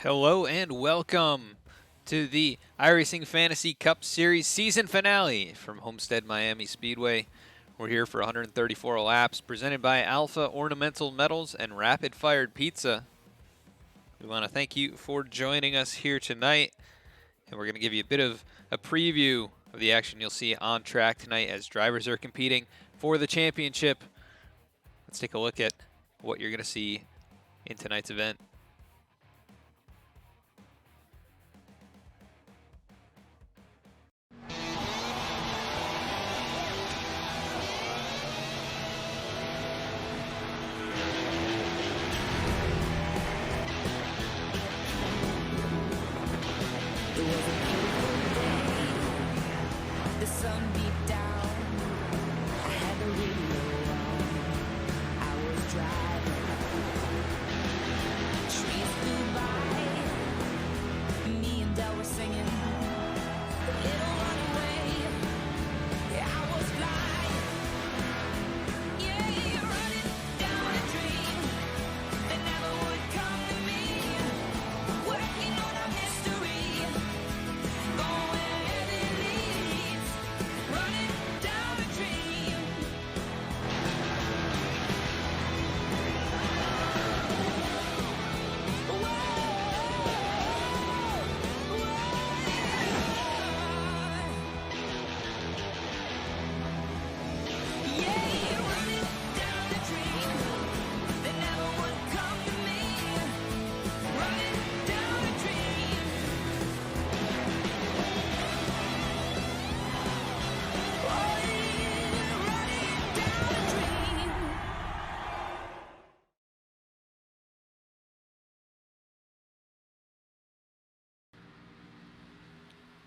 Hello and welcome to the iRacing Fantasy Cup Series season finale from Homestead Miami Speedway. We're here for 134 laps, presented by Alpha Ornamental Metals and Rapid Fired Pizza. We want to thank you for joining us here tonight, and we're going to give you a bit of a preview of the action you'll see on track tonight as drivers are competing for the championship. Let's take a look at what you're going to see in tonight's event.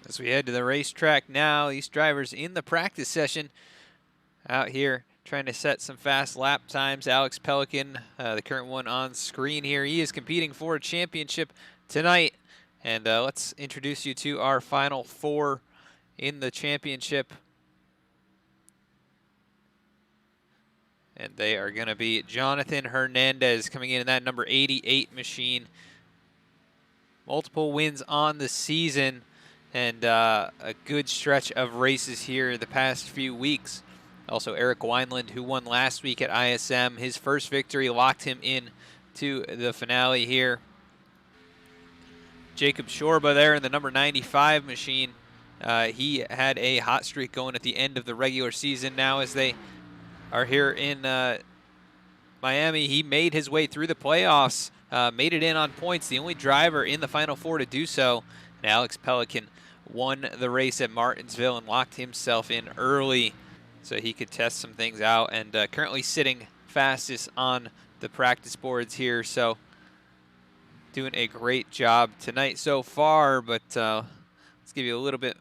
As we head to the racetrack now, these drivers in the practice session out here trying to set some fast lap times. Alex Pelican, the current one on screen here, he is competing for a championship tonight. And let's introduce you to our final four in the championship. And they are going to be Jonathon Hernandez coming in that number 88 machine. Multiple wins on the season. And a good stretch of races here the past few weeks. Also, Eric Wineland, who won last week at ISM. His first victory locked him in to the finale here. Jacob Shorba there in the number 95 machine. He had a hot streak going at the end of the regular season. Now as they are here in Miami, he made his way through the playoffs, made it in on points, the only driver in the Final Four to do so. And Alex Pelican won the race at Martinsville and locked himself in early so he could test some things out, and currently sitting fastest on the practice boards here. So doing a great job tonight so far, but let's give you a little bit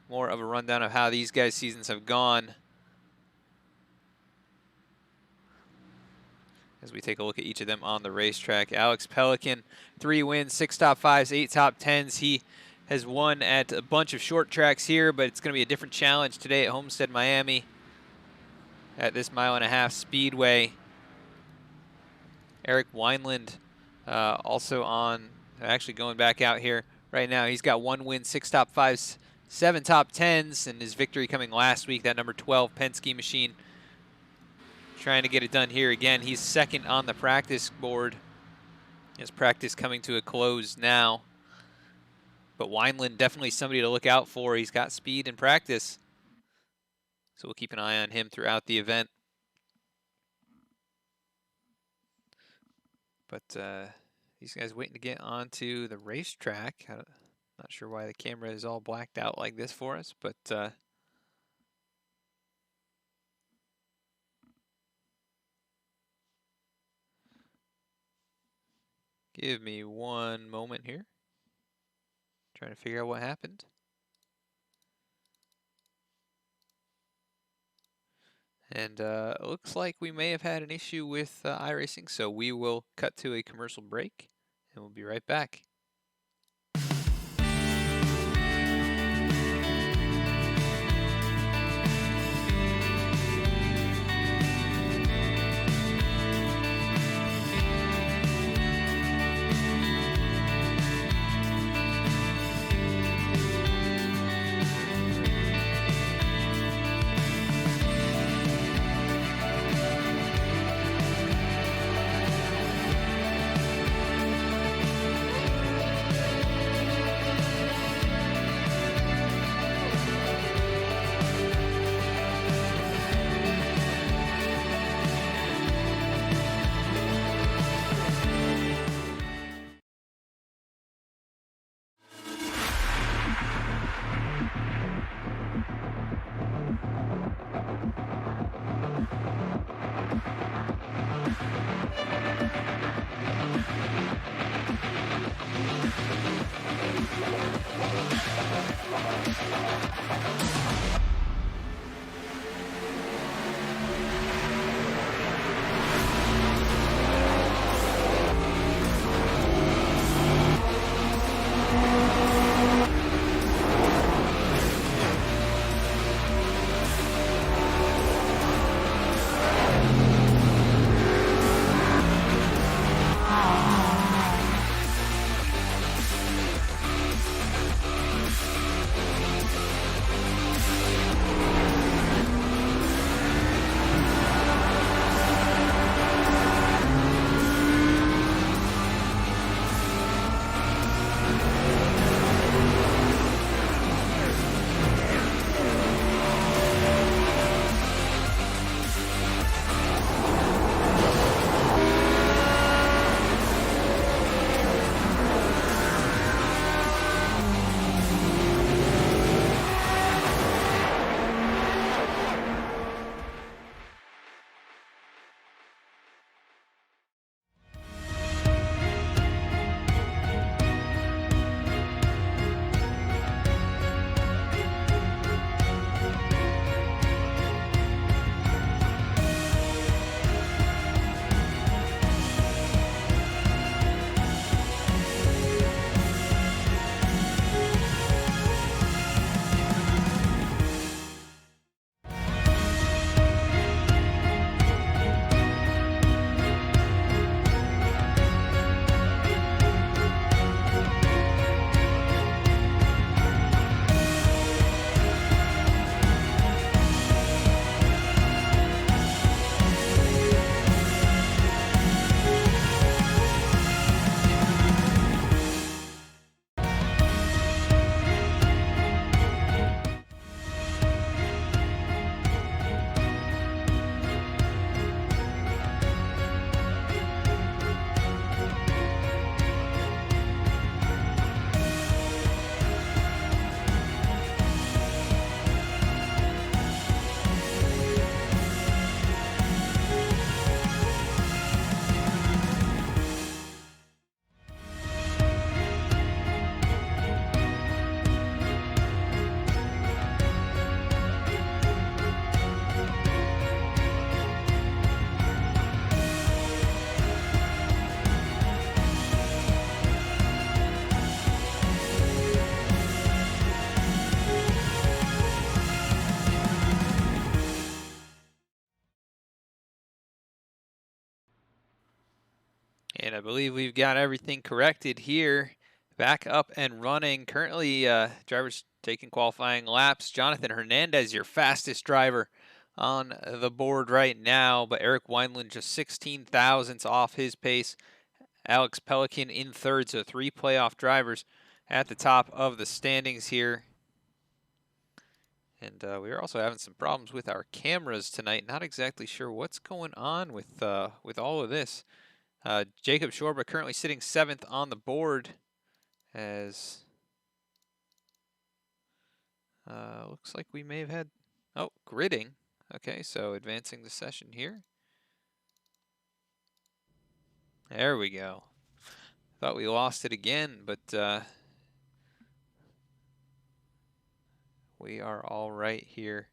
more of a rundown of how these guys' seasons have gone as we take a look at each of them on the racetrack. Alex Pelican, 3 wins, 6 top 5s, 8 top 10s. He has won at a bunch of short tracks here, but it's going to be a different challenge today at Homestead Miami at this 1.5 mile speedway. Eric Wineland also on, actually going back out here right now. He's got 1 win, 6 top 5s, 7 top 10s, and his victory coming last week, that number 12 Penske machine. Trying to get it done here again. He's second on the practice board. His practice coming to a close now. But Wineland, definitely somebody to look out for. He's got speed in practice. So we'll keep an eye on him throughout the event. But these guys waiting to get onto the racetrack. Not sure why the camera is all blacked out like this for us, but give me one moment here. Trying to figure out what happened. And it looks like we may have had an issue with iRacing, so we will cut to a commercial break, and we'll be right back. And I believe we've got everything corrected here. Back up and running. Currently, drivers taking qualifying laps. Jonathon Hernandez, your fastest driver on the board right now, but Eric Wineland just 16 thousandths off his pace. Alex Pelican in third, so 3 playoff drivers at the top of the standings here. And we are also having some problems with our cameras tonight. Not exactly sure what's going on with all of this. Jacob Shorba currently sitting 7th on the board as looks like we may have had, gridding. Okay, so advancing the session here. There we go. Thought we lost it again, but we are all right here.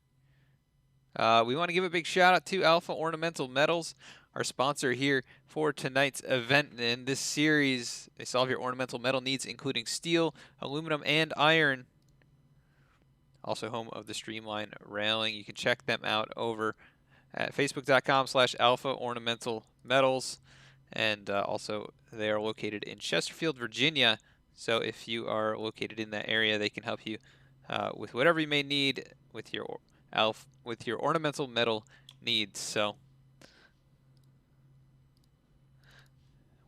We want to give a big shout out to Alpha Ornamental Metals, our sponsor here for tonight's event. In this series, they solve your ornamental metal needs, including steel, aluminum, and iron. Also home of the Streamline railing. You can check them out over at facebook.com/Alpha Ornamental Metals. And also, they are located in Chesterfield, Virginia. So if you are located in that area, they can help you with whatever you may need with your ornamental metal needs. So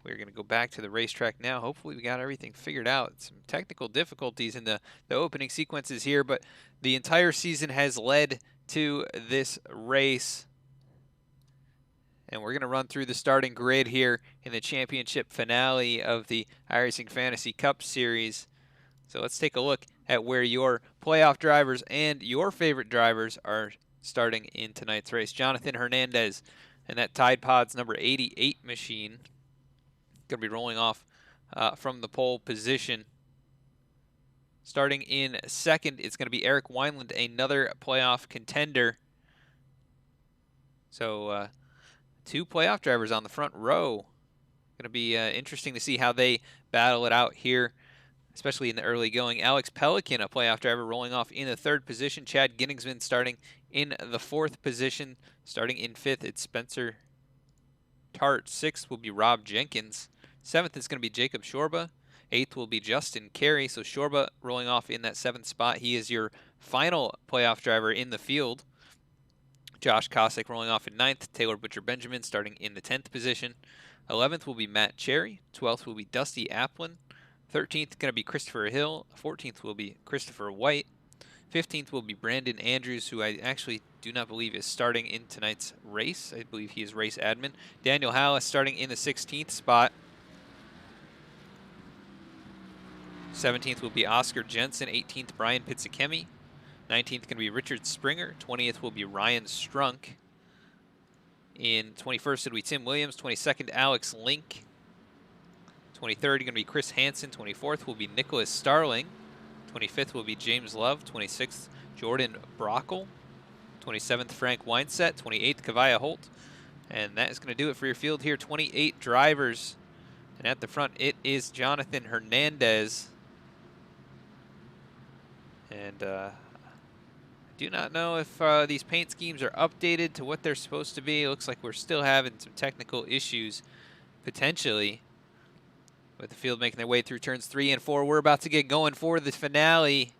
we're going to go back to the racetrack now. Hopefully we got everything figured out. Some technical difficulties in the opening sequences here, but the entire season has led to this race. And we're going to run through the starting grid here in the championship finale of the iRacing Fantasy Cup Series. So let's take a look at where your playoff drivers and your favorite drivers are starting in tonight's race. Jonathon Hernandez and that Tide Pods number 88 machine going to be rolling off from the pole position. Starting in second, it's going to be Eric Wineland, another playoff contender. So 2 playoff drivers on the front row. Going to be interesting to see how they battle it out here, especially in the early going. Alex Pelican, a playoff driver, rolling off in the 3rd position. Chad Ginningsman starting in the 4th position. Starting in 5th, it's Spencer Tart. 6th will be Rob Jenkins. 7th is going to be Jacob Shorba. 8th will be Justin Carey. So Shorba rolling off in that 7th spot. He is your final playoff driver in the field. Josh Kosick rolling off in 9th. Taylor Butcher Benjamin starting in the 10th position. 11th will be Matt Cherry. 12th will be Dusty Applin. 13th going to be Christopher Hill. 14th will be Christopher White. 15th will be Brandon Andrews, who I actually do not believe is starting in tonight's race. I believe he is race admin. Daniel Hallis starting in the 16th spot. 17th will be Oscar Jensen. 18th, Brian Pizzakemi. 19th going to be Richard Springer. 20th will be Ryan Strunk. In 21st, it'll be Tim Williams. 22nd, Alex Link. 23rd, going to be Chris Hansen. 24th will be Nicholas Starling. 25th will be James Love. 26th, Jordan Brockle. 27th, Frank Weinset. 28th, Kavaya Holt. And that is going to do it for your field here. 28 drivers. And at the front, it is Jonathon Hernandez. And I do not know if these paint schemes are updated to what they're supposed to be. It looks like we're still having some technical issues, potentially, with the field making their way through turns 3 and 4. We're about to get going for the finale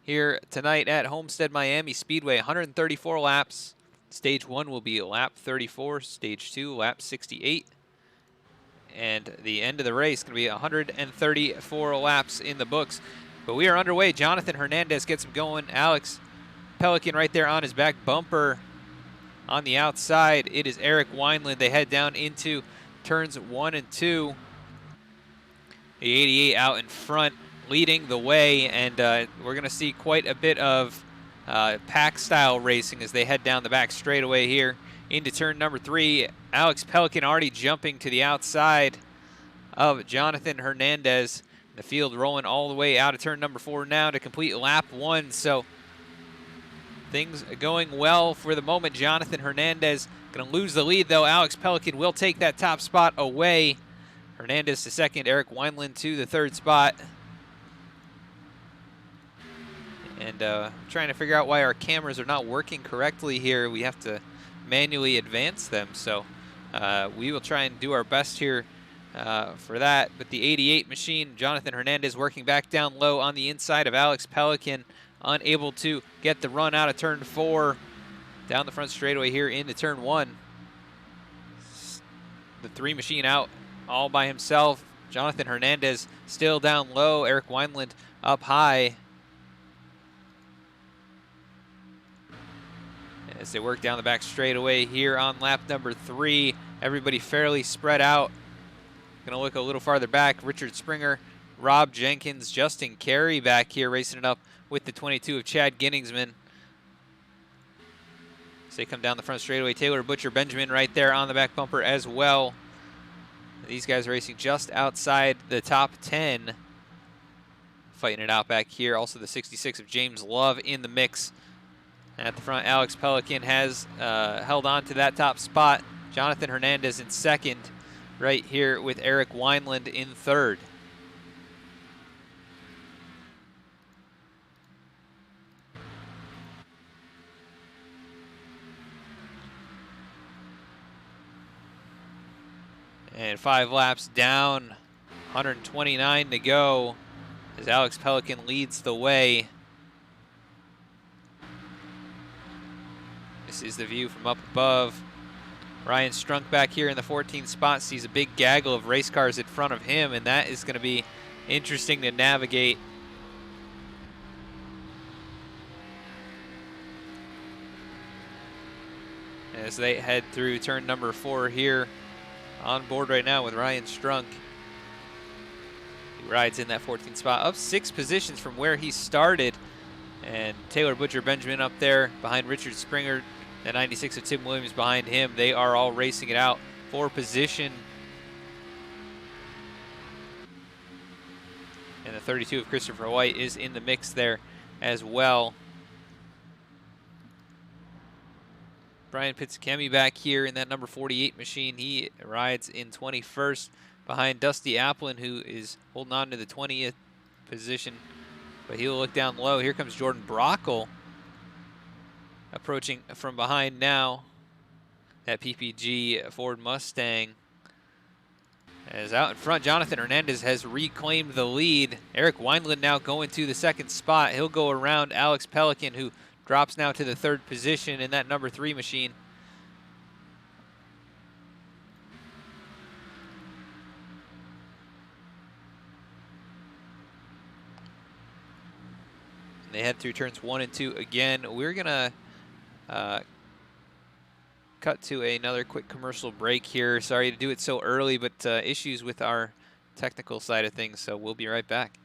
here tonight at Homestead Miami Speedway. 134 laps. Stage 1 will be lap 34. Stage 2, lap 68. And the end of the race is going to be 134 laps in the books. But we are underway. Jonathon Hernandez gets him going. Alex Pelican right there on his back bumper. On the outside, it is Eric Wineland. They head down into turns 1 and 2. The 88 out in front, leading the way, and we're going to see quite a bit of pack-style racing as they head down the back straightaway here into turn number 3. Alex Pelican already jumping to the outside of Jonathon Hernandez. The field rolling all the way out of turn number 4 now to complete lap 1. So things going well for the moment. Jonathon Hernandez going to lose the lead, though. Alex Pelican will take that top spot away. Hernandez to 2nd, Eric Wineland to the 3rd spot. And trying to figure out why our cameras are not working correctly here. We have to manually advance them. So we will try and do our best here for that. But the 88 machine, Jonathon Hernandez working back down low on the inside of Alex Pelican, unable to get the run out of turn 4. Down the front straightaway here into turn 1. The 3 machine out all by himself. Jonathon Hernandez still down low. Eric Wineland up high. As they work down the back straightaway here on lap number 3. Everybody fairly spread out. Gonna look a little farther back. Richard Springer, Rob Jenkins, Justin Carey back here racing it up with the 22 of Chad Ginningsman. As they come down the front straightaway, Taylor Butcher Benjamin right there on the back bumper as well. These guys are racing just outside the top 10. Fighting it out back here. Also the 66 of James Love in the mix. At the front, Alex Pelican has held on to that top spot. Jonathon Hernandez in second, right here with Eric Wineland in third. And 5 laps down, 129 to go as Alex Pelican leads the way. This is the view from up above. Ryan Strunk back here in the 14th spot sees a big gaggle of race cars in front of him, and that is going to be interesting to navigate. As they head through turn number 4 here. On board right now with Ryan Strunk. He rides in that 14th spot, up 6 positions from where he started. And Taylor Butcher Benjamin up there behind Richard Springer. The 96 of Tim Williams behind him. They are all racing it out for position. And the 32 of Christopher White is in the mix there as well. Brian Pizzakemi back here in that number 48 machine. He rides in 21st behind Dusty Applin, who is holding on to the 20th position. But he'll look down low. Here comes Jordan Brockle approaching from behind now. That PPG Ford Mustang. As out in front, Jonathon Hernandez has reclaimed the lead. Eric Wineland now going to the 2nd spot. He'll go around Alex Pelican, who drops now to the 3rd position in that number 3 machine. And they head through turns 1 and 2 again. We're gonna cut to another quick commercial break here. Sorry to do it so early, but issues with our technical side of things, so we'll be right back.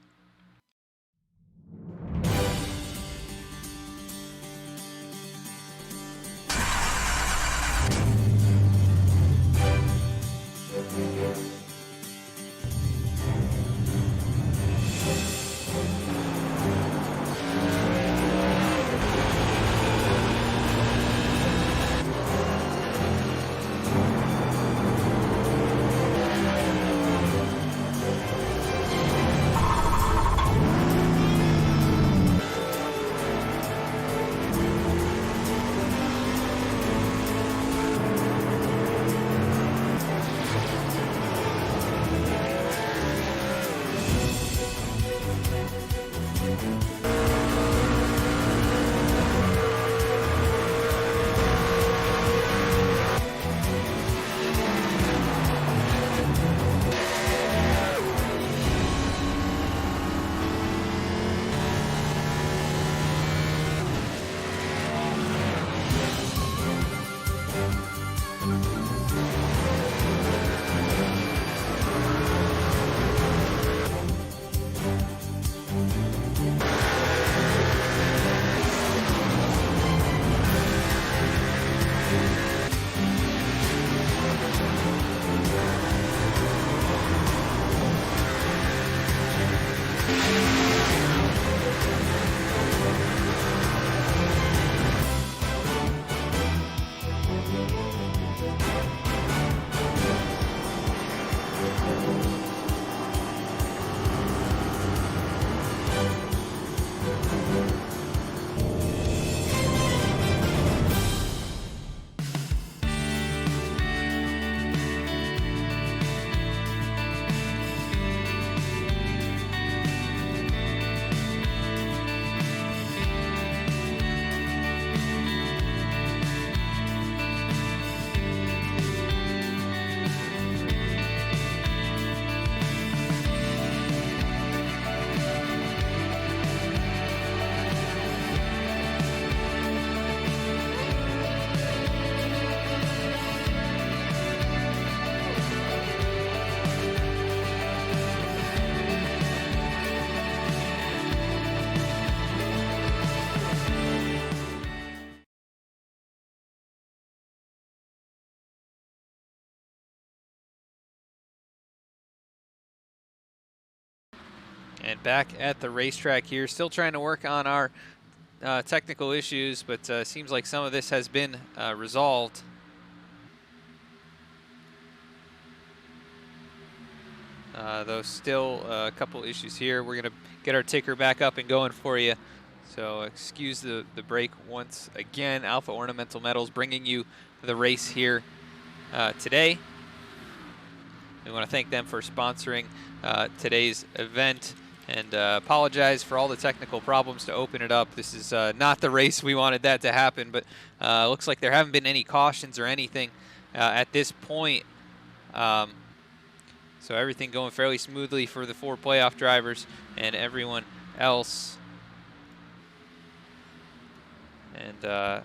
And back at the racetrack here, still trying to work on our technical issues, but seems like some of this has been resolved. Though still a couple issues here. We're going to get our ticker back up and going for you. So excuse the break once again. Alpha Ornamental Metals bringing you the race here today. We want to thank them for sponsoring today's event, and apologize for all the technical problems to open it up. This is not the race we wanted that to happen, but looks like there haven't been any cautions or anything at this point. So everything going fairly smoothly for the 4 playoff drivers and everyone else. And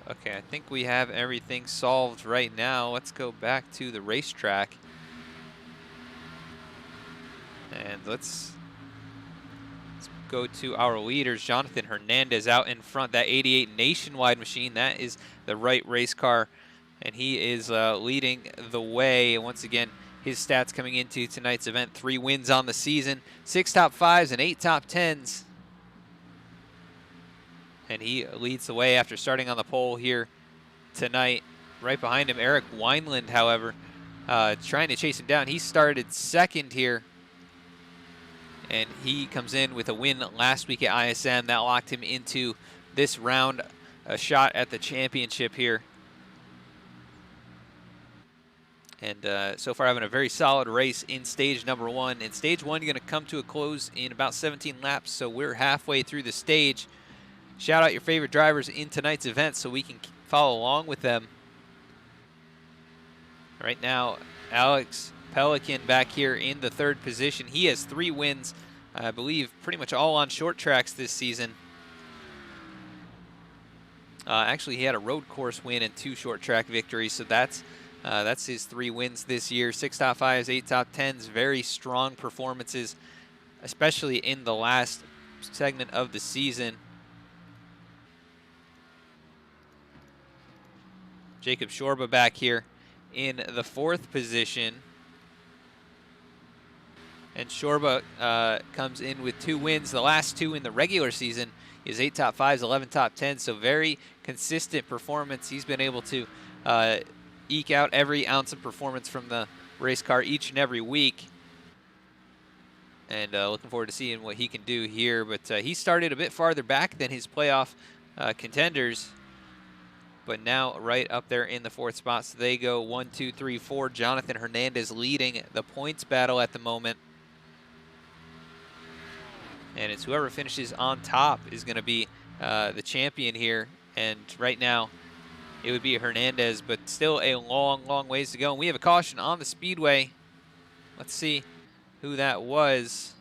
okay, I think we have everything solved right now. Let's go back to the racetrack. And let's go to our leaders. Jonathon Hernandez out in front, that 88 Nationwide machine. That is the right race car, and he is leading the way. Once again, his stats coming into tonight's event: 3 wins on the season, 6 top 5s, and 8 top 10s. And he leads the way after starting on the pole here tonight. Right behind him, Wineland, however, trying to chase him down. He started second here, and he comes in with a win last week at ISM. That locked him into this round, a shot at the championship here. And so far having a very solid race in stage number 1. And stage 1 going to come to a close in about 17 laps, so we're halfway through the stage. Shout out your favorite drivers in tonight's event so we can follow along with them. Right now, Pelican back here in the 3rd position. He has 3 wins, I believe, pretty much all on short tracks this season. Actually, he had a road course win and 2 short track victories, so that's his 3 wins this year. 6 top 5s, 8 top 10s, very strong performances, especially in the last segment of the season. Jacob Shorba back here in the 4th position. And Shorba comes in with 2 wins. The last 2 in the regular season is 8 top 5s, 11 top 10s. So very consistent performance. He's been able to eke out every ounce of performance from the race car each and every week. And looking forward to seeing what he can do here. But he started a bit farther back than his playoff contenders, but now right up there in the 4th spot. So they go 1, 2, 3, 4. Jonathon Hernandez leading the points battle at the moment. And it's whoever finishes on top is going to be the champion here. And right now, it would be Hernandez, but still a long, long ways to go. And we have a caution on the speedway. Let's see who that was.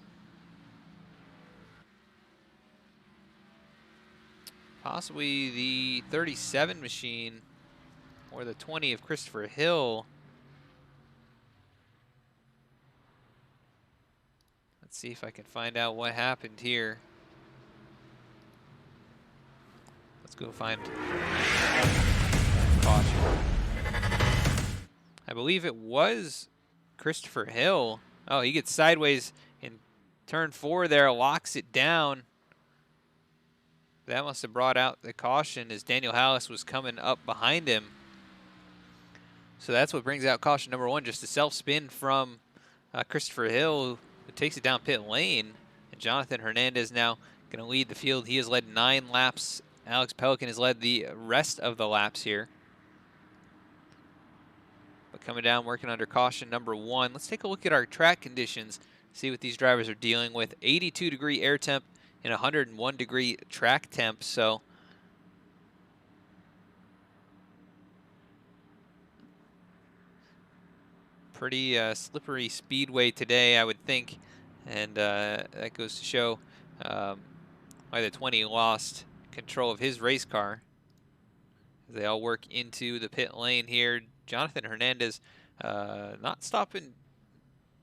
Possibly the 37 machine or the 20 of Christopher Hill. Let's see if I can find out what happened here. Let's go find caution. I believe it was Christopher Hill. Oh, he gets sideways in turn 4 there, locks it down. That must have brought out the caution as Daniel Hallis was coming up behind him. So that's what brings out caution number 1, just a self-spin from Christopher Hill, who takes it down pit lane. And Jonathon Hernandez now going to lead the field. He has led 9 laps. Alex Pelican has led the rest of the laps here. But coming down, working under caution number 1. Let's take a look at our track conditions, see what these drivers are dealing with. 82-degree air temp and 101-degree track temp. So pretty slippery speedway today, I would think. And that goes to show why the 20 lost control of his race car. They all work into the pit lane here. Jonathon Hernandez not stopping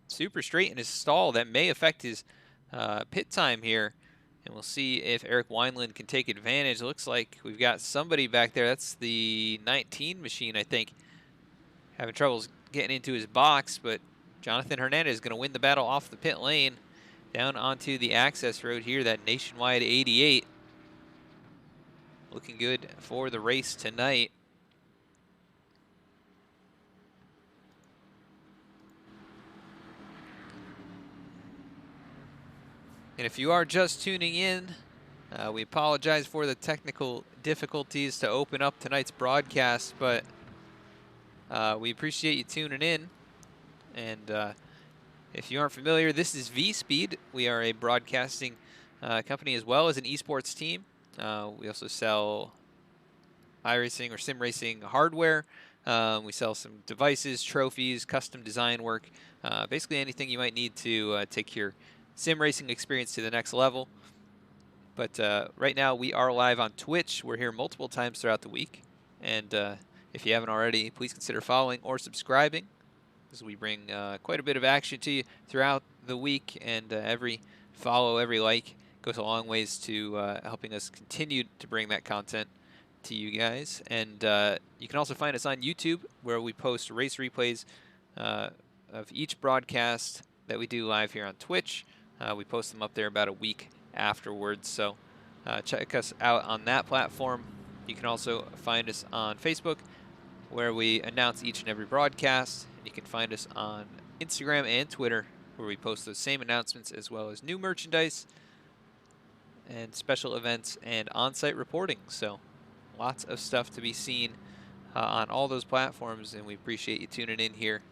super straight in his stall. That may affect his pit time here. And we'll see if Wineland can take advantage. It looks like we've got somebody back there. That's the 19 machine, I think, having troubles getting into his box. But Jonathon Hernandez is going to win the battle off the pit lane. down onto the access road here, that Nationwide 88. Looking good for the race tonight. And if you are just tuning in, we apologize for the technical difficulties to open up tonight's broadcast, but we appreciate you tuning in. And if you aren't familiar, this is V-Speed. We are a broadcasting company as well as an esports team. We also sell iRacing or sim racing hardware. We sell some devices, trophies, custom design work, basically anything you might need to take your sim racing experience to the next level. But right now we are live on Twitch. We're here multiple times throughout the week. And if you haven't already, please consider following or subscribing, as we bring quite a bit of action to you throughout the week. And every follow, every like goes a long ways to helping us continue to bring that content to you guys. And you can also find us on YouTube, where we post race replays of each broadcast that we do live here on Twitch. We post them up there about a week afterwards, so check us out on that platform. You can also find us on Facebook, where we announce each and every broadcast. You can find us on Instagram and Twitter, where we post those same announcements, as well as new merchandise and special events and on-site reporting. So lots of stuff to be seen on all those platforms, and we appreciate you tuning in here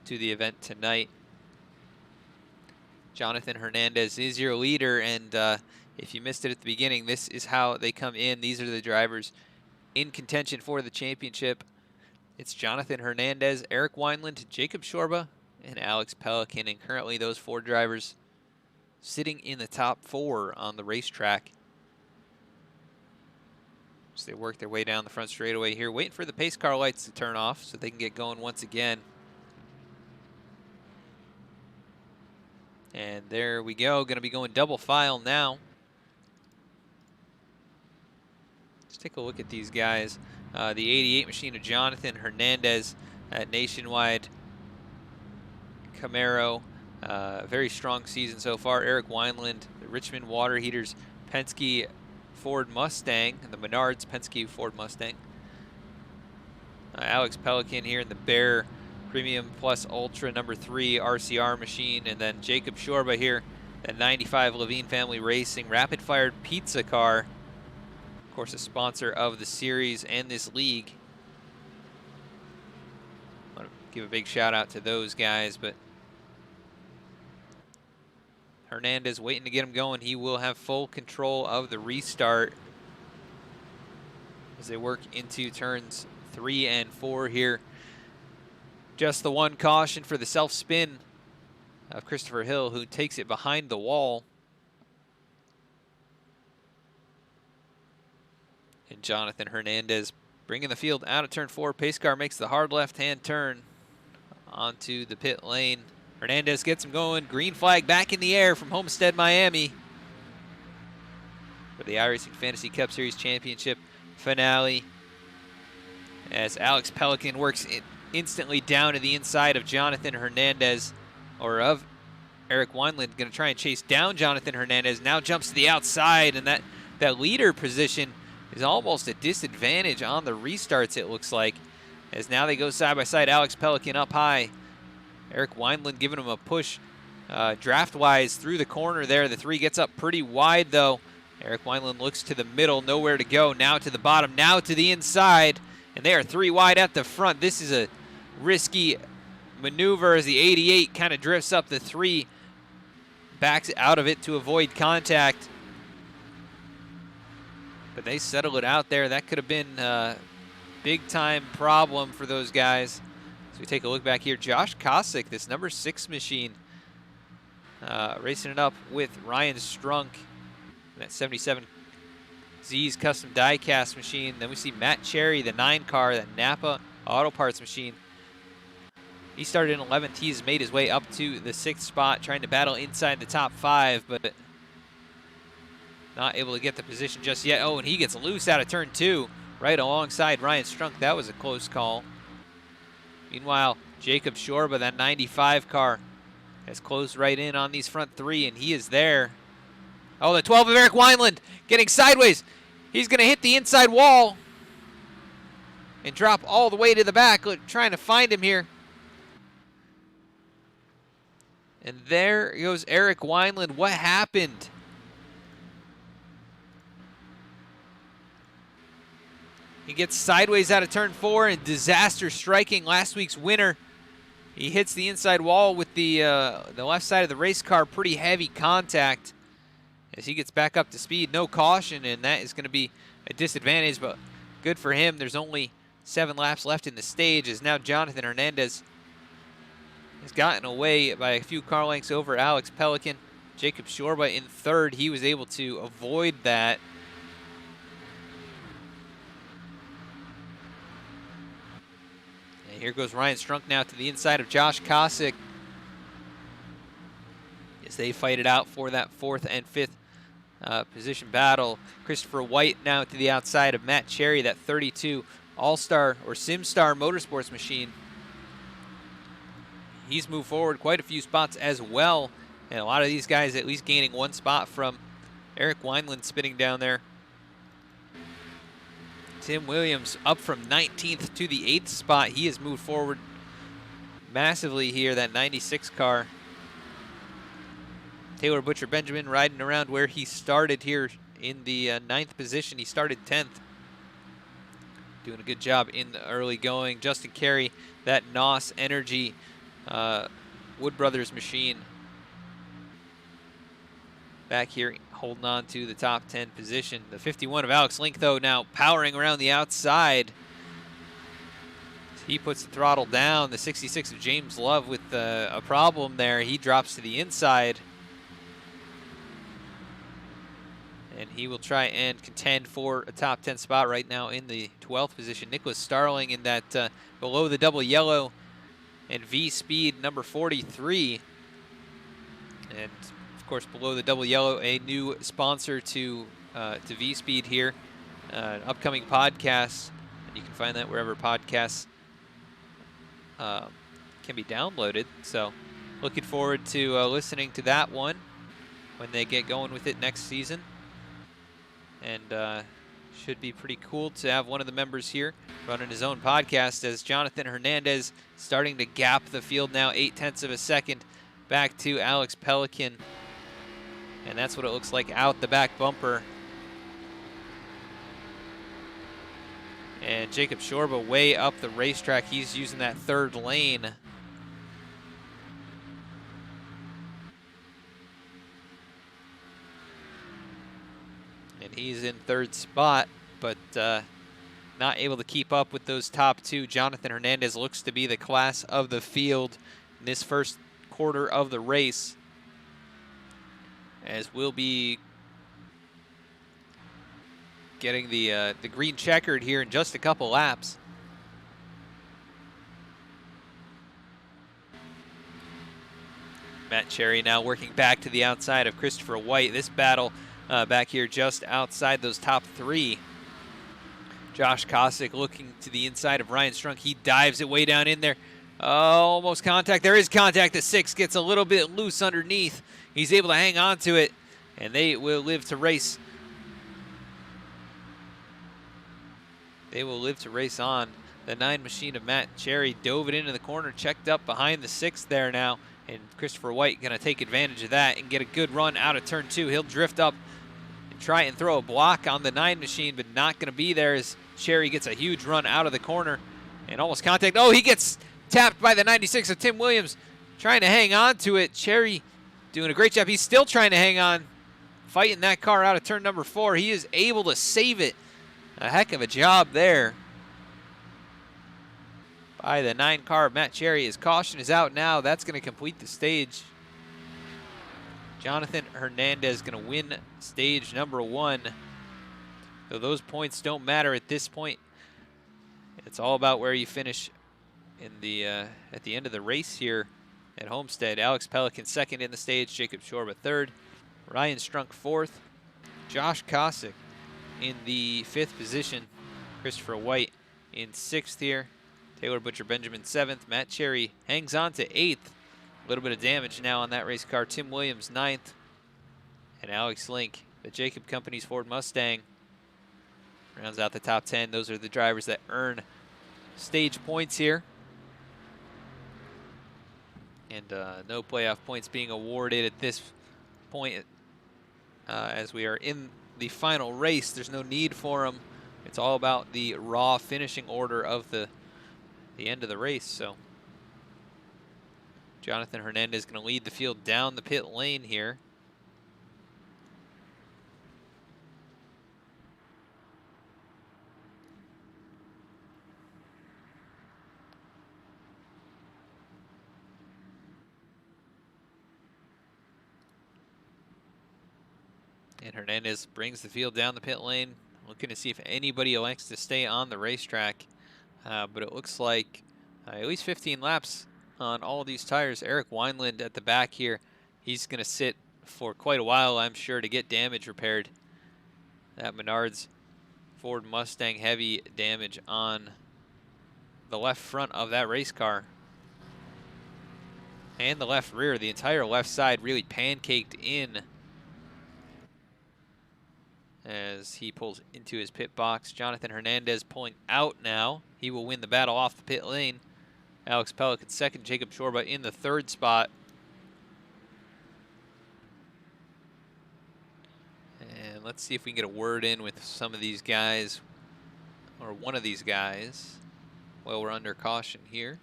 to the event tonight. Jonathon Hernandez is your leader, and if you missed it at the beginning, this is how they come in. These are the drivers in contention for the championship. It's Jonathon Hernandez, Eric Wineland, Jacob Shorba, and Alex Pelican, and currently those 4 drivers sitting in the top 4 on the racetrack. So they work their way down the front straightaway here, waiting for the pace car lights to turn off so they can get going once again. And there we go, going to be going double file now. Let's take a look at these guys. The 88 machine of Jonathon Hernandez at Nationwide Camaro. Very strong season so far. Eric Wineland, the Richmond Water Heaters Penske Ford Mustang, the Menards Penske Ford Mustang. Alex Pelican here in the Bear Premium Plus Ultra number 3 RCR machine, and then Jacob Shorba here, that 95 Levine Family Racing rapid fired pizza car. Of course, a sponsor of the series and this league. I want to give a big shout out to those guys, but Hernandez waiting to get him going. He will have full control of the restart as they work into turns 3 and 4 here. Just the one caution for the self-spin of Christopher Hill, who takes it behind the wall. And Jonathon Hernandez bringing the field out of turn 4. Pace car makes the hard left-hand turn onto the pit lane. Hernandez gets him going. Green flag back in the air from Homestead Miami for the iRacing Fantasy Cup Series Championship finale, as Alex Pelican works it instantly down to the inside of Jonathon Hernandez, or of Eric Wineland. Going to try and chase down Jonathon Hernandez. Now jumps to the outside, and that leader position is almost a disadvantage on the restarts, it looks like, as now they go side by side. Alex Pelican up high. Eric Wineland giving him a push draft-wise through the corner there. The 3 gets up pretty wide, though. Eric Wineland looks to the middle, nowhere to go. Now to the bottom, now to the inside, and they are 3 wide at the front. This is a risky maneuver as the 88 kind of drifts up the 3, backs out of it to avoid contact. But they settle it out there. That could have been a big-time problem for those guys. So we take a look back here. Josh Kosick, this number 6 machine, racing it up with Ryan Strunk, that 77Z's custom die-cast machine. Then we see Matt Cherry, the 9 car, that Napa Auto Parts machine. He started in 11th. He's made his way up to the 6th spot, trying to battle inside the top 5, but not able to get the position just yet. Oh, and he gets loose out of turn 2, right alongside Ryan Strunk. That was a close call. Meanwhile, Jacob Shorba, that 95 car, Has closed right in on these front three, and he is there. Oh, the 12 of Eric Wineland getting sideways. He's going to hit the inside wall and drop all the way to the back. Look, trying to find him here. And there goes Eric Wineland. What happened? He gets sideways out of turn 4 and disaster striking last week's winner. He hits the inside wall with the left side of the race car. Pretty heavy contact as he gets back up to speed. No caution, and that is going to be a disadvantage, but good for him. There's only 7 laps left in the stage as now Jonathon Hernandez has gotten away by a few car lengths over Alex Pelican. Jacob Shorba in third. He was able to avoid that. And here goes Ryan Strunk now to the inside of Josh Kosick as they fight it out for that 4th and 5th position battle. Christopher White now to the outside of Matt Cherry, that 32 All-Star or SimStar Motorsports machine. He's moved forward quite a few spots as well, and a lot of these guys at least gaining 1 spot from Eric Wineland spinning down there. Tim Williams up from 19th to the 8th spot. He has moved forward massively here, that 96 car. Taylor Butcher Benjamin riding around where he started here in the 9th position. He started 10th. Doing a good job in the early going. Justin Carey, that NOS Energy Wood Brothers machine, back here holding on to the top 10 position. The 51 of Alex Link, though, now powering around the outside. He puts the throttle down. The 66 of James Love with a problem there. He drops to the inside. And he will try and contend for a top 10 spot right now in the 12th position. Nicholas Starling in that below the double yellow and V-Speed number 43. And, of course, below the double yellow, a new sponsor to V-Speed here. An upcoming podcast. And you can find that wherever podcasts can be downloaded. So looking forward to listening to that one when they get going with it next season. And should be pretty cool to have one of the members here running his own podcast, as Jonathon Hernandez starting to gap the field now 0.8 of a second back to Alex Pelican. And that's what it looks like out the back bumper. And Jacob Shorba way up the racetrack. He's using that 3rd lane. And he's in 3rd spot, but not able to keep up with those top 2. Jonathon Hernandez looks to be the class of the field in this first quarter of the race, as we'll be getting the green checkered here in just a couple laps. Matt Cherry now working back to the outside of Christopher White. This battle back here just outside those top 3. Josh Kosick looking to the inside of Ryan Strunk. He dives it way down in there. Almost contact. There is contact. The 6 gets a little bit loose underneath. He's able to hang on to it, and they will live to race. They will live to race on. The 9 machine of Matt Cherry dove it into the corner, checked up behind the 6 there now, and Christopher White going to take advantage of that and get a good run out of turn 2. He'll drift up and try and throw a block on the 9 machine, but not going to be there as Cherry gets a huge run out of the corner and almost contact. Oh, he gets tapped by the 96 of Tim Williams, trying to hang on to it. Cherry doing a great job. He's still trying to hang on, fighting that car out of turn number 4. He is able to save it. A heck of a job there by the 9 car of Matt Cherry. His caution is out now. That's going to complete the stage. Jonathon Hernandez going to win stage number 1. So those points don't matter at this point. It's all about where you finish in the at the end of the race here at Homestead. Alex Pelican 2nd in the stage. Jacob Shorba 3rd. Ryan Strunk 4th. Josh Kosick in the 5th position. Christopher White in 6th here. Taylor Butcher Benjamin 7th. Matt Cherry hangs on to 8th. A little bit of damage now on that race car. Tim Williams, 9th. And Alex Link, the Jacob Company's Ford Mustang, rounds out the top 10. Those are the drivers that earn stage points here. And no playoff points being awarded at this point as we are in the final race. There's no need for them. It's all about the raw finishing order of the end of the race. So Jonathon Hernandez is going to lead the field down the pit lane here. And Hernandez brings the field down the pit lane, looking to see if anybody elects to stay on the racetrack. But it looks like at least 15 laps on all these tires. Eric Wineland at the back here, he's going to sit for quite a while, I'm sure, to get damage repaired. That Menards Ford Mustang, heavy damage on the left front of that race car. And the left rear, the entire left side really pancaked in as he pulls into his pit box. Jonathon Hernandez pulling out now. He will win the battle off the pit lane. Alex Pelican 2nd, Jacob Shorba in the 3rd spot. And let's see if we can get a word in with some of these guys, or one of these guys, while we're under caution here.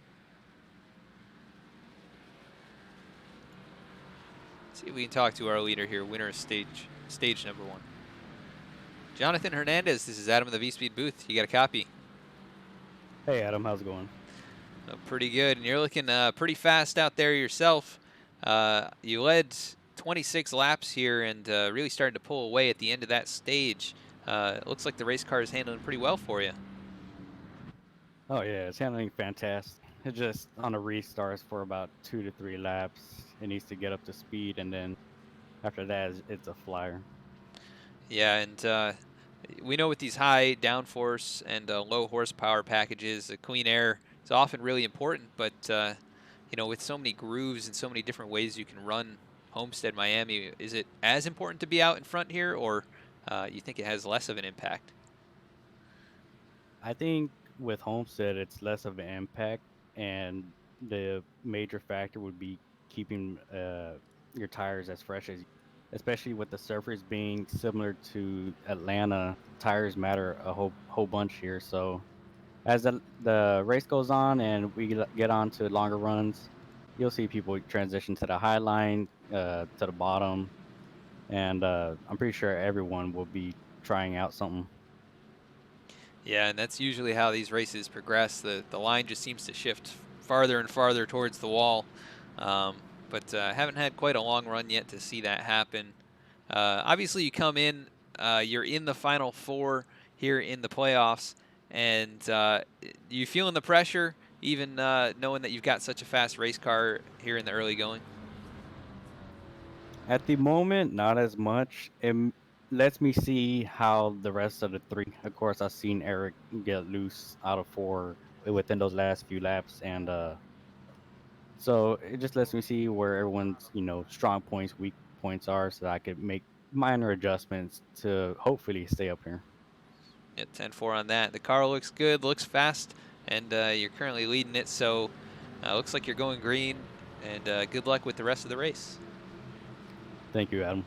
Let's see if we can talk to our leader here, winner of stage number 1. Jonathon Hernandez, this is Adam of the V-Speed booth. You got a copy? Hey, Adam. How's it going? Pretty good. And you're looking pretty fast out there yourself. You led 26 laps here and really started to pull away at the end of that stage. It looks like the race car is handling pretty well for you. Oh, yeah. It's handling fantastic. It just, on a restarts for about 2 to 3 laps. It needs to get up to speed, and then after that, it's a flyer. Yeah, and we know with these high downforce and low horsepower packages, clean air is often really important, but you know, with so many grooves and so many different ways you can run Homestead Miami, is it as important to be out in front here, or you think it has less of an impact? I think with Homestead, it's less of an impact, and the major factor would be keeping your tires as fresh as, especially with the surface being similar to Atlanta. Tires matter a whole bunch here. So as the race goes on and we get on to longer runs, you'll see people transition to the high line, to the bottom, and I'm pretty sure everyone will be trying out something. Yeah, and that's usually how these races progress. The line just seems to shift farther and farther towards the wall. But haven't had quite a long run yet to see that happen. Obviously, you come in, you're in the Final Four here in the playoffs, and you feeling the pressure, even knowing that you've got such a fast race car here in the early going? At the moment, not as much. Lets me see how the rest of the three. Of course, I've seen Eric get loose out of 4 within those last few laps, and so it just lets me see where everyone's strong points, weak points are, so that I could make minor adjustments to hopefully stay up here. Yeah, 10-4 on that. The car looks good, looks fast, and you're currently leading it, so looks like you're going green, and good luck with the rest of the race. Thank you, Adam.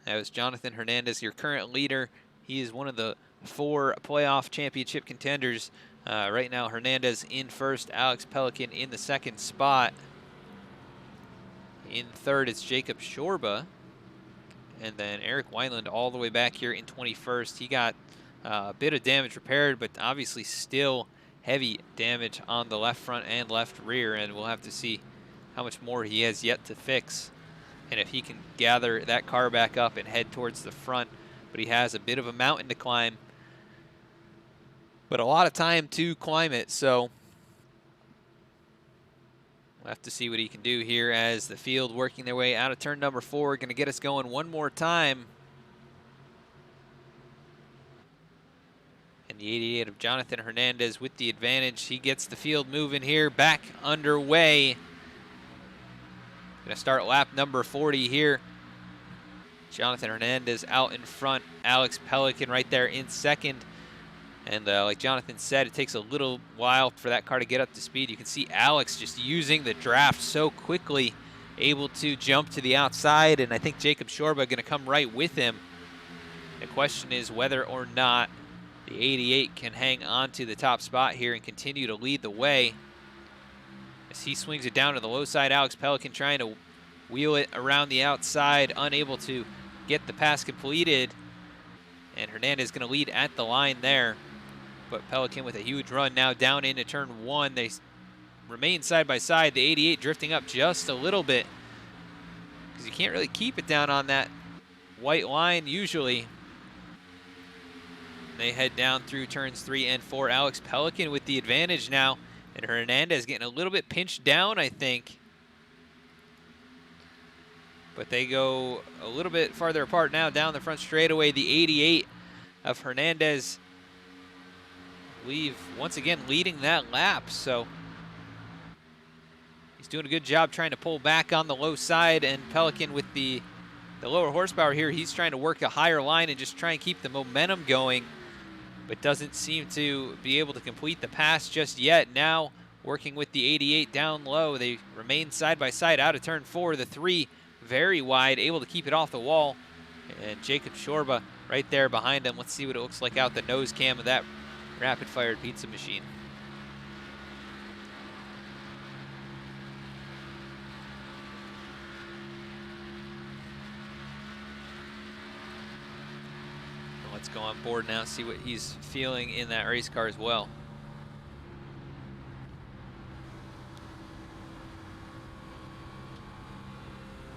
That was Jonathon Hernandez, your current leader. He is one of the 4 playoff championship contenders. Right now, Hernandez in first, Alex Pelican in the 2nd spot. In 3rd, it's Jacob Shorba. And then Eric Wineland all the way back here in 21st. He got a bit of damage repaired, but obviously still heavy damage on the left front and left rear, and we'll have to see how much more he has yet to fix and if he can gather that car back up and head towards the front. But he has a bit of a mountain to climb, but a lot of time to climb it, so we'll have to see what he can do here as the field working their way out of turn number 4. Going to get us going one more time. And the 88 of Jonathon Hernandez with the advantage. He gets the field moving here, back underway. Gonna start lap number 40 here. Jonathon Hernandez out in front. Alex Pelican right there in second. And like Jonathon said, it takes a little while for that car to get up to speed. You can see Alex just using the draft so quickly, able to jump to the outside, and I think Jacob Shorba gonna come right with him. The question is whether or not the 88 can hang on to the top spot here and continue to lead the way. As he swings it down to the low side, Alex Pelican trying to wheel it around the outside, unable to get the pass completed. And Hernandez gonna lead at the line there. But Pelican with a huge run now down into turn 1. They remain side by side. The 88 drifting up just a little bit because you can't really keep it down on that white line usually. They head down through turns 3 and 4. Alex Pelican with the advantage now, and Hernandez getting a little bit pinched down, I think. But they go a little bit farther apart now down the front straightaway. The 88 of Hernandez once again leading that lap, so he's doing a good job trying to pull back on the low side, and Pelican with the lower horsepower here, he's trying to work a higher line and just try and keep the momentum going, but doesn't seem to be able to complete the pass just yet. Now working with the 88 down low, they remain side by side out of turn 4. The 3 very wide, able to keep it off the wall, and Jacob Shorba right there behind him. Let's see what it looks like out the nose cam of that rapid-fired pizza machine. Let's go on board now, see what he's feeling in that race car as well.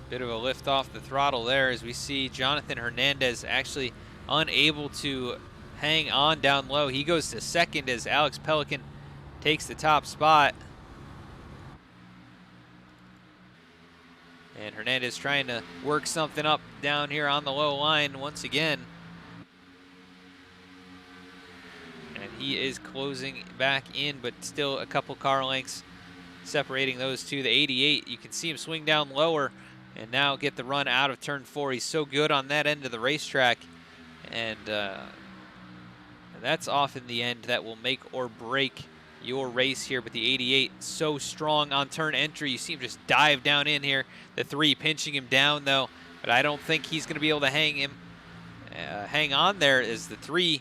Bit of a lift off the throttle there as we see Jonathon Hernandez actually unable to hang on down low. He goes to second as Alex Pelican takes the top spot. And Hernandez trying to work something up down here on the low line once again. And he is closing back in, but still a couple car lengths separating those two. The 88, you can see him swing down lower and now get the run out of turn 4. He's so good on that end of the racetrack. And that's often the end that will make or break your race here. But the 88 so strong on turn entry. You see him just dive down in here. The 3 pinching him down though, but I don't think he's going to be able to hang on there as the 3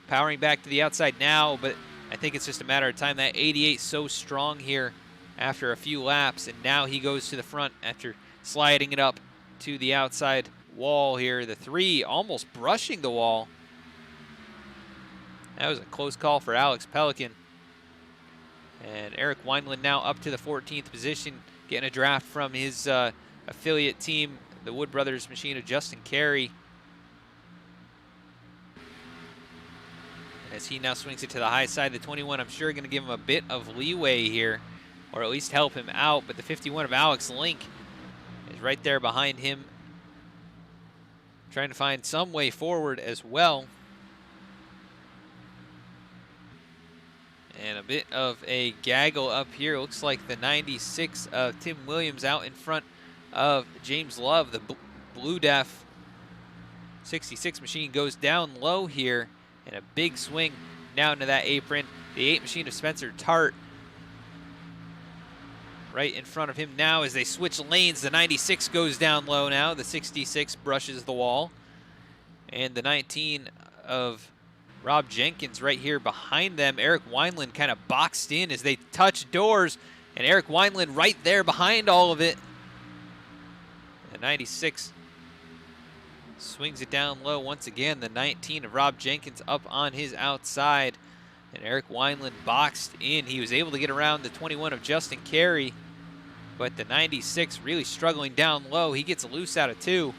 powering back to the outside now. But I think it's just a matter of time. That 88 so strong here after a few laps, and now he goes to the front after sliding it up to the outside wall here. The 3 almost brushing the wall. That was a close call for Alex Pelican. And Eric Wineland now up to the 14th position, getting a draft from his affiliate team, the Wood Brothers machine of Justin Carey. As he now swings it to the high side, the 21, I'm sure, going to give him a bit of leeway here, or at least help him out. But the 51 of Alex Link is right there behind him, trying to find some way forward as well. And a bit of a gaggle up here. Looks like the 96 of Tim Williams out in front of James Love. The Blue Def 66 machine goes down low here, and a big swing down to that apron. The 8 machine of Spencer Tart right in front of him now as they switch lanes. The 96 goes down low now. The 66 brushes the wall. And the 19 of Rob Jenkins right here behind them. Eric Wineland kind of boxed in as they touch doors, and Eric Wineland right there behind all of it. The 96 swings it down low once again. The 19 of Rob Jenkins up on his outside, and Eric Wineland boxed in. He was able to get around the 21 of Justin Carey, but the 96 really struggling down low. He gets loose out of 2.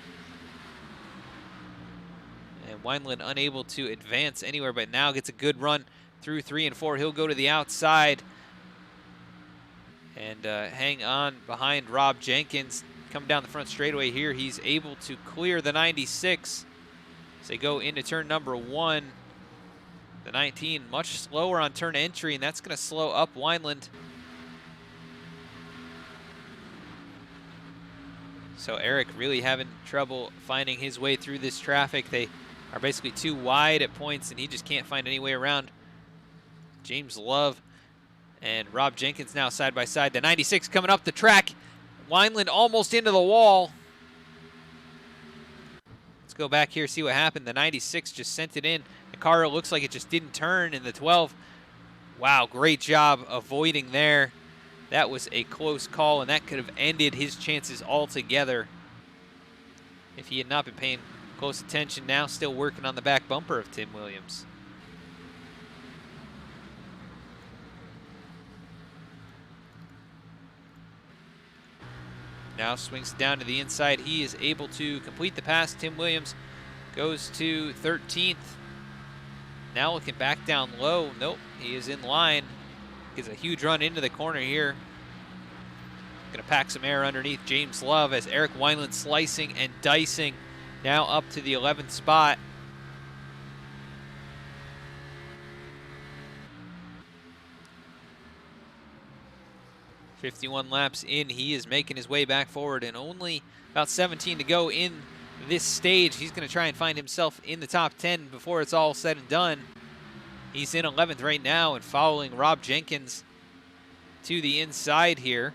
And Wineland unable to advance anywhere, but now gets a good run through 3 and 4. He'll go to the outside and hang on behind Rob Jenkins. Come down the front straightaway here. He's able to clear the 96 as they go into turn number 1. The 19 much slower on turn entry, and that's going to slow up Wineland. So Eric really having trouble finding his way through this traffic. They are basically too wide at points, and he just can't find any way around. James Love and Rob Jenkins now side by side. The 96 coming up the track. Wineland almost into the wall. Let's go back here, see what happened. The 96 just sent it in. The car looks like it just didn't turn, and the 12, wow, great job avoiding there. That was a close call, and that could have ended his chances altogether if he had not been paying close attention. Now still working on the back bumper of Tim Williams. Now swings down to the inside. He is able to complete the pass. Tim Williams goes to 13th. Now looking back down low. Nope, he is in line. Gets a huge run into the corner here. Gonna pack some air underneath James Love as Eric Wineland slicing and dicing. Now up to the 11th spot. .51 laps in, he is making his way back forward, and only about 17 to go in this stage. He's going to try and find himself in the top 10 before it's all said and done. He's in 11th right now and following Rob Jenkins to the inside here.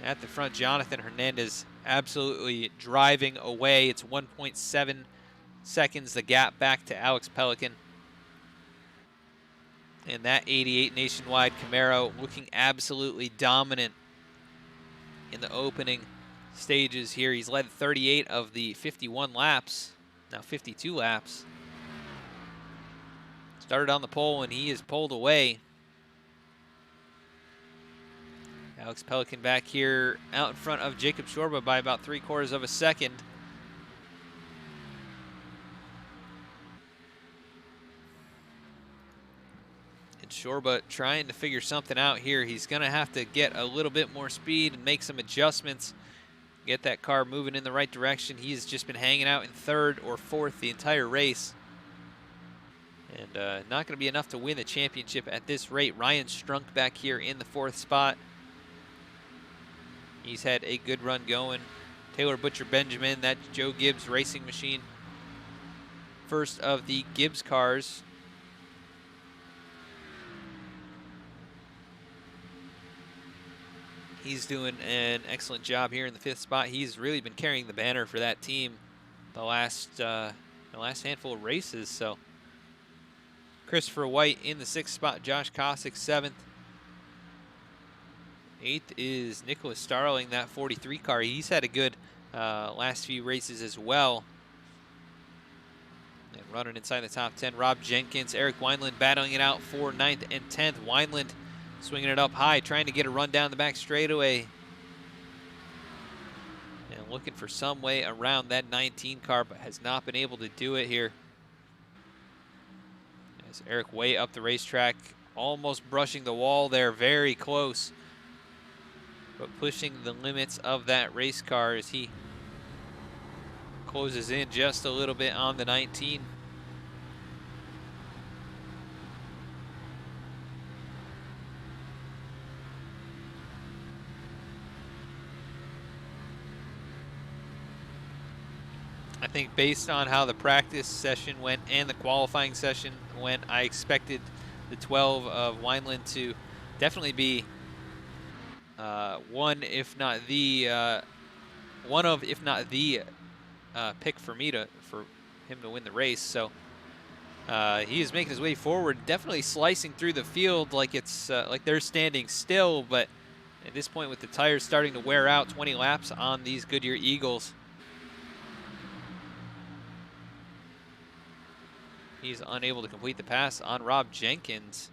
At the front, Jonathon Hernandez absolutely driving away. It's 1.7 seconds, the gap back to Alex Pelican. And that 88 Nationwide Camaro looking absolutely dominant in the opening stages here. He's led 38 of the 51 laps, now 52 laps. Started on the pole and he is pulled away. Alex Pelican back here out in front of Jacob Shorba by about 3/4 of a second. Shorba trying to figure something out here. He's going to have to get a little bit more speed and make some adjustments, get that car moving in the right direction. He's just been hanging out in 3rd or 4th the entire race. And not going to be enough to win the championship at this rate. Ryan Strunk back here in the 4th spot. He's had a good run going. Taylor Butcher Benjamin, that's Joe Gibbs Racing Machine. First of the Gibbs cars. He's doing an excellent job here in the 5th spot. He's really been carrying the banner for that team the last handful of races. So Christopher White in the 6th spot, Josh Kosick 7th. 8th is Nicholas Starling, that 43 car. He's had a good last few races as well. And running inside the top 10, Rob Jenkins, Eric Wineland battling it out for 9th and 10th. Wineland swinging it up high, trying to get a run down the back straightaway. And looking for some way around that 19 car, but has not been able to do it here. As Eric way up the racetrack, almost brushing the wall there, very close. But pushing the limits of that race car as he closes in just a little bit on the 19. I think based on how the practice session went and the qualifying session went, I expected the 12 of Wineland to definitely be one, if not the pick for him to win the race. So he is making his way forward, definitely slicing through the field like it's like they're standing still. But at this point, with the tires starting to wear out, 20 laps on these Goodyear Eagles, he's unable to complete the pass on Rob Jenkins.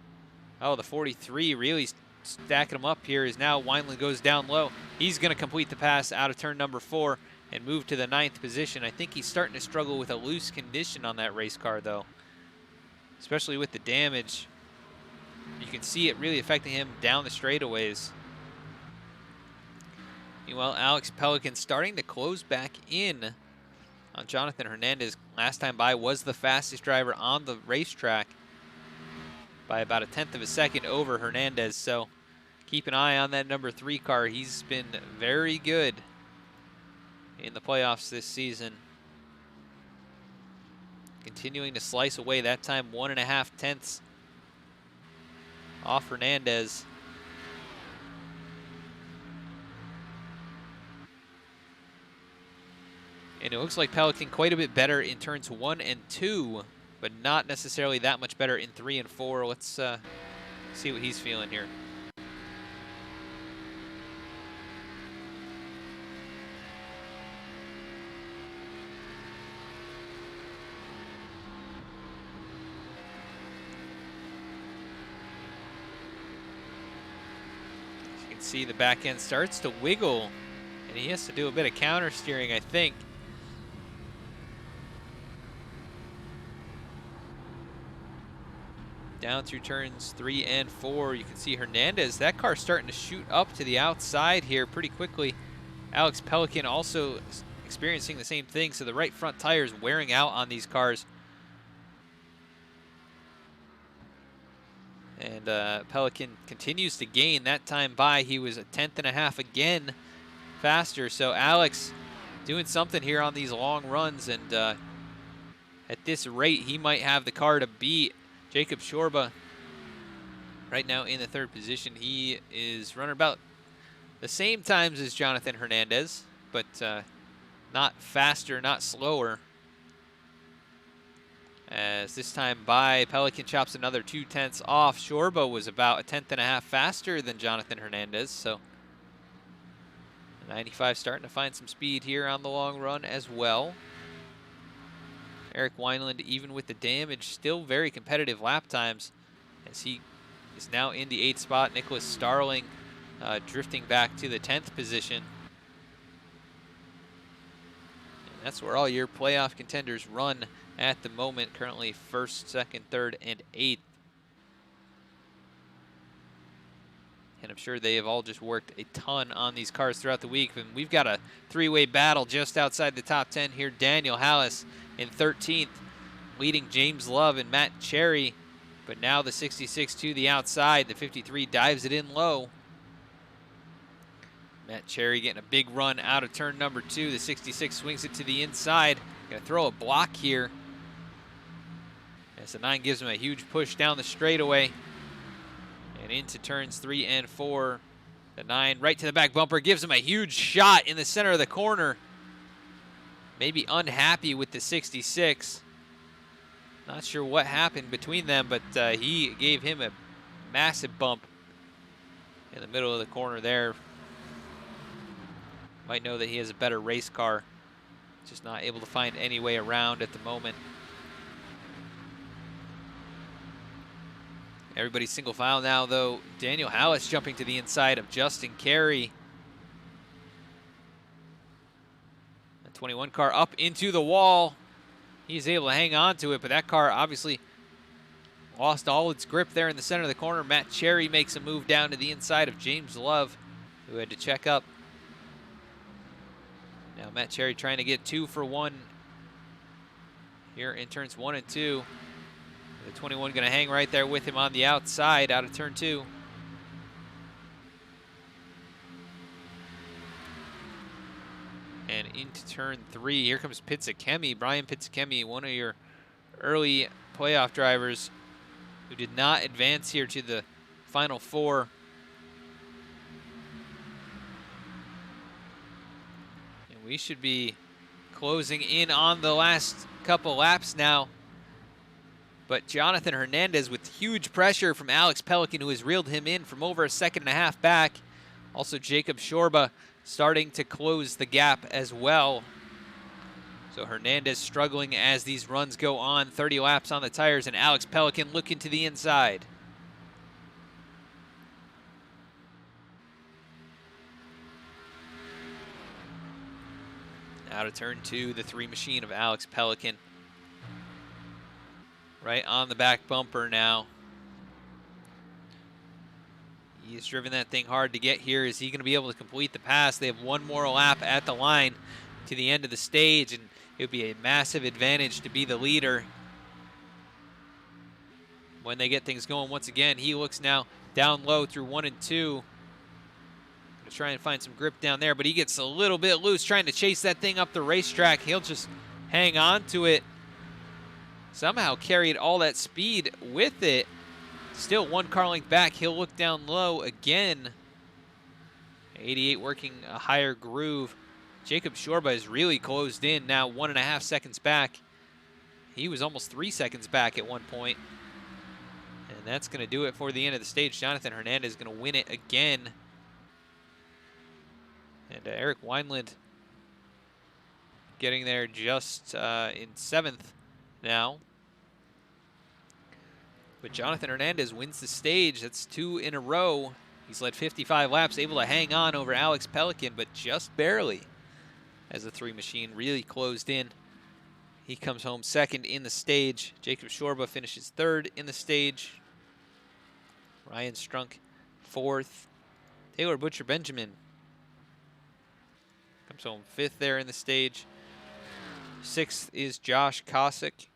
Oh, the 43 really stacking him up here is now Wineland goes down low. He's going to complete the pass out of turn number 4 and move to the 9th position. I think he's starting to struggle with a loose condition on that race car, though, especially with the damage. You can see it really affecting him down the straightaways. Meanwhile, Alex Pelican starting to close back in on Jonathon Hernandez. Last time by was the fastest driver on the racetrack by about 1/10 of a second over Hernandez. So keep an eye on that number 3 car. He's been very good in the playoffs this season. Continuing to slice away, that time 1.5 tenths off Hernandez. And it looks like Pelican quite a bit better in turns 1 and 2, but not necessarily that much better in 3 and 4. Let's see what he's feeling here. As you can see, the back end starts to wiggle, and he has to do a bit of counter steering, I think. Down through turns 3 and 4, you can see Hernandez, that car's starting to shoot up to the outside here pretty quickly. Alex Pelican also experiencing the same thing, so the right front tire is wearing out on these cars. And Pelican continues to gain. That time by, he was 1.5 tenths again faster. So Alex doing something here on these long runs, and at this rate, he might have the car to beat Jacob Shorba right now in the 3rd position. He is running about the same times as Jonathon Hernandez, but not faster, not slower. As this time by, Pelican chops another 2 tenths off. Shorba was about 1.5 tenths faster than Jonathon Hernandez, so 95 starting to find some speed here on the long run as well. Eric Wineland, even with the damage, still very competitive lap times as he is now in the 8th spot. Nicholas Starling drifting back to the 10th position. And that's where all your playoff contenders run at the moment, currently 1st, 2nd, 3rd, and 8th. And I'm sure they have all just worked a ton on these cars throughout the week. And we've got a 3-way battle just outside the top 10 here. Daniel Hallis in 13th, leading James Love and Matt Cherry. But now the 66 to the outside. The 53 dives it in low. Matt Cherry getting a big run out of turn number 2. The 66 swings it to the inside. Gonna throw a block here. As the 9 gives him a huge push down the straightaway. And into turns 3 and 4. The 9 right to the back bumper gives him a huge shot in the center of the corner. Maybe unhappy with the 66. Not sure what happened between them, but he gave him a massive bump in the middle of the corner there. Might know that he has a better race car. Just not able to find any way around at the moment. Everybody's single file now, though. Daniel Hallis jumping to the inside of Justin Carey. The 21 car up into the wall. He's able to hang on to it, but that car obviously lost all its grip there in the center of the corner. Matt Cherry makes a move down to the inside of James Love, who had to check up. Now Matt Cherry trying to get 2 for 1 here in turns 1 and 2. The 21 going to hang right there with him on the outside out of turn 2. And into turn 3, here comes Pizzakemi, Brian Pizzakemi, one of your early playoff drivers who did not advance here to the Final Four. And we should be closing in on the last couple laps now. But Jonathon Hernandez with huge pressure from Alex Pelican, who has reeled him in from over a 1.5 seconds back. Also Jacob Shorba starting to close the gap as well. So Hernandez struggling as these runs go on. 30 laps on the tires, and Alex Pelican looking to the inside. Out of turn 2, the 3 machine of Alex Pelican. Right on the back bumper now. He's driven that thing hard to get here. Is he going to be able to complete the pass? They have one more lap at the line to the end of the stage, and It would be a massive advantage to be the leader when they get things going. Once again, he looks now down low through 1 and 2. Gonna try and find some grip down there, but he gets a little bit loose trying to chase that thing up the racetrack. He'll just hang on to it. Somehow carried all that speed with it. Still 1 car length back. He'll look down low again. 88 working a higher groove. Jacob Shorba is really closed in now, 1.5 seconds back. He was almost 3 seconds back at one point. And that's going to do it for the end of the stage. Jonathon Hernandez is going to win it again. And Eric Wineland getting there just in 7th now. But Jonathon Hernandez wins the stage. That's 2 in a row. He's led 55 laps, able to hang on over Alex Pelican, but just barely, as the 3 machine really closed in. He comes home 2nd in the stage. Jacob Shorba finishes 3rd in the stage. Ryan Strunk 4th. Taylor Butcher Benjamin comes home 5th there in the stage. 6th is Josh Kosick.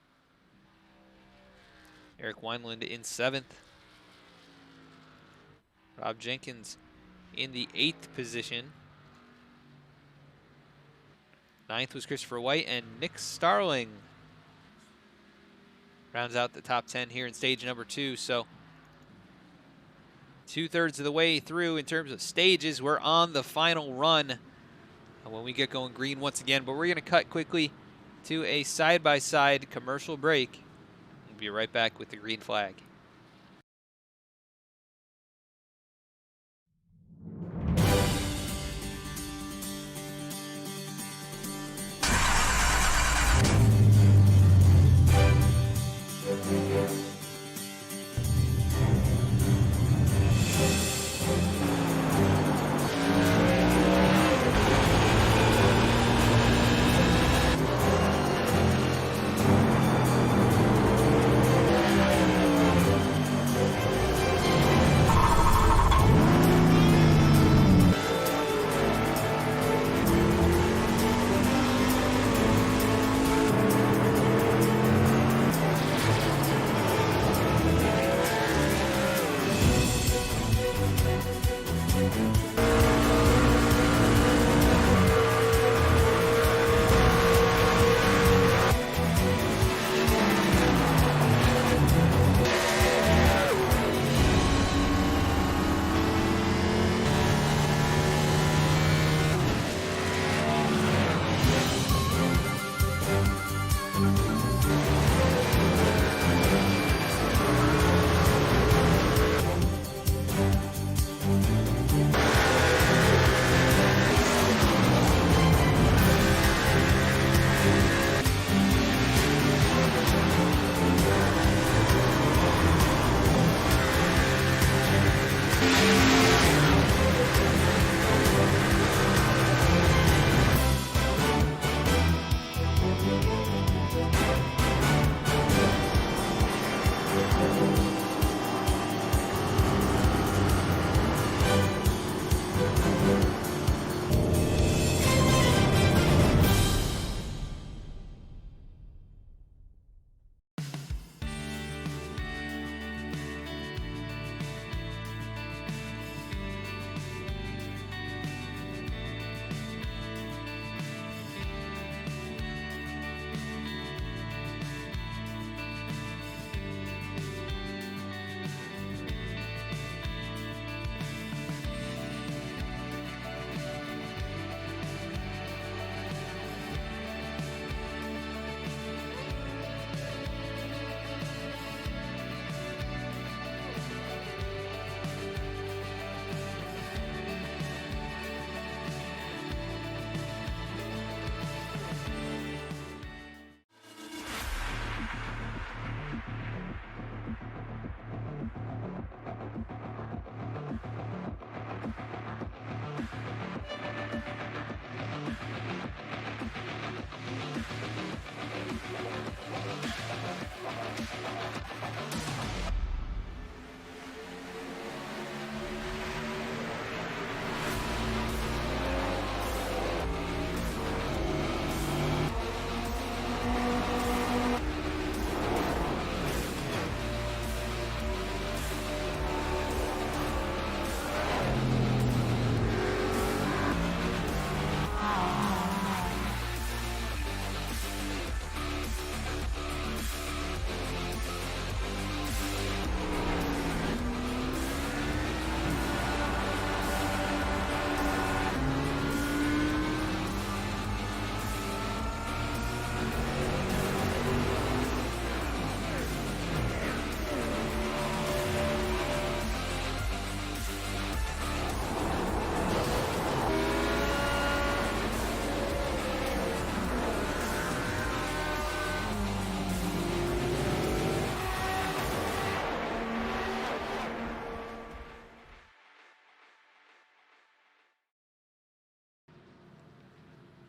Eric Wineland in 7th. Rob Jenkins in the 8th position. 9th was Christopher White, and Nick Starling rounds out the top 10 here in stage number 2. So 2/3 of the way through in terms of stages. We're on the final run when we get going green once again, but we're going to cut quickly to a side-by-side commercial break. We'll be right back with the green flag.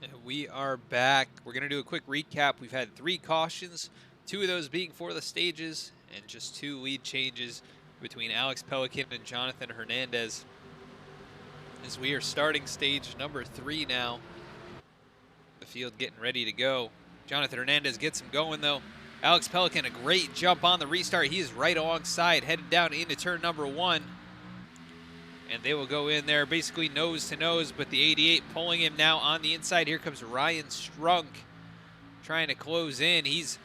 And we are back. We're going to do a quick recap. We've had 3 cautions, 2 of those being for the stages, and just 2 lead changes between Alex Pelican and Jonathon Hernandez. As we are starting stage number 3 now. The field getting ready to go. Jonathon Hernandez gets him going though. Alex Pelican, a great jump on the restart. He is right alongside, headed down into turn number 1. And they will go in there basically nose to nose, but the 88 pulling him now on the inside. Here comes Ryan Strunk trying to close in. He's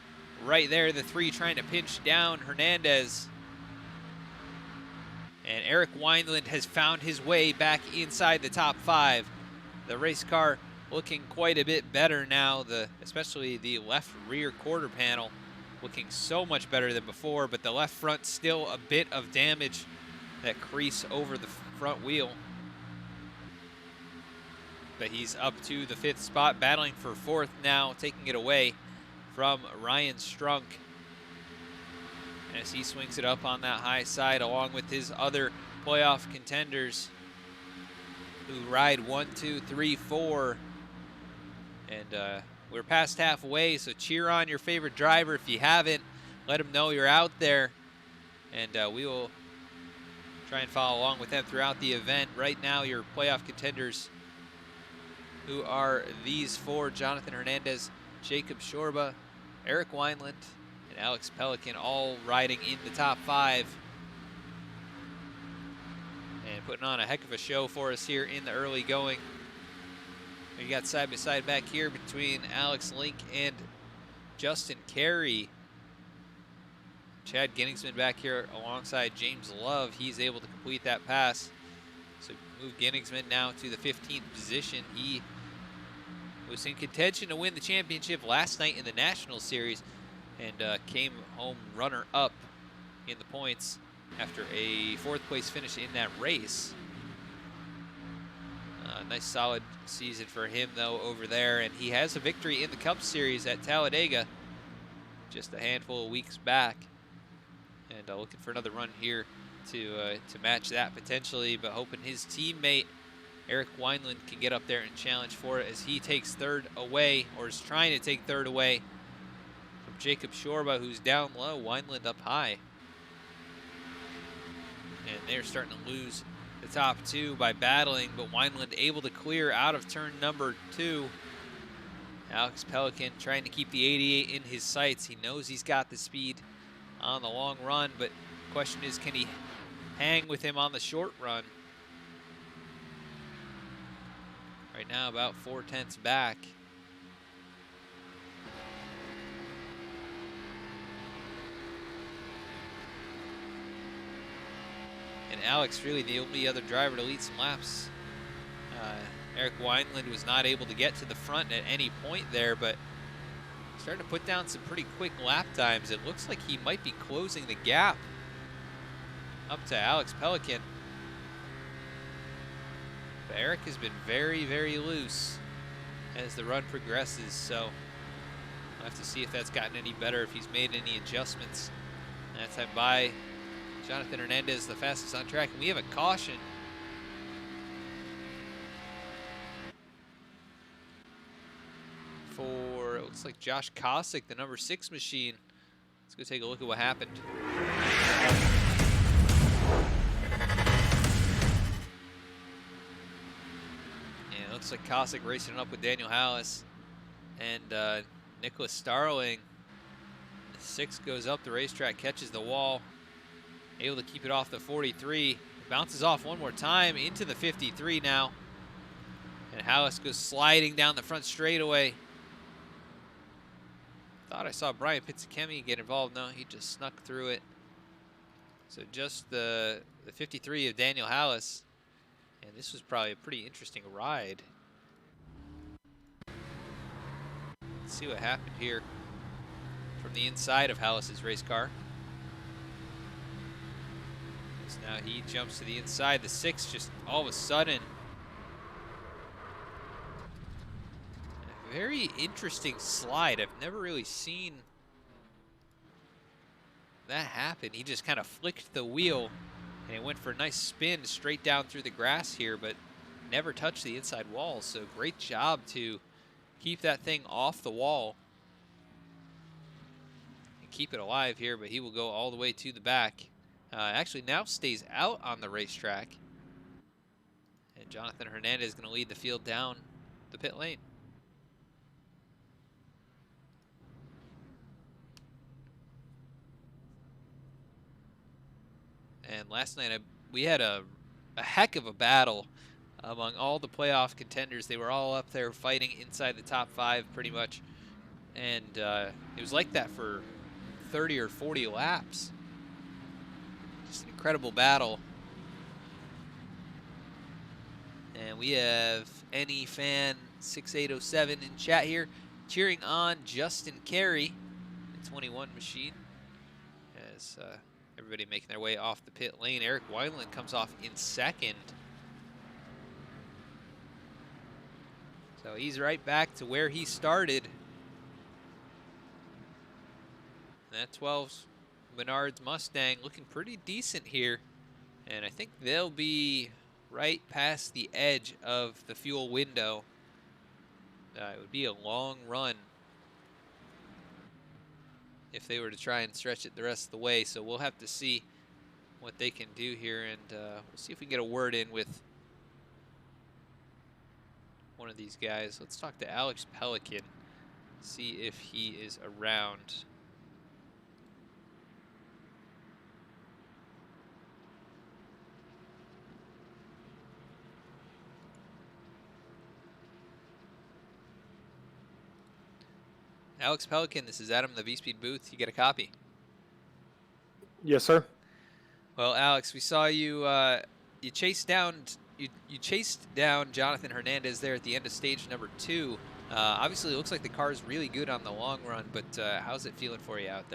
right there, the 3 trying to pinch down Hernandez. And Eric Wineland has found his way back inside the top 5. The race car looking quite a bit better now, especially the left rear quarter panel looking so much better than before, but the left front still a bit of damage, that crease over the front wheel. But he's up to the 5th spot, battling for 4th now, taking it away from Ryan Strunk as he swings it up on that high side along with his other playoff contenders who ride 1, 2, 3, 4. And we're past halfway, so cheer on your favorite driver. If you haven't, let them know you're out there, and we will try and follow along with them throughout the event. Right now, your playoff contenders, who are these 4, Jonathon Hernandez, Jacob Shorba, Eric Wineland, and Alex Pelican, all riding in the top 5. And putting on a heck of a show for us here in the early going. We got side-by-side back here between Alex Link and Justin Carey. Chad Ginningsman back here alongside James Love. He's able to complete that pass. So move Ginningsman now to the 15th position. He was in contention to win the championship last night in the National Series and came home runner-up in the points after a 4th place finish in that race. Nice solid season for him though over there, and he has a victory in the Cup Series at Talladega just a handful of weeks back, and looking for another run here to match that potentially, but hoping his teammate Eric Wineland can get up there and challenge for it as he takes 3rd away, or is trying to take 3rd away from Jacob Shorba, who's down low. Wineland up high, and they're starting to lose the top 2 by battling, but Wineland able to clear out of turn number 2. Alex Pelican trying to keep the 88 in his sights. He knows he's got the speed on the long run, but the question is, can he hang with him on the short run? Right now about 4/10 back. And Alex really the only other driver to lead some laps. Eric Wineland was not able to get to the front at any point there, but starting to put down some pretty quick lap times. It looks like he might be closing the gap up to Alex Pelican. But Eric has been very, very loose as the run progresses, so we'll have to see if that's gotten any better, if he's made any adjustments. And that time by Jonathon Hernandez, the fastest on track, and we have a caution. For, it looks like Josh Kosick, the number 6 machine. Let's go take a look at what happened. And it looks like Kosick racing it up with Daniel Hallis and Nicholas Starling. The 6 goes up the racetrack, catches the wall, able to keep it off the 43. Bounces off one more time into the 53 now. And Hallis goes sliding down the front straightaway. Thought I saw Brian Pizzakemi get involved. No, he just snuck through it. So just the 53 of Daniel Hallis. And this was probably a pretty interesting ride. Let's see what happened here from the inside of Hallis's race car. So now he jumps to the inside. The 6 just all of a sudden. A very interesting slide. I've never really seen that happen. He just kind of flicked the wheel and it went for a nice spin straight down through the grass here, but never touched the inside wall. So great job to keep that thing off the wall and keep it alive here, but he will go all the way to the back. Actually now stays out on the racetrack. And Jonathon Hernandez is going to lead the field down the pit lane. And last night we had a heck of a battle among all the playoff contenders. They were all up there fighting inside the top 5 pretty much. And it was like that for 30 or 40 laps. Just an incredible battle. And we have any fan 6807 in chat here cheering on Justin Carey, the 21 machine, as everybody making their way off the pit lane. Eric Wineland comes off in second. So he's right back to where he started. That 12's Menard's Mustang looking pretty decent here. And I think they'll be right past the edge of the fuel window. It would be a long run if they were to try and stretch it the rest of the way. So we'll have to see what they can do here, and we'll see if we can get a word in with one of these guys. Let's talk to Alex Pelican, see if he is around. Alex Pelican, this is Adam in the V-Speed booth. You get a copy? Yes, sir. Well, Alex, we saw you. You chased down Jonathon Hernandez there at the end of stage number 2. Obviously, it looks like the car is really good on the long run, but how's it feeling for you out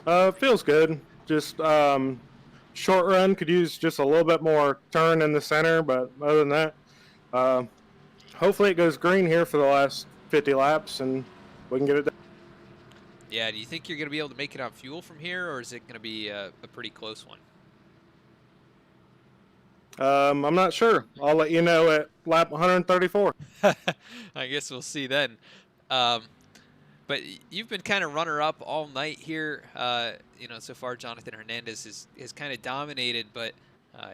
there? Feels good. Just short run could use just a little bit more turn in the center, but other than that, hopefully it goes green here for the last 50 laps and we can get it done. Yeah, do you think you're going to be able to make it on fuel from here, or is it going to be a pretty close one? I'm not sure. I'll let you know at lap 134. I guess we'll see then. But you've been kind of runner-up all night here. You know, so far Jonathon Hernandez has kind of dominated, but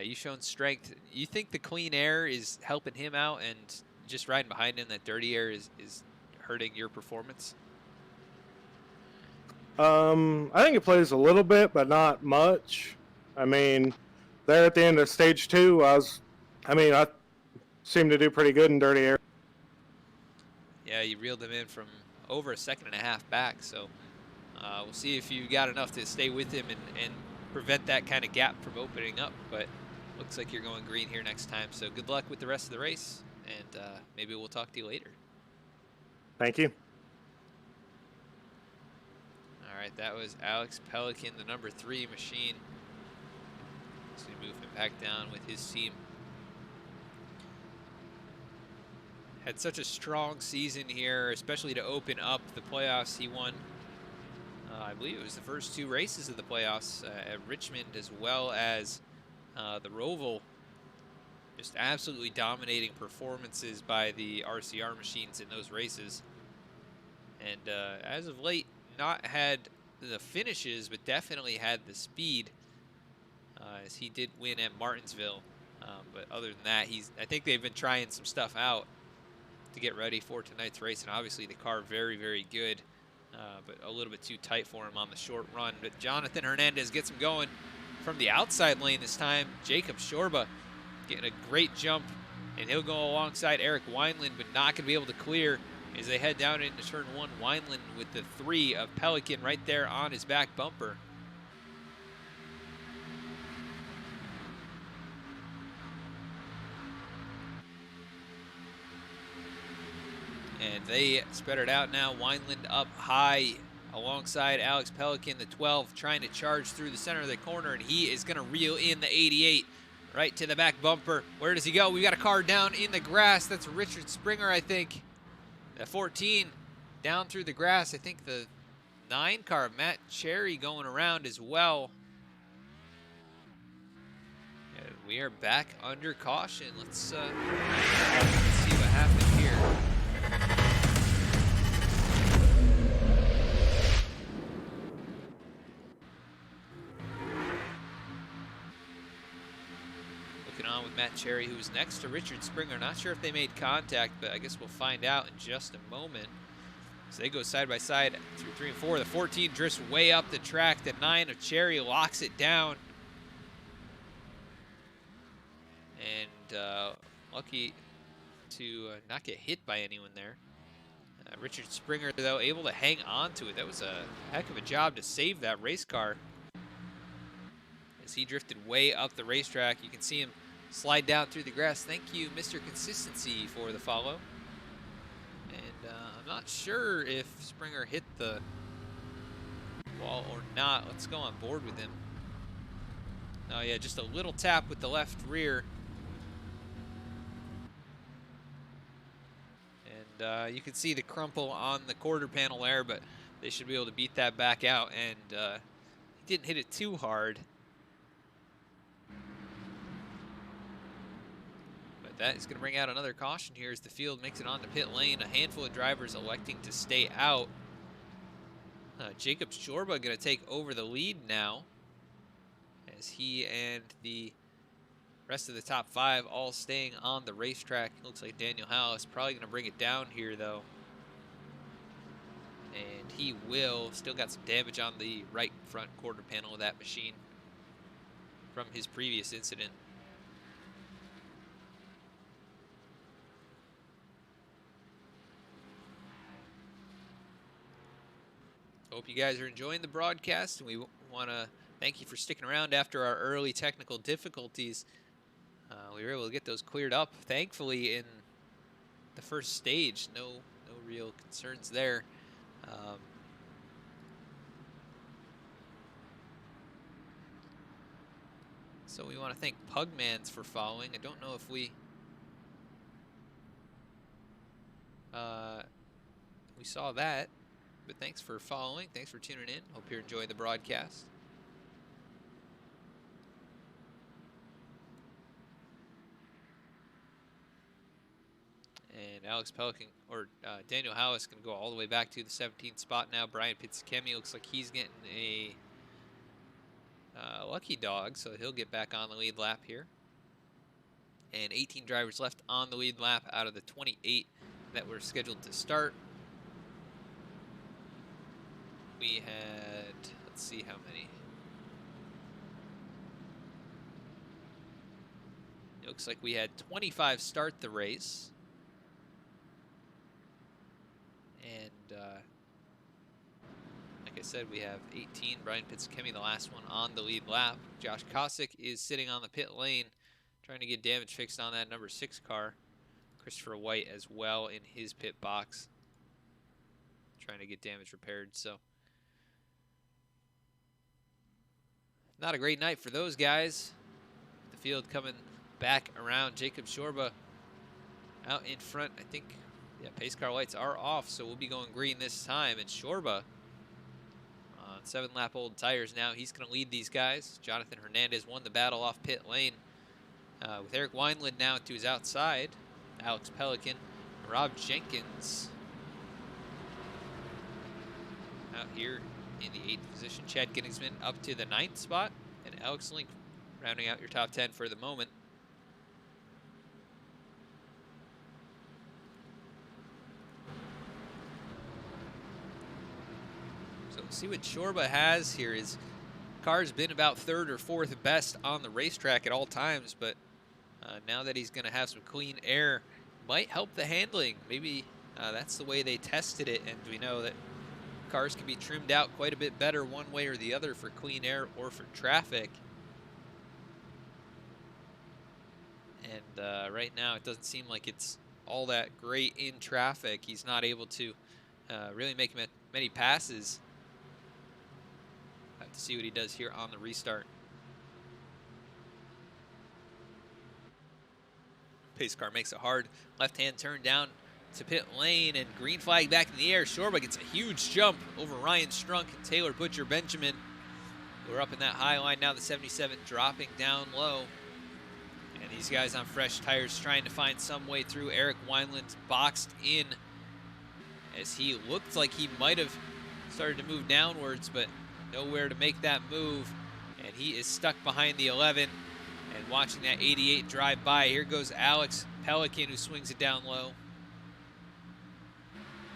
you've shown strength. You think the clean air is helping him out, and just riding behind him, that dirty air is hurting your performance? I think it plays a little bit, but not much. I mean, there at the end of stage 2, I seemed to do pretty good in dirty air. Yeah, you reeled him in from over a second and a half back, so we'll see if you got enough to stay with him and prevent that kind of gap from opening up. But looks like you're going green here next time, so good luck with the rest of the race, and maybe we'll talk to you later. Thank you. All right, that was Alex Pelican, the number 3 machine. So we move him back down with his team. Had such a strong season here, especially to open up the playoffs. He won, I believe it was the first 2 races of the playoffs at Richmond, as well as the Roval. Just absolutely dominating performances by the RCR machines in those races. And as of late, not had the finishes, but definitely had the speed, as he did win at Martinsville. But other than that, I think they've been trying some stuff out to get ready for tonight's race, and obviously the car very, very good, but a little bit too tight for him on the short run. But Jonathon Hernandez gets him going from the outside lane this time. Jacob Shorba getting a great jump, and he'll go alongside Eric Wineland, but not going to be able to clear as they head down into turn 1. Wineland with the 3 of Pelican right there on his back bumper. And they spread it out now. Wineland up high alongside Alex Pelican, the 12, trying to charge through the center of the corner, and he is going to reel in the 88 right to the back bumper. Where does he go? We've got a car down in the grass. That's Richard Springer, I think. The 14 down through the grass. I think the 9 car, Matt Cherry, going around as well. And we are back under caution. Let's see what happens here. Matt Cherry, who was next to Richard Springer. Not sure if they made contact, but I guess we'll find out in just a moment. So they go side by side through 3 and 4. The 14 drifts way up the track. The 9 of Cherry locks it down. And lucky to not get hit by anyone there. Richard Springer, though, able to hang on to it. That was a heck of a job to save that race car. As he drifted way up the racetrack, you can see him slide down through the grass. Thank you, Mr. Consistency, for the follow. And I'm not sure if Springer hit the wall or not. Let's go on board with him. Oh yeah, just a little tap with the left rear. And you can see the crumple on the quarter panel there, but they should be able to beat that back out. And he didn't hit it too hard. But that is going to bring out another caution here as the field makes it onto pit lane. A handful of drivers electing to stay out. Jacob Shorba going to take over the lead now, as he and the rest of the top 5 all staying on the racetrack. Looks like Daniel Howe is probably going to bring it down here, though. And he will. Still got some damage on the right front quarter panel of that machine from his previous incident. Hope you guys are enjoying the broadcast, and we want to thank you for sticking around after our early technical difficulties. We were able to get those cleared up, thankfully, in the first stage. No real concerns there. So we want to thank Pugmans for following. I don't know if we saw that, but thanks for following. Thanks for tuning in. Hope you're enjoying the broadcast. And Alex Pelican, or Daniel Howe is going to go all the way back to the 17th spot now. Brian Pizzicemi looks like he's getting a lucky dog, so he'll get back on the lead lap here. And 18 drivers left on the lead lap out of the 28 that were scheduled to start. We had, let's see how many. It looks like we had 25 start the race. And like I said, we have 18. Brian Pizzicemi, the last one on the lead lap. Josh Kosick is sitting on the pit lane, trying to get damage fixed on that number 6 car. Christopher White as well in his pit box, trying to get damage repaired. So not a great night for those guys. The field coming back around. Jacob Shorba out in front. I think, yeah, pace car lights are off, so we'll be going green this time. And Shorba on 7-lap-old tires now. He's going to lead these guys. Jonathon Hernandez won the battle off pit lane. With Eric Wineland now to his outside. Alex Pelican, Rob Jenkins out here in the 8th position. Chad Ginnigsman up to the 9th spot. And Alex Link rounding out your top 10 for the moment. So we'll see what Shorba has here. His car's been about 3rd or 4th best on the racetrack at all times, but now that he's going to have some clean air, might help the handling. Maybe that's the way they tested it, and we know that cars can be trimmed out quite a bit better one way or the other for clean air or for traffic. And right now it doesn't seem like it's all that great in traffic. He's not able to really make many passes. Have to see what he does here on the restart. Pace car makes a hard left-hand turn down to pit lane, and green flag back in the air. Shorba gets a huge jump over Ryan Strunk and Taylor Butcher Benjamin. We're up in that high line now, the 77 dropping down low. And these guys on fresh tires trying to find some way through. Eric Wineland's boxed in as he looked like he might have started to move downwards, but nowhere to make that move. And he is stuck behind the 11. And watching that 88 drive by, here goes Alex Pelican, who swings it down low.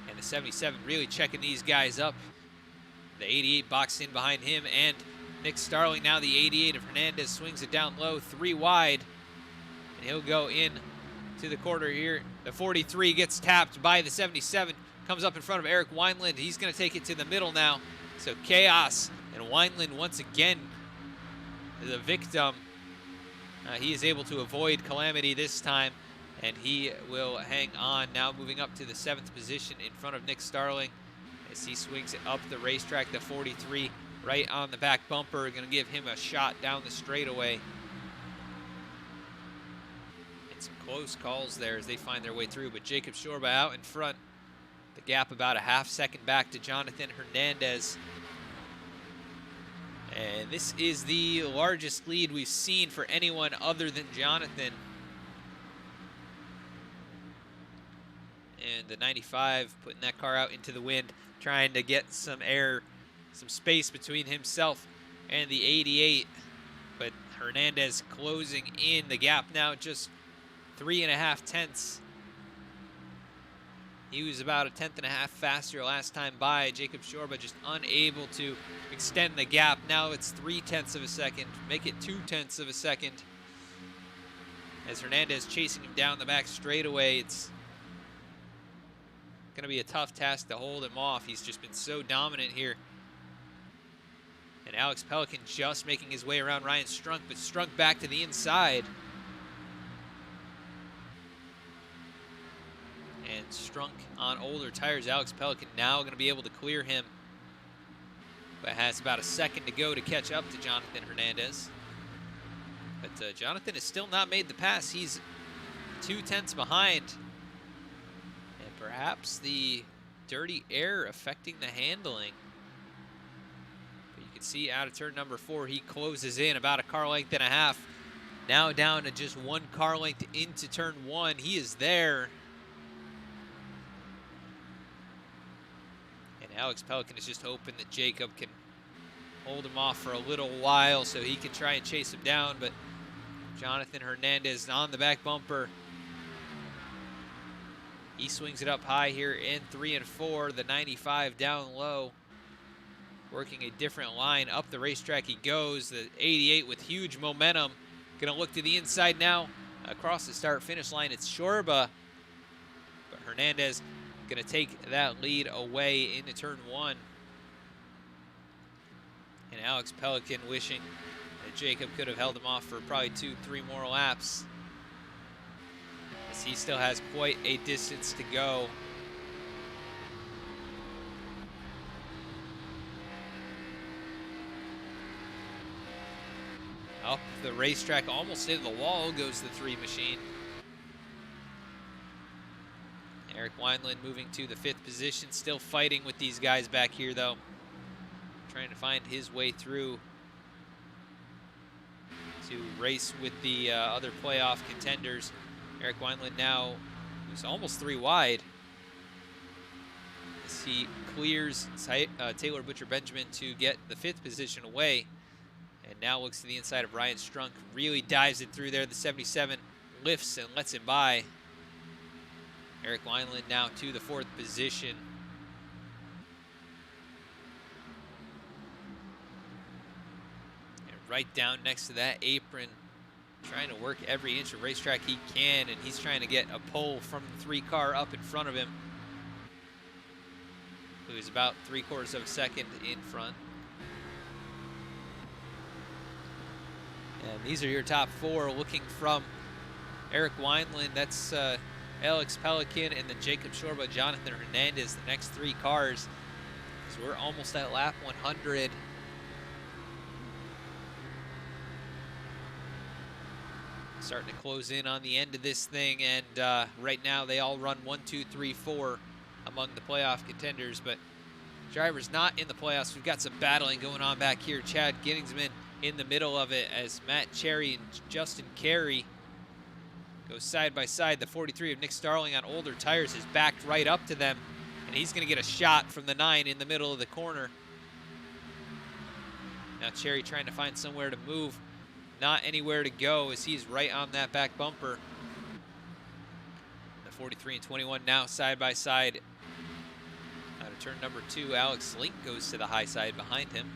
And the 77 really checking these guys up. The 88 boxed in behind him, and Nick Starling, now the 88 of Hernandez, swings it down low, 3 wide. And he'll go in to the quarter here. The 43 gets tapped by the 77, comes up in front of Eric Wineland. He's going to take it to the middle now. So Chaos and Wineland once again the victim. He is able to avoid calamity this time, and he will hang on. Now moving up to the 7th position in front of Nick Starling as he swings it up the racetrack. The 43 right on the back bumper, going to give him a shot down the straightaway. And some close calls there as they find their way through, but Jacob Shorba out in front. The gap about a half second back to Jonathon Hernandez. And this is the largest lead we've seen for anyone other than Jonathon. And the 95 putting that car out into the wind, trying to get some air, some space between himself and the 88. But Hernandez closing in the gap now, just 3.5 tenths. He was about a 1/10.5 faster last time by. Jacob Shorba just unable to extend the gap. Now it's 0.3 of a second, make it 0.2 of a second. As Hernandez chasing him down the back straightaway, it's going to be a tough task to hold him off. He's just been so dominant here. And Alex Pelican just making his way around Ryan Strunk, but Strunk back to the inside. And Strunk on older tires. Alex Pelican now going to be able to clear him, but has about a second to go to catch up to Jonathon Hernandez. But Jonathon has still not made the pass. He's 0.2 behind. And perhaps the dirty air affecting the handling. But you can see out of turn number 4, he closes in about a car length and a half. Now down to just 1 car length into turn 1. He is there. Alex Pelican is just hoping that Jacob can hold him off for a little while so he can try and chase him down, but Jonathon Hernandez on the back bumper. He swings it up high here in 3 and 4, the 95 down low. Working a different line up the racetrack he goes. The 88 with huge momentum. Gonna look to the inside now. Across the start-finish line, it's Shorba, but Hernandez going to take that lead away into turn 1. And Alex Pelican wishing that Jacob could have held him off for probably 2-3 more laps, as he still has quite a distance to go. Up the racetrack, almost into the wall, goes the 3 machine. Eric Wineland moving to the 5th position, still fighting with these guys back here though. Trying to find his way through to race with the other playoff contenders. Eric Wineland now, who's almost 3 wide, as he clears Taylor Butcher Benjamin to get the 5th position away. And now looks to the inside of Ryan Strunk, really dives it through there. The 77 lifts and lets him by. Eric Wineland now to the 4th position. And right down next to that apron, trying to work every inch of racetrack he can, and he's trying to get a pole from the 3 car up in front of him, who is about 3/4 of a second in front. And these are your top 4 looking from Eric Wineland. That's Alex Pelican and then Jacob Shorba, Jonathon Hernandez, the next 3 cars. So we're almost at lap 100. Starting to close in on the end of this thing, and right now they all run 1, 2, 3, 4 among the playoff contenders, but drivers not in the playoffs. We've got some battling going on back here. Chad Ginningsman in the middle of it as Matt Cherry and Justin Carey go side by side. The 43 of Nick Starling on older tires is backed right up to them, and he's going to get a shot from the 9 in the middle of the corner. Now Cherry trying to find somewhere to move. not anywhere to go as he's right on that back bumper. The 43 and 21 now side by side. Out of turn number 2, Alex Link goes to the high side behind him.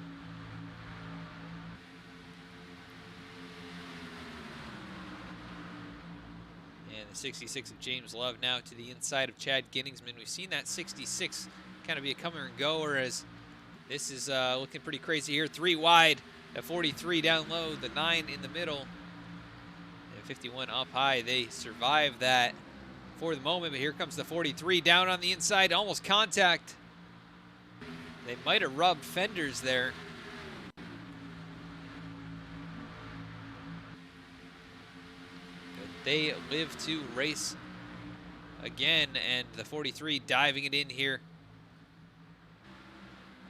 And the 66 of James Love now to the inside of Chad Ginningsman. We've seen that 66 kind of be a comer and goer, as this is looking pretty crazy here. 3 wide, the 43 down low, the 9 in the middle, and 51 up high. They survive that for the moment, but here comes the 43 down on the inside, almost contact. They might have rubbed fenders there. But they live to race again, and the 43 diving it in here.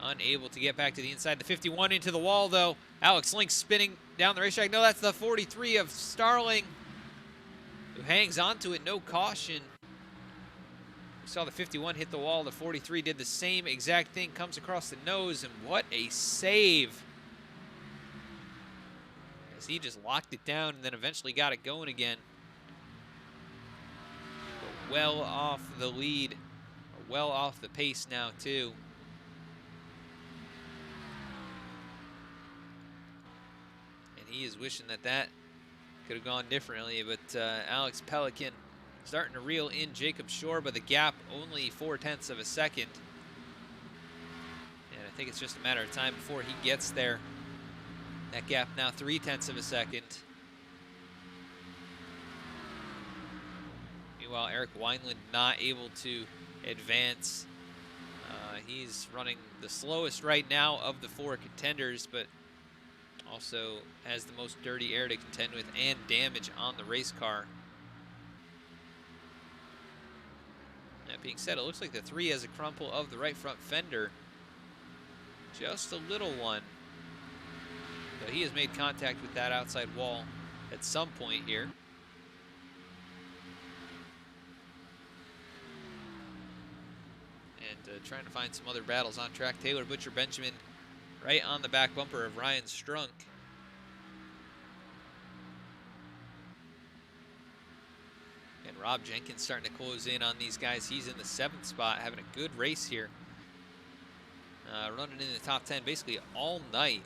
Unable to get back to the inside. The 51 into the wall, though. Alex Link spinning down the racetrack. No, that's the 43 of Starling, who hangs onto it, no caution. We saw the 51 hit the wall. The 43 did the same exact thing, comes across the nose, and what a save. As he just locked it down and then eventually got it going again. But well off the lead, or well off the pace now, too. He is wishing that that could have gone differently, but Alex Pelican starting to reel in Jacob Shorba. The gap only 0.4 of a second. And I think it's just a matter of time before he gets there. That gap now 0.3 of a second. Meanwhile, Eric Wineland not able to advance. He's running the slowest right now of the 4 contenders, but also has the most dirty air to contend with and damage on the race car. That being said, it looks like the 3 has a crumple of the right front fender. Just a little one. So he has made contact with that outside wall at some point here. And trying to find some other battles on track. Taylor Butcher Benjamin right on the back bumper of Ryan Strunk. And Rob Jenkins starting to close in on these guys. He's in the 7th spot, having a good race here. Running in the top 10 basically all night.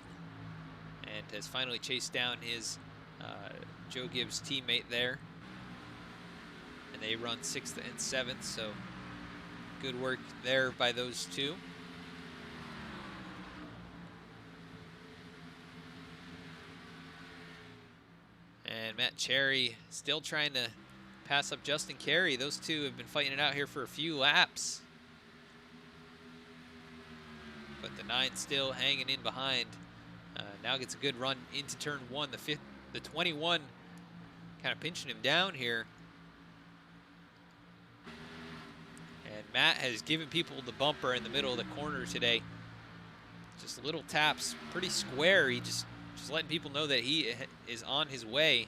And has finally chased down his Joe Gibbs teammate there. And they run 6th and 7th, so good work there by those two. And Matt Cherry still trying to pass up Justin Carey. Those two have been fighting it out here for a few laps. But the 9 still hanging in behind. Now gets a good run into turn 1. The 21 kind of pinching him down here. And Matt has given people the bumper in the middle of the corner today. Just little taps, pretty square. He just letting people know that he is on his way.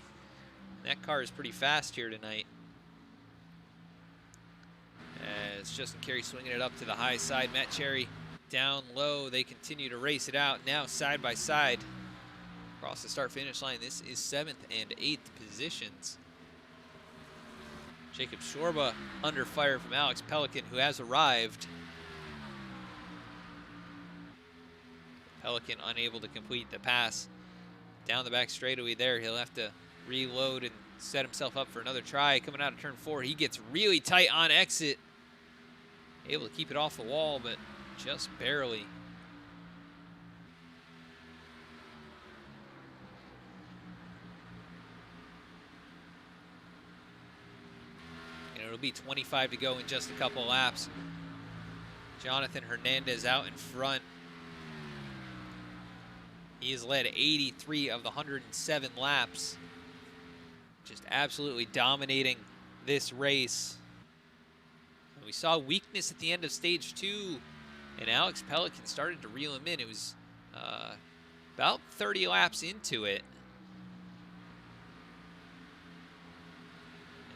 That car is pretty fast here tonight. As Justin Carey swinging it up to the high side. Matt Cherry down low. They continue to race it out now side by side. Across the start-finish line, this is 7th and 8th positions. Jacob Shorba under fire from Alex Pelican, who has arrived. Pelican unable to complete the pass down the back straightaway there. He'll have to reload and set himself up for another try. Coming out of turn 4, he gets really tight on exit. Able to keep it off the wall, but just barely. And it'll be 25 to go in just a couple laps. Jonathon Hernandez out in front. He has led 83 of the 107 laps. Just absolutely dominating this race. And we saw weakness at the end of stage 2, and Alex Pelican started to reel him in. It was about 30 laps into it.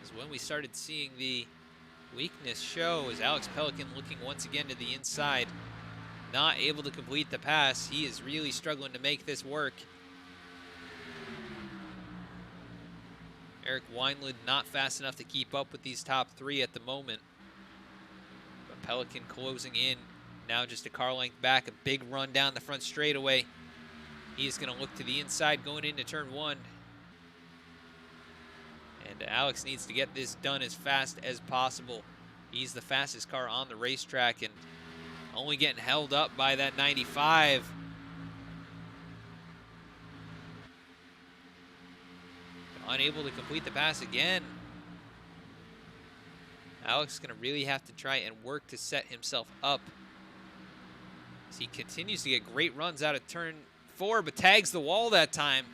Is when we started seeing the weakness show, as Alex Pelican looking once again to the inside. Not able to complete the pass. He is really struggling to make this work. Eric Wineland not fast enough to keep up with these top three at the moment. But Pelican closing in. Now just a car length back. A big run down the front straightaway. He's going to look to the inside going into turn one. And Alex needs to get this done as fast as possible. He's the fastest car on the racetrack and only getting held up by that 95. Unable to complete the pass again. Alex is going to really have to try and work to set himself up. As he continues to get great runs out of turn 4, but tags the wall that time.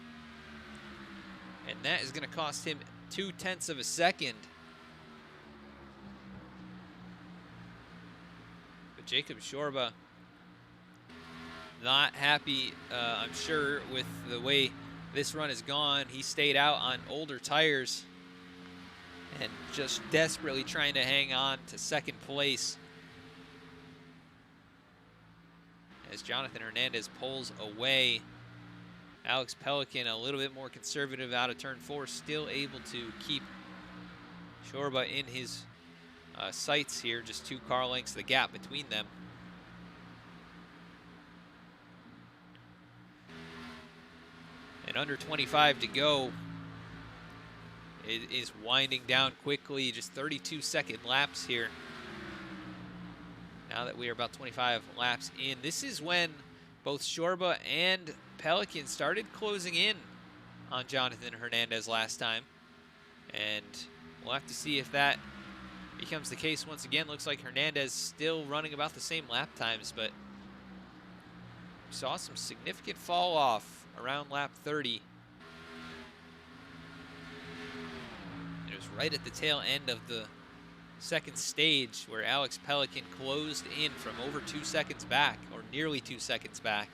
And that is going to cost him 0.2 of a second. But Jacob Shorba not happy, I'm sure, with the way this run has gone. He stayed out on older tires and just desperately trying to hang on to second place. As Jonathon Hernandez pulls away, Alex Pelican a little bit more conservative out of turn 4, still able to keep Shorba in his sights here, just 2 car lengths the gap between them. And under 25 to go. It is winding down quickly, just 32-second laps here. Now that we are about 25 laps in. This is when both Shorba and Pelican started closing in on Jonathon Hernandez last time. And we'll have to see if that becomes the case once again. Looks like Hernandez still running about the same lap times, but we saw some significant fall off around lap 30. It was right at the tail end of the second stage where Alex Pelican closed in from over 2 seconds back, or nearly 2 seconds back.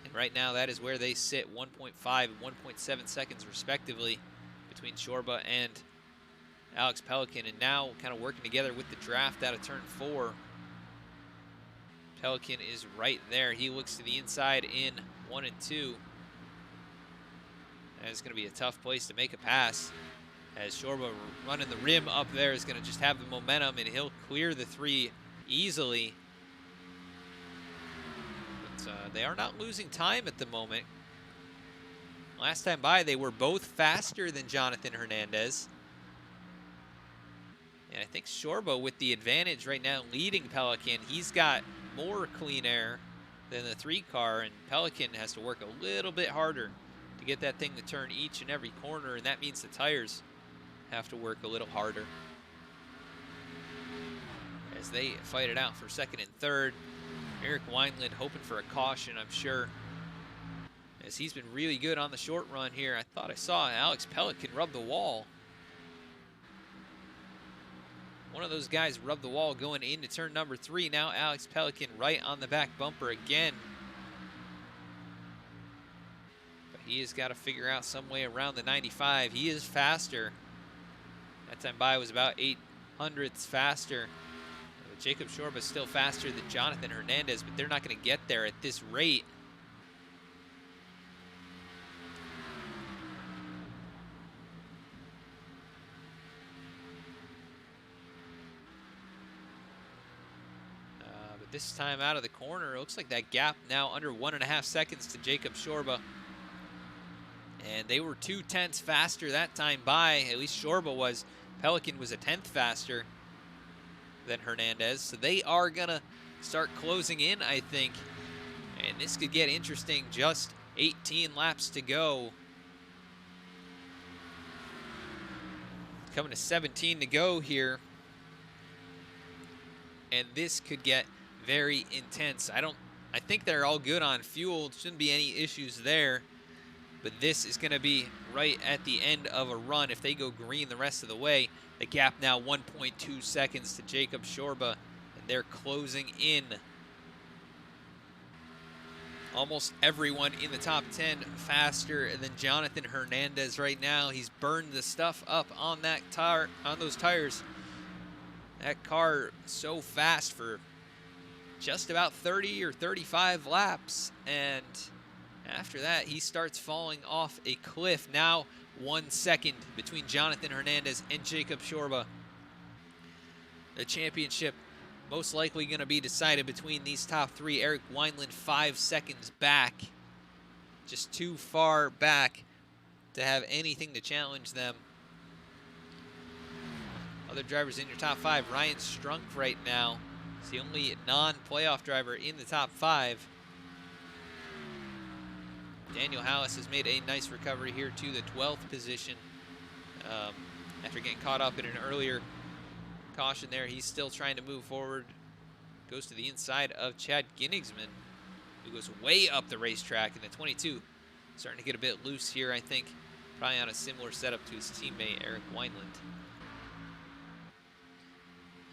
And right now that is where they sit, 1.5 and 1.7 seconds respectively between Shorba and Alex Pelican. And now kind of working together with the draft out of turn 4. Pelican is right there. He looks to the inside in 1 and 2. And it's going to be a tough place to make a pass, as Shorba running the rim up there is going to just have the momentum, and he'll clear the 3 easily. But they are not losing time at the moment. Last time by, they were both faster than Jonathon Hernandez. And I think Shorba with the advantage right now leading Pelican. He's got more clean air than the 3 car, and Pelican has to work a little bit harder to get that thing to turn each and every corner, and that means the tires have to work a little harder as they fight it out for second and third. Eric Wineland hoping for a caution, I'm sure, as he's been really good on the short run here. I thought I saw Alex Pelican rub the wall. One of those guys rubbed the wall going into turn number 3. Now Alex Pelican right on the back bumper again. But he has got to figure out some way around the 95. He is faster. That time by was about 0.08 faster. But Jacob Shorba is still faster than Jonathon Hernandez, but they're not going to get there at this rate. But this time out of the corner, it looks like that gap now under 1.5 seconds to Jacob Shorba. And they were 0.2 faster that time by, at least Shorba was. Pelican was 1/10 faster than Hernandez. So they are gonna start closing in, I think. And this could get interesting, just 18 laps to go. Coming to 17 to go here. And this could get very intense. I think they're all good on fuel. Shouldn't be any issues there. But this is going to be right at the end of a run. If they go green the rest of the way, the gap now 1.2 seconds to Jacob Shorba, and they're closing in. Almost everyone in the top 10 faster than Jonathon Hernandez right now. He's burned the stuff up on that tire, on those tires. That car so fast for just about 30 or 35 laps, and after that, he starts falling off a cliff. Now 1 second between Jonathon Hernandez and Jacob Shorba. The championship most likely going to be decided between these top three. Eric Wineland 5 seconds back, just too far back to have anything to challenge them. Other drivers in your top 5, Ryan Strunk right now is the only non-playoff driver in the top 5. Daniel Hallis has made a nice recovery here to the 12th position. After getting caught up in an earlier caution there, he's still trying to move forward. Goes to the inside of Chad Ginnigsman, who goes way up the racetrack in the 22. Starting to get a bit loose here, I think. Probably on a similar setup to his teammate, Eric Wineland.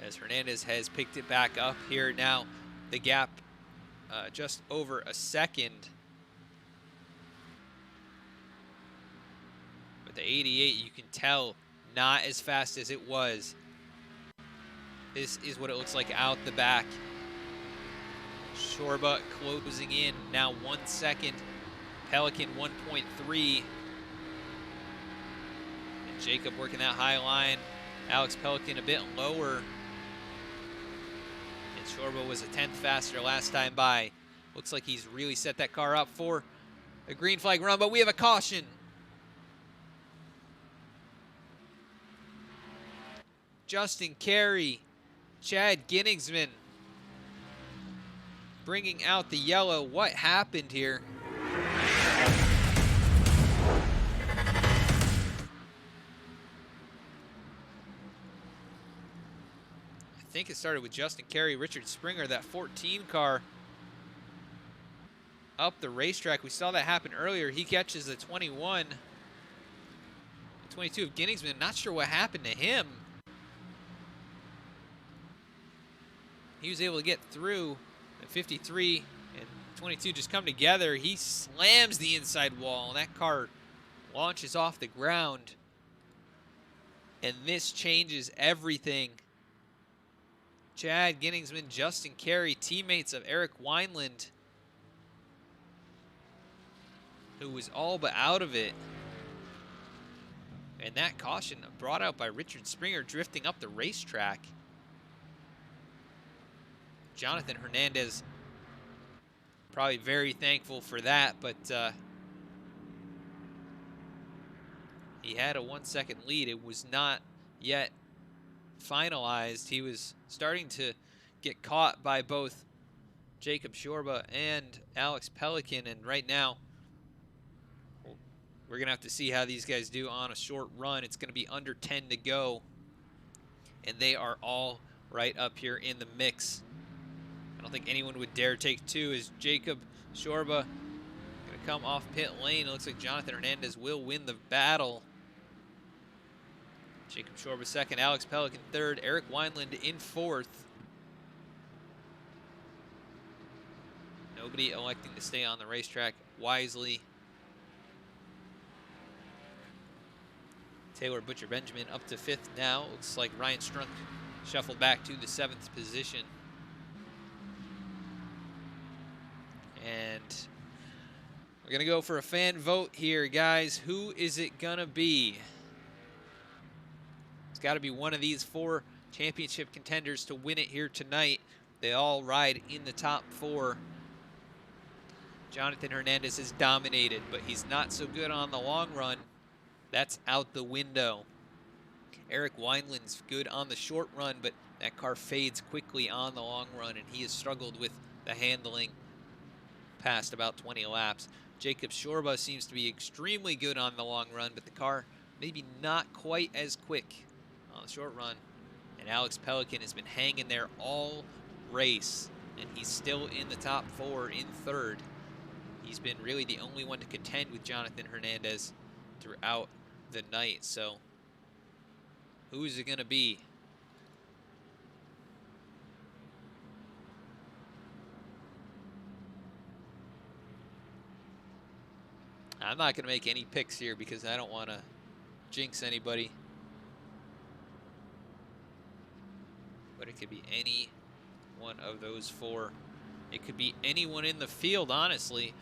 As Hernandez has picked it back up here now, the gap just over a second. But the 88, you can tell, not as fast as it was. This is what it looks like out the back. Shorba closing in, now 1 second. Pelican 1.3. And Jacob working that high line. Alex Pelican a bit lower. And Shorba was a 10th faster last time by. Looks like he's really set that car up for a green flag run, but we have a caution. Justin Carey, Chad Ginnigsman bringing out the yellow. What happened here? I think it started with Justin Carey, Richard Springer, that 14 car up the racetrack. We saw that happen earlier. He catches the 21. The 22 of Ginnigsman. Not sure what happened to him. He was able to get through. The 53 and 22 just come together. He slams the inside wall, and that car launches off the ground. And this changes everything. Chad Ginnigsman, Justin Carey, teammates of Eric Wineland, who was all but out of it. And that caution brought out by Richard Springer drifting up the racetrack. Jonathon Hernandez probably very thankful for that, but he had a 1 second lead. It was not yet finalized. He was starting to get caught by both Jacob Shorba and Alex Pelican, and right now we're gonna have to see how these guys do on a short run. It's gonna be under 10 to go, and they are all right up here in the mix. I don't think anyone would dare take two. As Jacob Shorba gonna come off pit lane. It looks like Jonathon Hernandez will win the battle. Jacob Shorba second, Alex Pelican third, Eric Wineland in fourth. Nobody electing to stay on the racetrack wisely. Taylor Butcher Benjamin up to fifth now. Looks like Ryan Strunk shuffled back to the 7th position. And we're gonna go for a fan vote here, guys. Who is it gonna be? It's got to be one of these 4 championship contenders to win it here tonight. They all ride in the top 4. Jonathon Hernandez has dominated, but he's not so good on the long run. That's out the window. Eric Wineland's good on the short run, but that car fades quickly on the long run, and he has struggled with the handling past about 20 laps. Jacob Shorba seems to be extremely good on the long run, but the car maybe not quite as quick on the short run. And Alex Pelican has been hanging there all race, and he's still in the top 4 in third. He's been really the only one to contend with Jonathon Hernandez throughout the night. So who is it going to be? I'm not going to make any picks here because I don't want to jinx anybody. But it could be any one of those 4. It could be anyone in the field, honestly.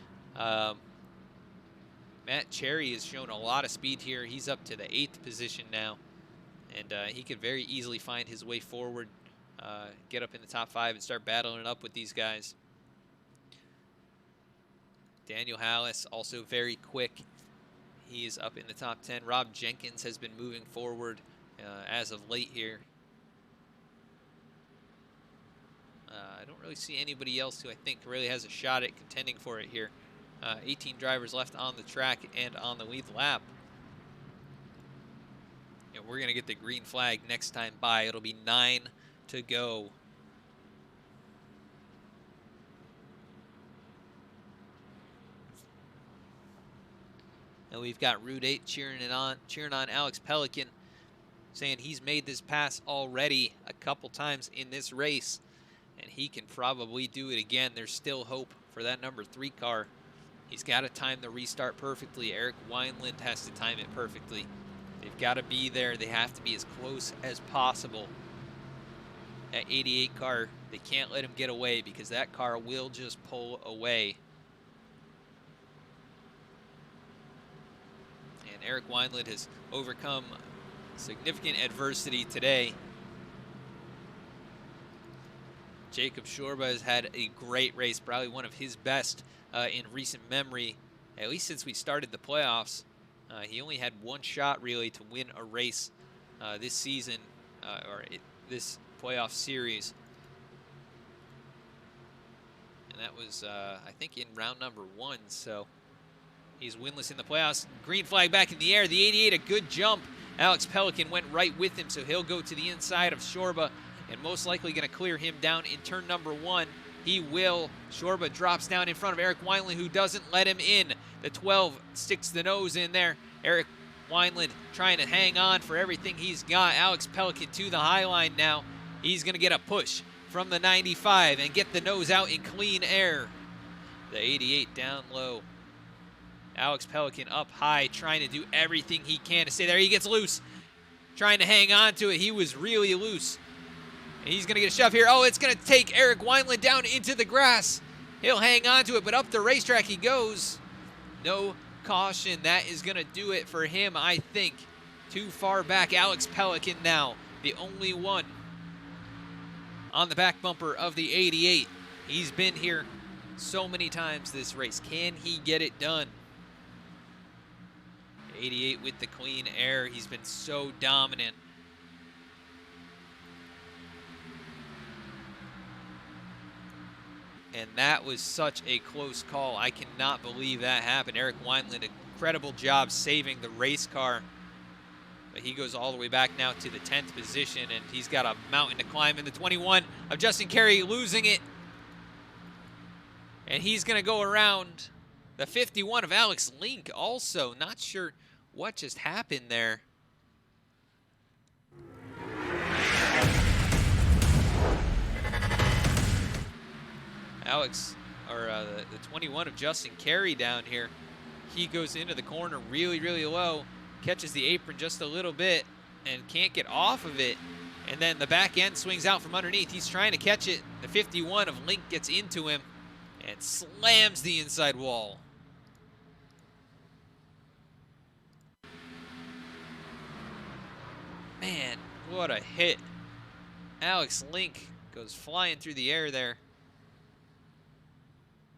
Matt Cherry has shown a lot of speed here. He's up to the 8th position now, and he could very easily find his way forward, get up in the top 5 and start battling it up with these guys. Daniel Hallis also very quick. He is up in the top 10. Rob Jenkins has been moving forward as of late here. I don't really see anybody else who I think really has a shot at contending for it here. 18 drivers left on the track and on the lead lap. And we're going to get the green flag next time by. It'll be 9 to go. And we've got Route 8 cheering on Alex Pelican, saying he's made this pass already a couple times in this race, and he can probably do it again. There's still hope for that number 3 car. He's got to time the restart perfectly. Eric Wineland has to time it perfectly. They've got to be there. They have to be as close as possible. That 88 car, they can't let him get away, because that car will just pull away. And Eric Wineland has overcome significant adversity today. Jacob Shorba has had a great race, probably one of his best in recent memory, at least since we started the playoffs. He only had one shot really to win a race this season, this playoff series. And that was, I think, in round number 1, so he's winless in the playoffs. Green flag back in the air. The 88, a good jump. Alex Pelican went right with him, so he'll go to the inside of Shorba and most likely going to clear him down in turn number 1. He will. Shorba drops down in front of Eric Wineland, who doesn't let him in. The 12 sticks the nose in there. Eric Wineland trying to hang on for everything he's got. Alex Pelican to the high line now. He's going to get a push from the 95 and get the nose out in clean air. The 88 down low. Alex Pelican up high, trying to do everything he can to stay there. He gets loose, trying to hang on to it. He was really loose. And he's going to get a shove here. Oh, it's going to take Eric Wineland down into the grass. He'll hang on to it, but up the racetrack he goes. No caution. That is going to do it for him, I think. Too far back. Alex Pelican now, the only one on the back bumper of the 88. He's been here so many times this race. Can he get it done? 88 with the clean air. He's been so dominant. And that was such a close call. I cannot believe that happened. Eric Wineland, incredible job saving the race car. But he goes all the way back now to the 10th position, and he's got a mountain to climb in the 21 of Justin Carey, losing it. And he's going to go around the 51 of Alex Link also. Not sure what just happened there. The 21 of Justin Carey down here. He goes into the corner really, really low, catches the apron just a little bit, and can't get off of it. And then the back end swings out from underneath. He's trying to catch it. The 51 of Link gets into him and slams the inside wall. Man, what a hit. Alex Link goes flying through the air there.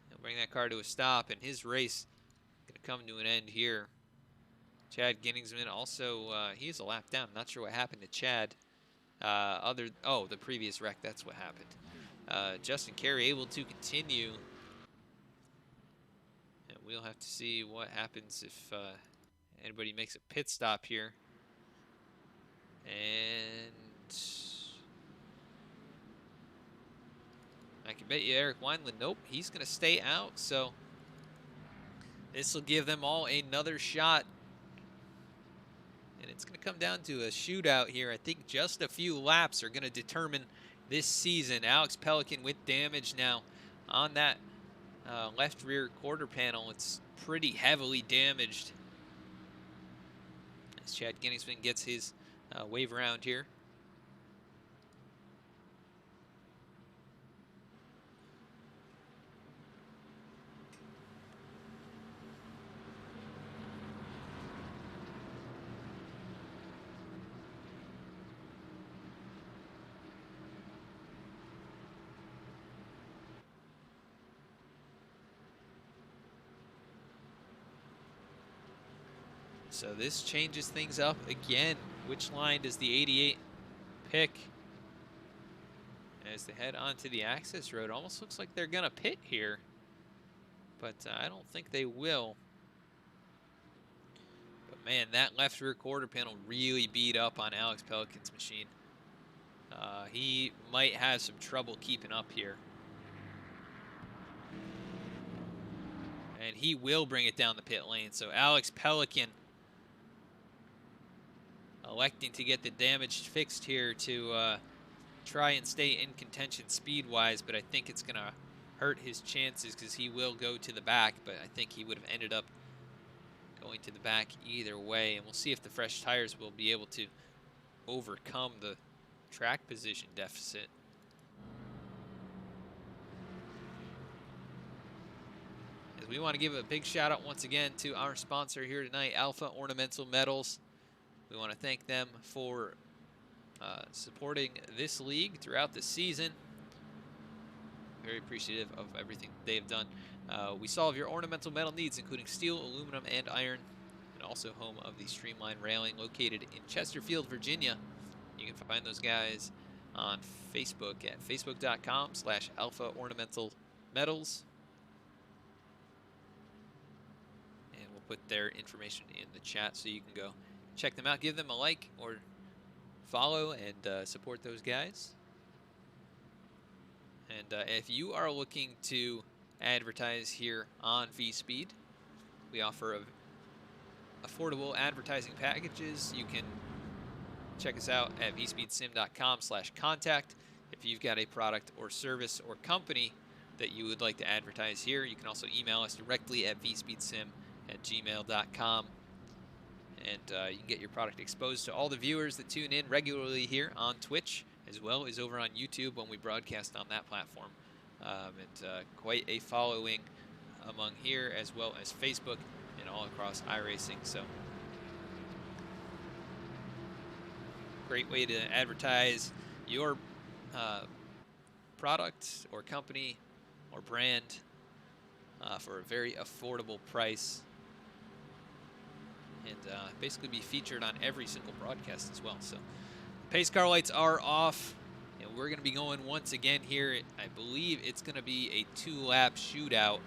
He'll bring that car to a stop, and his race is going to come to an end here. Chad Ginningsman also, he's a lap down. Not sure what happened to Chad. The previous wreck, that's what happened. Justin Carey able to continue. And we'll have to see what happens if anybody makes a pit stop here. And I can bet you Eric Wineland, nope, he's going to stay out. So this will give them all another shot. And it's going to come down to a shootout here. I think just a few laps are going to determine this season. Alex Pelican with damage now on that left rear quarter panel. It's pretty heavily damaged. As Chad Ginningsman gets his wave around here. So this changes things up again. Which line does the 88 pick as they head onto the access road? Almost looks like they're going to pit here, but I don't think they will. But man, that left rear quarter panel really beat up on Alex Pelican's machine. He might have some trouble keeping up here. And he will bring it down the pit lane. So Alex Pelican electing to get the damage fixed here to try and stay in contention speed-wise, but I think it's going to hurt his chances because he will go to the back, but I think he would have ended up going to the back either way. And we'll see if the fresh tires will be able to overcome the track position deficit. As we want to give a big shout out once again to our sponsor here tonight, Alpha Ornamental Metals. We want to thank them for supporting this league throughout the season. Very appreciative of everything they've done. We solve your ornamental metal needs, including steel, aluminum, and iron, and also home of the Streamline Railing located in Chesterfield, Virginia. You can find those guys on Facebook at facebook.com/Alpha Ornamental Metals. And we'll put their information in the chat so you can go check them out, give them a like or follow, and support those guys. And if you are looking to advertise here on V-Speed, we offer affordable advertising packages. You can check us out at vspeedsim.com/contact. If you've got a product or service or company that you would like to advertise here, you can also email us directly at vspeedsim@gmail.com. And you can get your product exposed to all the viewers that tune in regularly here on Twitch, as well as over on YouTube when we broadcast on that platform. And quite a following among here, as well as Facebook and all across iRacing. So great way to advertise your product or company or brand for a very affordable price. And basically be featured on every single broadcast as well. So pace car lights are off, and we're going to be going once again here. I believe it's going to be a 2-lap shootout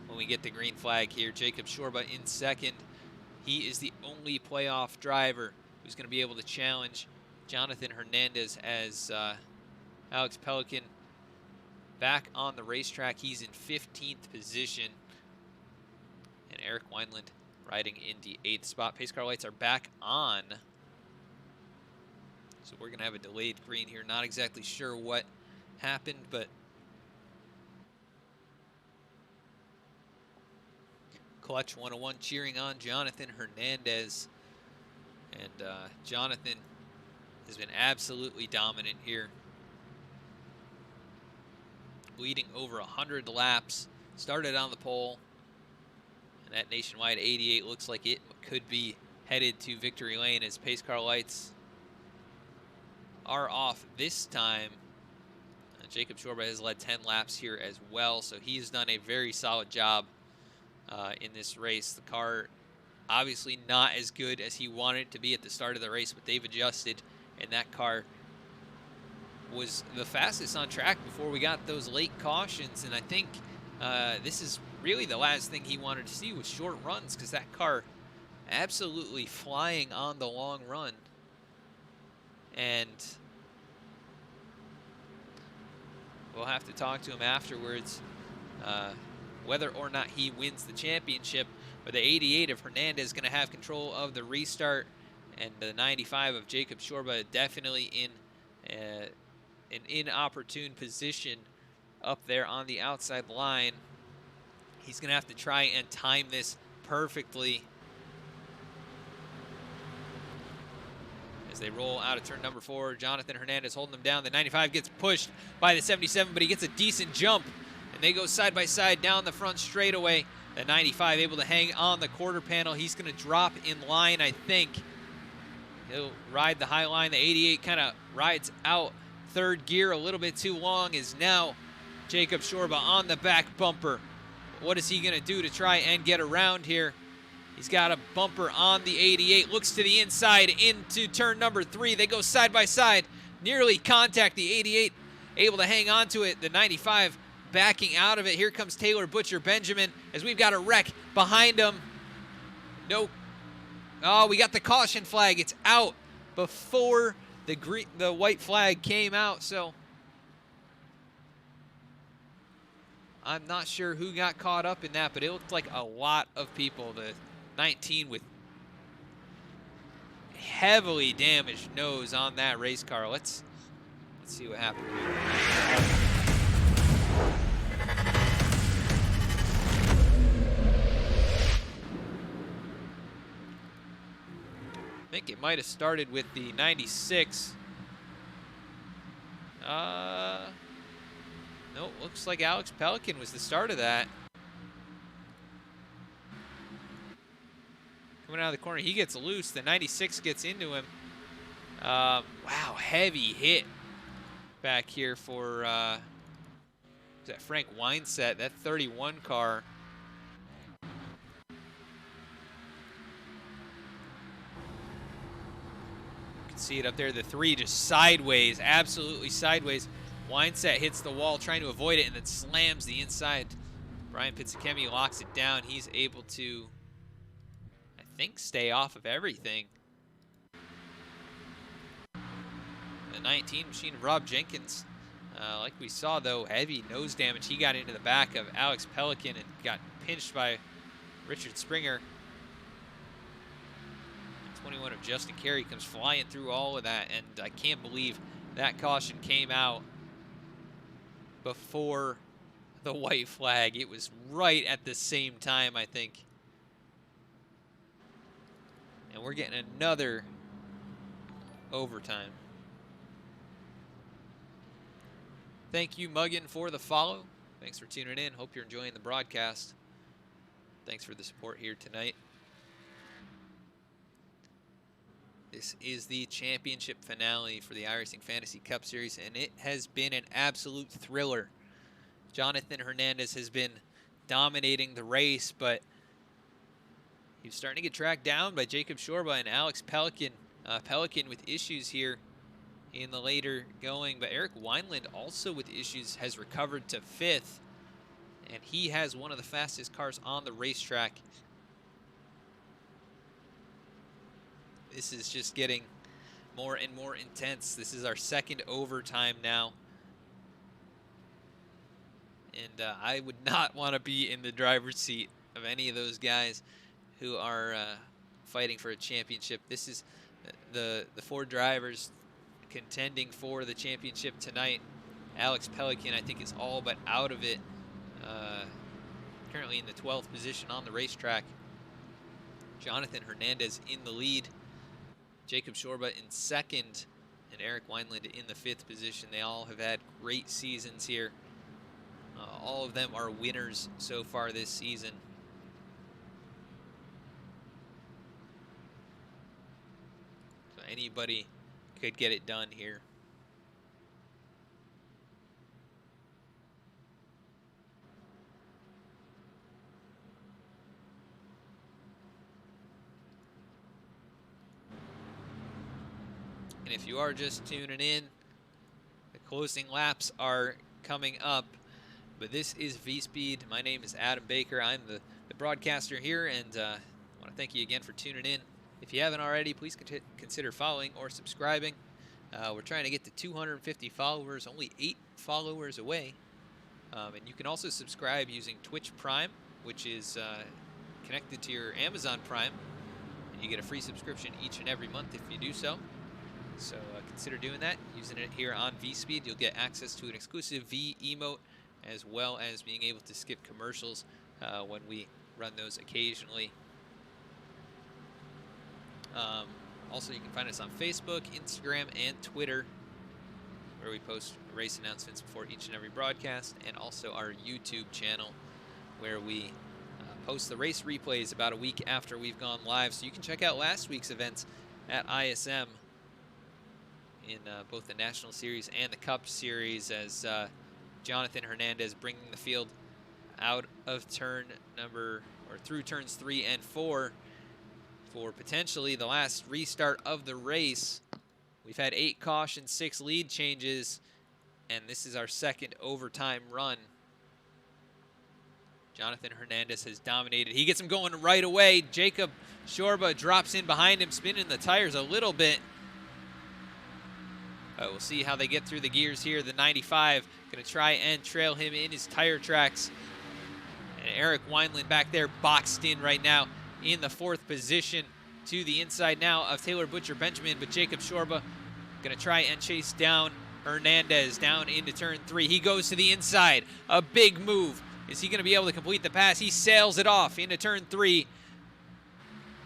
when we get the green flag here. Jacob Shorba in second. He is the only playoff driver who's going to be able to challenge Jonathon Hernandez as Alex Pelican back on the racetrack. He's in 15th position. And Eric Wineland riding in the 8th spot. Pace car lights are back on. So we're going to have a delayed green here. Not exactly sure what happened, but Clutch 101 cheering on Jonathon Hernandez. And Jonathon has been absolutely dominant here. Leading over 100 laps. Started on the pole. And that nationwide 88 looks like it could be headed to victory lane as pace car lights are off this time. Jacob Shorba has led 10 laps here as well, so he's done a very solid job in this race. The car obviously not as good as he wanted it to be at the start of the race, but they've adjusted, and that car was the fastest on track before we got those late cautions. And I think this is really the last thing he wanted to see was short runs, because that car absolutely flying on the long run. And we'll have to talk to him afterwards whether or not he wins the championship. But the 88 of Hernandez is going to have control of the restart, and the 95 of Jacob Shorba definitely in an inopportune position up there on the outside line. He's going to have to try and time this perfectly as they roll out of turn number 4. Jonathon Hernandez holding them down. The 95 gets pushed by the 77, but he gets a decent jump, and they go side by side down the front straightaway. The 95 able to hang on the quarter panel. He's going to drop in line, I think. He'll ride the high line. The 88 kind of rides out third gear a little bit too long, is now Jacob Shorba on the back bumper. What is he going to do to try and get around here? He's got a bumper on the 88, looks to the inside into turn number 3. They go side by side, nearly contact the 88, able to hang on to it. The 95 backing out of it. Here comes Taylor Butcher Benjamin as we've got a wreck behind him. No. Oh, we got the caution flag. It's out before the white flag came out, so I'm not sure who got caught up in that, but it looked like a lot of people. The 19 with heavily damaged nose on that race car. Let's see what happened here. I think it might have started with the 96. No, looks like Alex Pelican was the start of that. Coming out of the corner, he gets loose. The 96 gets into him. Wow, heavy hit back here for is that Frank Wineset, that 31 car. You can see it up there. The 3 just sideways, absolutely sideways. Wineset hits the wall trying to avoid it and then slams the inside. Brian Pizzichemi locks it down. He's able to, I think, stay off of everything. The 19 machine of Rob Jenkins, like we saw though, heavy nose damage. He got into the back of Alex Pelican and got pinched by Richard Springer. 21 of Justin Carey comes flying through all of that, and I can't believe that caution came out before the white flag. It was right at the same time, I think. And we're getting another overtime. Thank you, Muggin, for the follow. Thanks for tuning in. Hope you're enjoying the broadcast. Thanks for the support here tonight. This is the championship finale for the iRacing Fantasy Cup Series, and it has been an absolute thriller. Jonathon Hernandez has been dominating the race, but he was starting to get tracked down by Jacob Shorba and Alex Pelican. Pelican with issues here in the later going, but Eric Wineland also with issues has recovered to 5th, and he has one of the fastest cars on the racetrack. This is just getting more and more intense. This is our second overtime now. And I would not want to be in the driver's seat of any of those guys who are fighting for a championship. This is the 4 drivers contending for the championship tonight. Alex Pelican, I think, is all but out of it. Currently in the 12th position on the racetrack. Jonathon Hernandez in the lead. Jacob Shorba in 2nd, and Eric Wineland in the 5th position. They all have had great seasons here. All of them are winners so far this season. So anybody could get it done here. And if you are just tuning in, the closing laps are coming up. But this is V-Speed. My name is Adam Baker. I'm the broadcaster here, and I want to thank you again for tuning in. If you haven't already, please consider following or subscribing. We're trying to get to 250 followers, only 8 followers away. And you can also subscribe using Twitch Prime, which is connected to your Amazon Prime. And you get a free subscription each and every month if you do so. So consider doing that. Using it here on V-Speed, you'll get access to an exclusive V emote, as well as being able to skip commercials when we run those occasionally. Also, you can find us on Facebook, Instagram, and Twitter, where we post race announcements before each and every broadcast, and also our YouTube channel, where we post the race replays about a week after we've gone live. So you can check out last week's events at ISM in both the National Series and the Cup Series, as Jonathon Hernandez bringing the field out of through turns 3 and 4. for potentially the last restart of the race. We've had 8 cautions, 6 lead changes, and this is our second overtime run. Jonathon Hernandez has dominated. He gets him going right away. Jacob Shorba drops in behind him, spinning the tires a little bit. We'll see how they get through the gears here. The 95 going to try and trail him in his tire tracks. And Eric Wineland back there boxed in right now in the 4th position to the inside now of Taylor Butcher Benjamin, but Jacob Shorba going to try and chase down Hernandez down into turn 3. He goes to the inside. A big move. Is he going to be able to complete the pass? He sails it off into turn 3.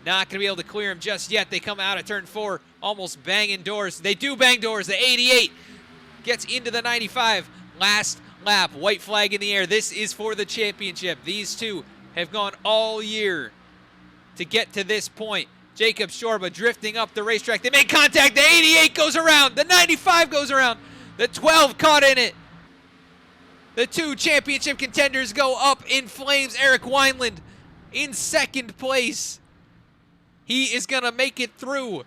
Not going to be able to clear him just yet. They come out of turn 4, almost banging doors. They do bang doors. The 88 gets into the 95. Last lap, white flag in the air. This is for the championship. These two have gone all year to get to this point. Jacob Shorba drifting up the racetrack. They make contact. The 88 goes around. The 95 goes around. The 12 caught in it. The 2 championship contenders go up in flames. Eric Wineland in 2nd place. He is going to make it through.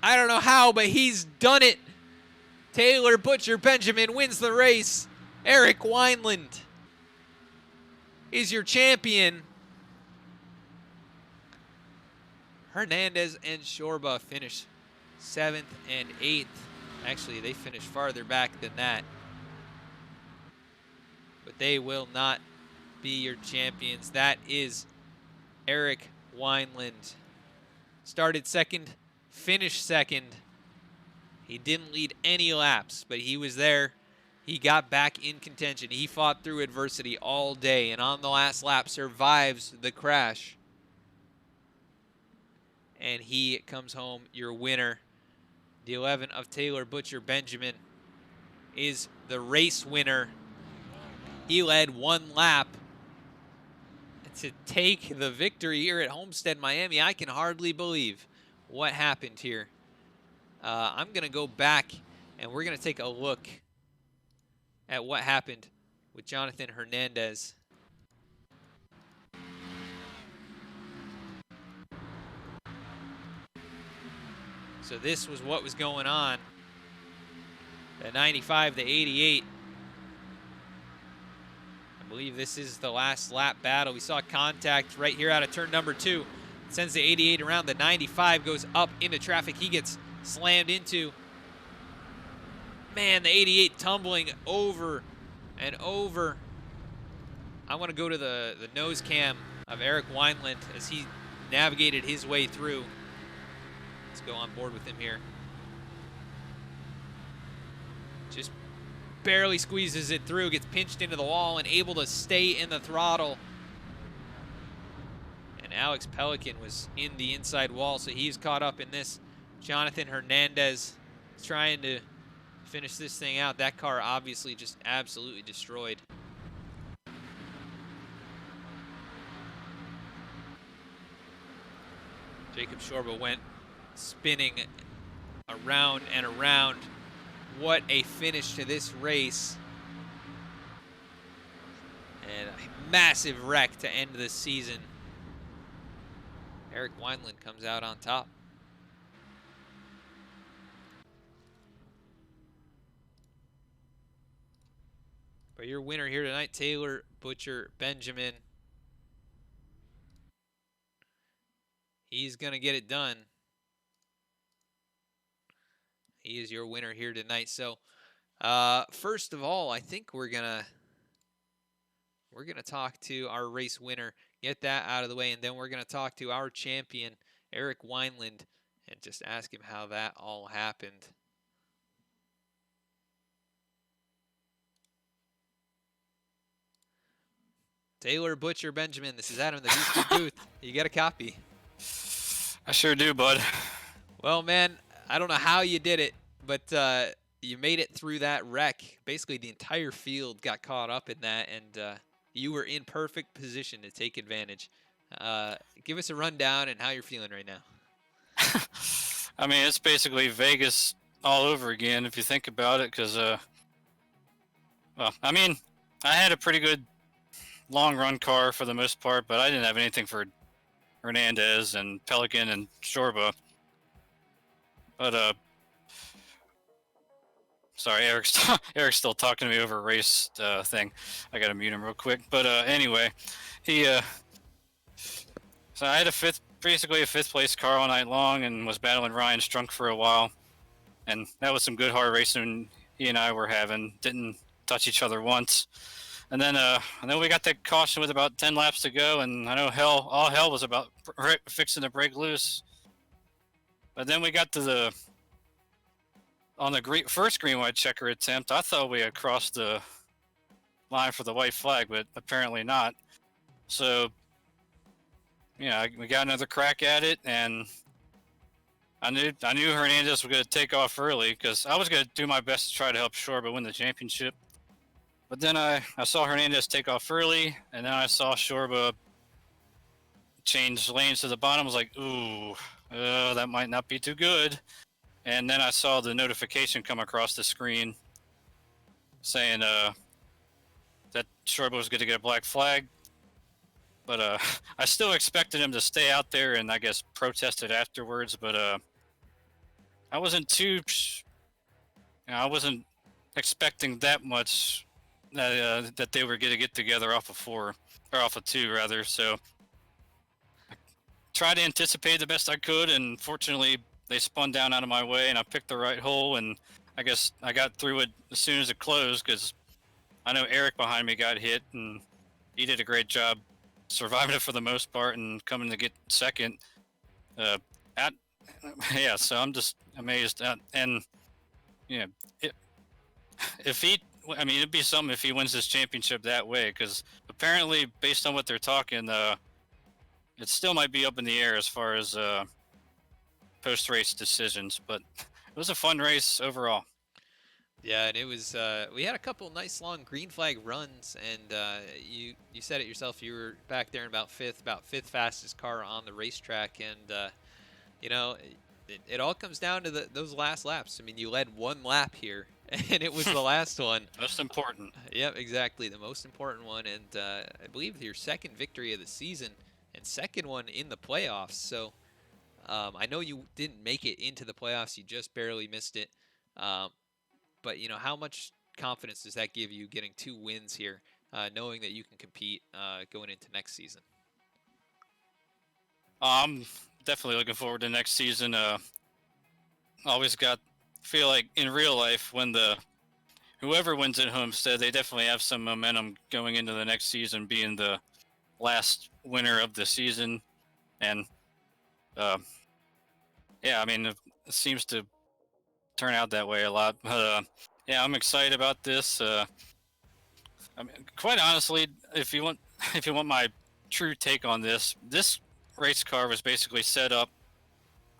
I don't know how, but he's done it. Taylor Butcher Benjamin wins the race. Eric Wineland is your champion. Hernandez and Shorba finish 7th and 8th. Actually, they finish farther back than that. But they will not be your champions. That is Eric Wineland. Started 2nd, finished 2nd. He didn't lead any laps, but he was there. He got back in contention. He fought through adversity all day, and on the last lap survives the crash. And he comes home your winner. The 11 of Taylor Butcher Benjamin is the race winner. He led 1 lap to take the victory here at Homestead Miami. I can hardly believe what happened here. I'm going to go back and we're going to take a look at what happened with Jonathon Hernandez. So this was what was going on. The 95, the 88. I believe this is the last lap battle. We saw contact right here out of turn number 2. Sends the 88 around. The 95 goes up into traffic. He gets slammed into. Man, the 88 tumbling over and over. I want to go to the nose cam of Eric Wineland as he navigated his way through. Let's go on board with him here. Just barely squeezes it through, gets pinched into the wall and able to stay in the throttle. And Alex Pelican was in the inside wall, so he's caught up in this. Jonathon Hernandez is trying to finish this thing out. That car obviously just absolutely destroyed. Jacob Shorba went spinning around and around. What a finish to this race. And a massive wreck to end this season. Eric Wineland comes out on top. But your winner here tonight, Taylor Butcher Benjamin. He's going to get it done. He is your winner here tonight. So, first of all, I think we're gonna talk to our race winner, get that out of the way, and then we're gonna talk to our champion, Eric Wineland, and just ask him how that all happened. Taylor Butcher Benjamin, this is Adam, the Beast Booth. You got a copy? I sure do, bud. Well, man, I don't know how you did it, but you made it through that wreck. Basically, the entire field got caught up in that, and you were in perfect position to take advantage. Give us a rundown and how you're feeling right now. I mean, it's basically Vegas all over again if you think about it, because, well, I mean, I had a pretty good long run car for the most part, but I didn't have anything for Hernandez and Pelican and Shorba. But sorry, Eric's still talking to me over a race thing. I gotta mute him real quick. But anyway, he so I had basically a fifth place car all night long, and was battling Ryan Strunk for a while, and that was some good hard racing he and I were having. Didn't touch each other once, and then we got that caution with about 10 laps to go, and I know all hell was about fixing to break loose. But then we got to on the first green white checker attempt. I thought we had crossed the line for the white flag, but apparently not. So yeah, we got another crack at it, and I knew Hernandez was going to take off early, because I was going to do my best to try to help Shorba win the championship. But then I saw Hernandez take off early, and then I saw Shorba change lanes to the bottom. I was like, ooh, that might not be too good. And then I saw the notification come across the screen saying that Shorba was going to get a black flag. But I still expected him to stay out there and, I guess, protest it afterwards. But I wasn't I wasn't expecting that much that they were going to get together off of 2 rather. So I tried to anticipate the best I could, and fortunately they spun down out of my way, and I picked the right hole, and I guess I got through it as soon as it closed, because I know Eric behind me got hit, and he did a great job surviving it for the most part and coming to get second. Yeah, so I'm just amazed at, and yeah, it'd be something if he wins this championship that way, because apparently, based on what they're talking, it still might be up in the air as far as post-race decisions. But it was a fun race overall. Yeah, and it was. We had a couple nice long green flag runs, and you said it yourself. You were back there in about fifth fastest car on the racetrack, and you know, it all comes down to those last laps. I mean, you led 1 lap here, and it was the last one. Most important. Yep, exactly, the most important one, and I believe your second victory of the season and second one in the playoffs. So I know you didn't make it into the playoffs; you just barely missed it. But, how much confidence does that give you getting 2 wins here, knowing that you can compete going into next season? I'm definitely looking forward to next season. Feel like in real life, when whoever wins at Homestead, they definitely have some momentum going into the next season, being the last winner of the season. And yeah, I mean, it seems to turn out that way a lot. But yeah, I'm excited about this. I mean, quite honestly, if you want my true take on this race car was basically set up.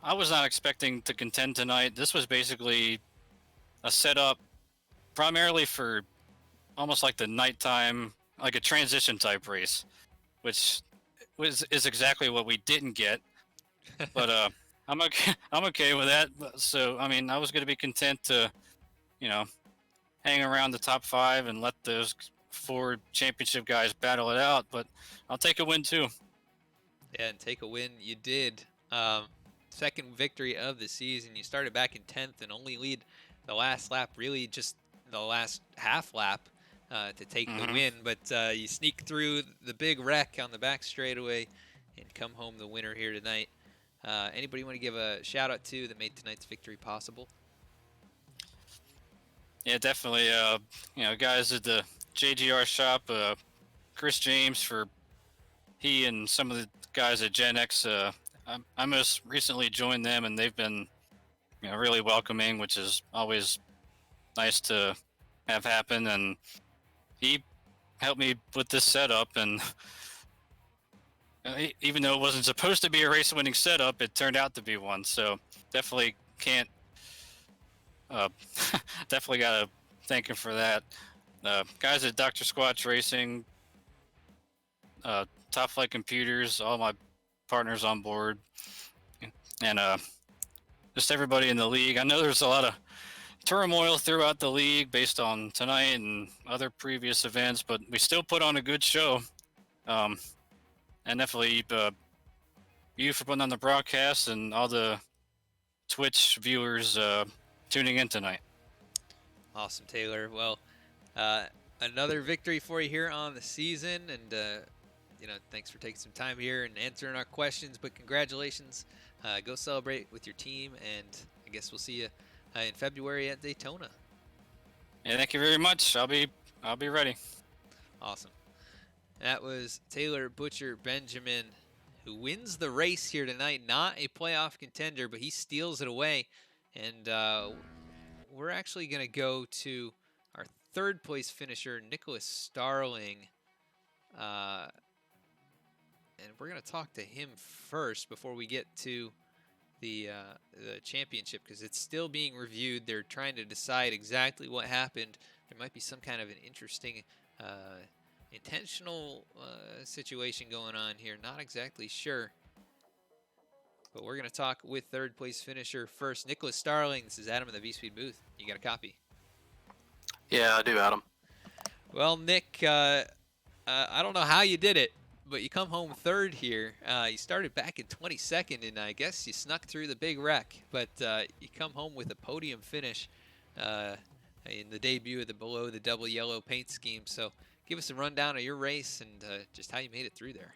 I was not expecting to contend tonight. This was basically a setup primarily for almost like the nighttime, like a transition type race, which is exactly what we didn't get. But I'm okay with that. So I mean, I was going to be content to, hang around the top 5 and let those 4 championship guys battle it out. But I'll take a win too. Yeah, and take a win you did. Second victory of the season. You started back in 10th and only lead the last lap, really just the last half lap to take the win. But you sneak through the big wreck on the back straightaway and come home the winner here tonight. Anybody want to give a shout out to that made tonight's victory possible? Yeah, definitely. Guys at the JGR shop, Chris James he and some of the guys at Gen X. I most recently joined them, and they've been, really welcoming, which is always nice to have happen. And he helped me with this setup, and even though it wasn't supposed to be a race-winning setup, it turned out to be one. So definitely definitely gotta thank him for that. Guys at Dr. Squatch Racing, Top Flight Computers, all my partners on board, and just everybody in the league. I know there's a lot of turmoil throughout the league based on tonight and other previous events, but we still put on a good show. And definitely you for putting on the broadcast and all the Twitch viewers tuning in tonight. Awesome, Taylor. Well, another victory for you here on the season, and thanks for taking some time here and answering our questions. But congratulations. Go celebrate with your team, and I guess we'll see you in February at Daytona. Yeah, thank you very much. I'll be ready. Awesome. That was Taylor Butcher Benjamin, who wins the race here tonight. Not a playoff contender, but he steals it away. And we're actually going to go to our third place finisher, Nicholas Starling. And we're going to talk to him first before we get to the championship, because it's still being reviewed. They're trying to decide exactly what happened. There might be some kind of an interesting intentional situation going on here. Not exactly sure. But we're going to talk with third place finisher first, Nicholas Starling. This is Adam in the V-Speed booth. You got a copy? Yeah, I do, Adam. Well, Nick, I don't know how you did it, but you come home third here. You started back in 22nd, and I guess you snuck through the big wreck. But you come home with a podium finish in the debut of the below the double yellow paint scheme. So give us a rundown of your race and just how you made it through there.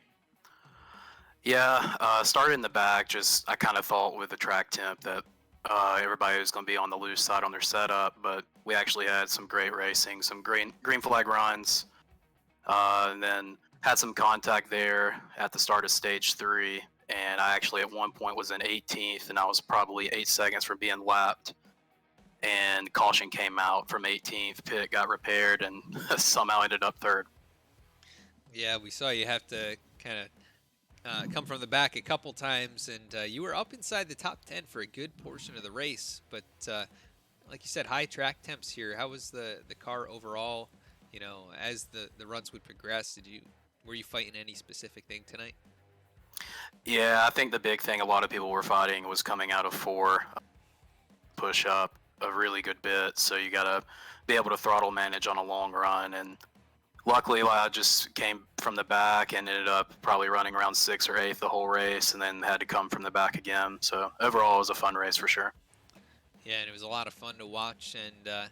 Yeah, started in the back. I kind of thought with the track temp that everybody was going to be on the loose side on their setup, but we actually had some great racing, some green flag runs, and then had some contact there at the start of stage 3. And I actually at one point was in 18th, and I was probably 8 seconds from being lapped. And caution came out from 18th, pit got repaired, and somehow ended up third. Yeah, we saw you have to kind of come from the back a couple times, and you were up inside the top 10 for a good portion of the race. But like you said, high track temps here. How was the car overall? You know, as the runs would progress, were you fighting any specific thing tonight? Yeah, I think the big thing a lot of people were fighting was coming out of 4, push up a really good bit. So you got to be able to throttle manage on a long run. And luckily, I just came from the back and ended up probably running around 6th or 8th the whole race, and then had to come from the back again. So overall, it was a fun race for sure. Yeah, and it was a lot of fun to watch. And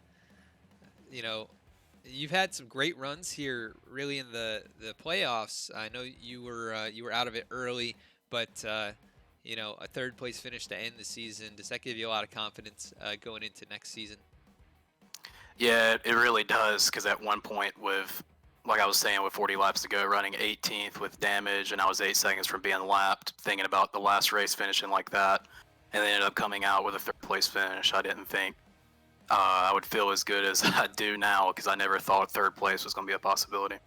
you've had some great runs here, really in the playoffs. I know you were out of it early, but a third place finish to end the season. Does that give you a lot of confidence going into next season? Yeah, it really does, because at one point like I was saying, with 40 laps to go, running 18th with damage, and I was 8 seconds from being lapped, thinking about the last race finishing like that, and they ended up coming out with a third place finish. I didn't think I would feel as good as I do now, because I never thought third place was going to be a possibility.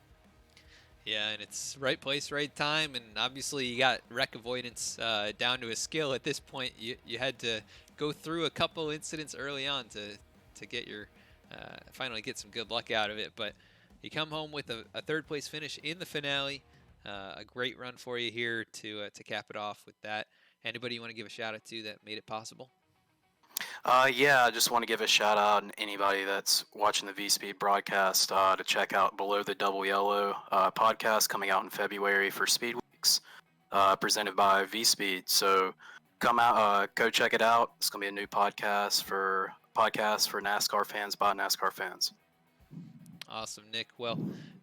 Yeah, and it's right place, right time, and obviously you got wreck avoidance down to a skill at this point. You had to go through a couple incidents early on to get your finally get some good luck out of it, but you come home with a third place finish in the finale. A great run for you here to cap it off with that. Anybody you want to give a shout out to that made it possible? Yeah, I just want to give a shout out to anybody that's watching the V-Speed broadcast to check out Below the Double Yellow podcast coming out in February for Speed Weeks, presented by V-Speed. So come out, go check it out. It's going to be a new podcast for NASCAR fans by NASCAR fans. Awesome, Nick. Well,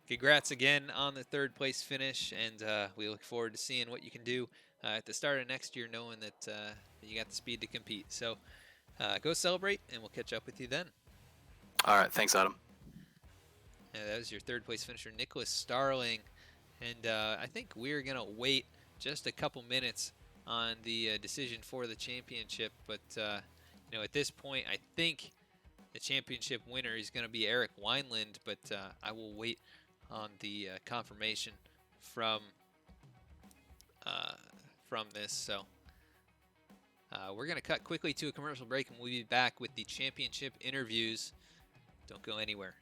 congrats again on the third place finish, and we look forward to seeing what you can do at the start of next year, knowing that you got the speed to compete. So go celebrate, and we'll catch up with you then. All right. Thanks, Adam. Yeah, that was your third place finisher, Nicholas Starling. And I think we're going to wait just a couple minutes on the decision for the championship. But, at this point, I think the championship winner is going to be Eric Wineland. But I will wait on the confirmation from this. So we're going to cut quickly to a commercial break, and we'll be back with the championship interviews. Don't go anywhere.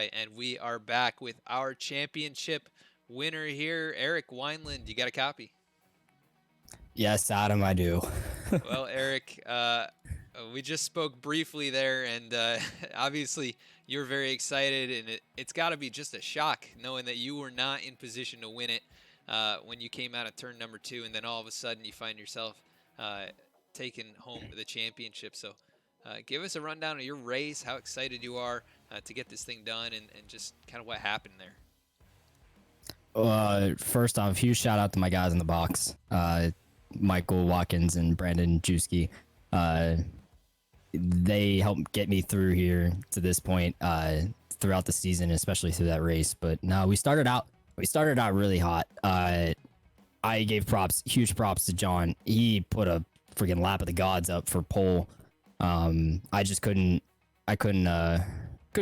right, and we are back with our championship winner here, Eric Wineland. You got a copy? Yes, Adam, I do. Well, Eric, we just spoke briefly there, and obviously you're very excited, and it's got to be just a shock knowing that you were not in position to win it when you came out of turn number 2, and then all of a sudden you find yourself taking home the championship. So give us a rundown of your race, how excited you are to get this thing done, and just kind of what happened there. First off, huge shout out to my guys in the box, Michael Watkins and Brandon Juski. They helped get me through here to this point throughout the season, especially through that race. But no, we started out really hot. I gave huge props to John. He put a freaking lap of the gods up for pole. I just couldn't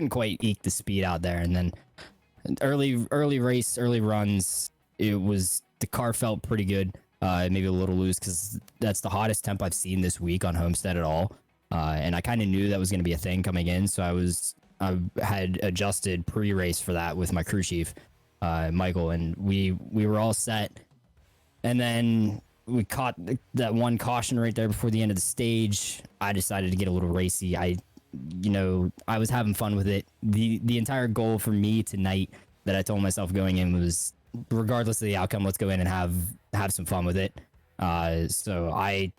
quite eke the speed out there. And then early runs, the car felt pretty good. Maybe a little loose because that's the hottest temp I've seen this week on Homestead at all. And I kind of knew that was going to be a thing coming in, so I had adjusted pre-race for that with my crew chief, Michael, and we were all set. And then we caught that one caution right there before the end of the stage. I decided to get a little racy. I was having fun with it. The entire goal for me tonight that I told myself going in was, regardless of the outcome, let's go in and have some fun with it. So I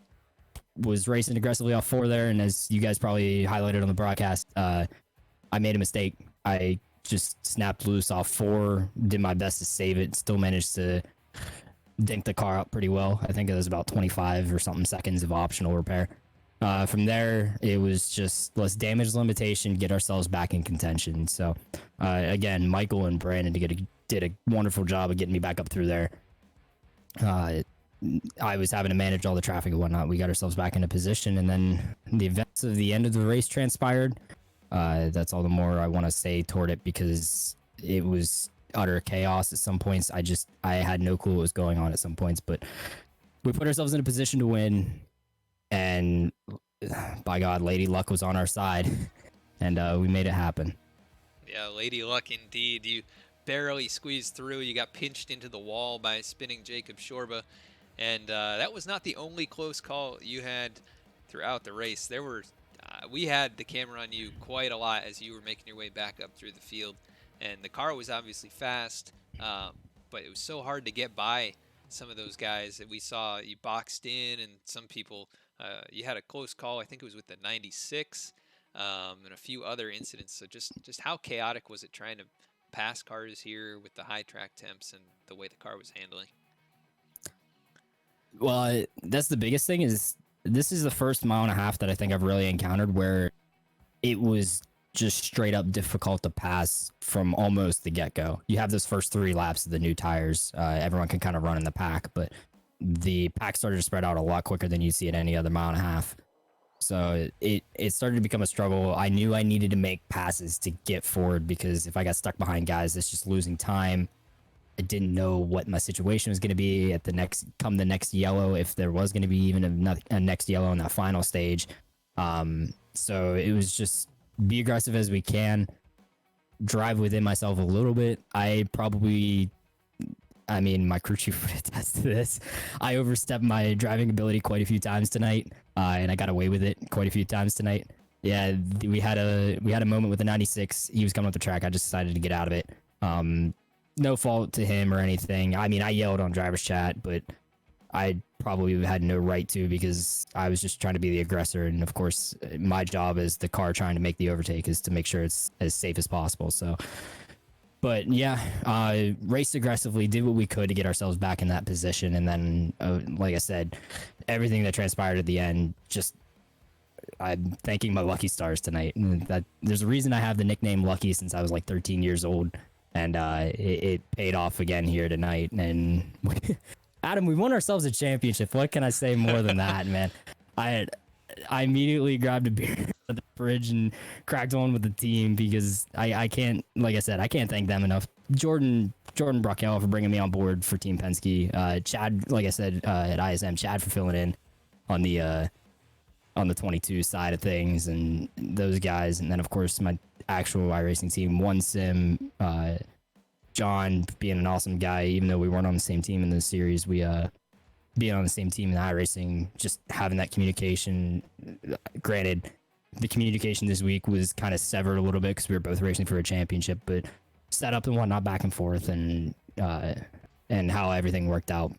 was racing aggressively off 4 there, and as you guys probably highlighted on the broadcast, I made a mistake. I just snapped loose off 4, did my best to save it, still managed to dink the car up pretty well. I think it was about 25 or something seconds of optional repair. From there, it was just let's damage limitation, get ourselves back in contention. So again, Michael and Brandon did a wonderful job of getting me back up through there. I was having to manage all the traffic and whatnot. We got ourselves back into position, and then the events of the end of the race transpired. That's all the more I want to say toward it, because it was utter chaos at some points. I had no clue what was going on at some points, but we put ourselves in a position to win, and by God, Lady Luck was on our side, and we made it happen. Yeah, Lady Luck indeed. You barely squeezed through. You got pinched into the wall by spinning Jacob Shorba. And that was not the only close call you had throughout the race. There were, we had the camera on you quite a lot as you were making your way back up through the field. And the car was obviously fast, but it was so hard to get by some of those guys that we saw. You boxed in, and some people, you had a close call. I think it was with the 96 and a few other incidents. So just how chaotic was it trying to pass cars here with the high track temps and the way the car was handling? Well, that's the biggest thing, is this is the first mile and a half that I think I've really encountered where it was just straight up difficult to pass from almost the get-go. You have those first 3 laps of the new tires. Everyone can kind of run in the pack, but the pack started to spread out a lot quicker than you see at any other mile and a half. So it started to become a struggle. I knew I needed to make passes to get forward, because if I got stuck behind guys, it's just losing time. I didn't know what my situation was going to be at the next yellow, if there was going to be even a next yellow in that final stage. So it was just be aggressive as we can, drive within myself a little bit. My crew chief would attest to this. I overstepped my driving ability quite a few times tonight, and I got away with it quite a few times tonight. Yeah, we had a moment with the 96. He was coming up the track. I just decided to get out of it. No fault to him or anything. I mean, I yelled on driver's chat, but I probably had no right to, because I was just trying to be the aggressor. And of course, my job as the car trying to make the overtake is to make sure it's as safe as possible. So, but yeah, raced aggressively, did what we could to get ourselves back in that position. And then, like I said, everything that transpired at the end, just I'm thanking my lucky stars tonight. And that there's a reason I have the nickname Lucky since I was like 13 years old. And it paid off again here tonight. And Adam, we won ourselves a championship. What can I say more than that, man? I immediately grabbed a beer out of the fridge and cracked one with the team, because I can't, like I said, I can't thank them enough. Jordan Brockell for bringing me on board for Team Penske. Chad, like I said, at ISM, Chad for filling in on the on the 22 side of things and those guys. And then, of course, my actual iRacing team, One Sim, John being an awesome guy, even though we weren't on the same team in the series, we being on the same team in iRacing, just having that communication. Granted, the communication this week was kind of severed a little bit because we were both racing for a championship, but setup and whatnot back and forth and how everything worked out.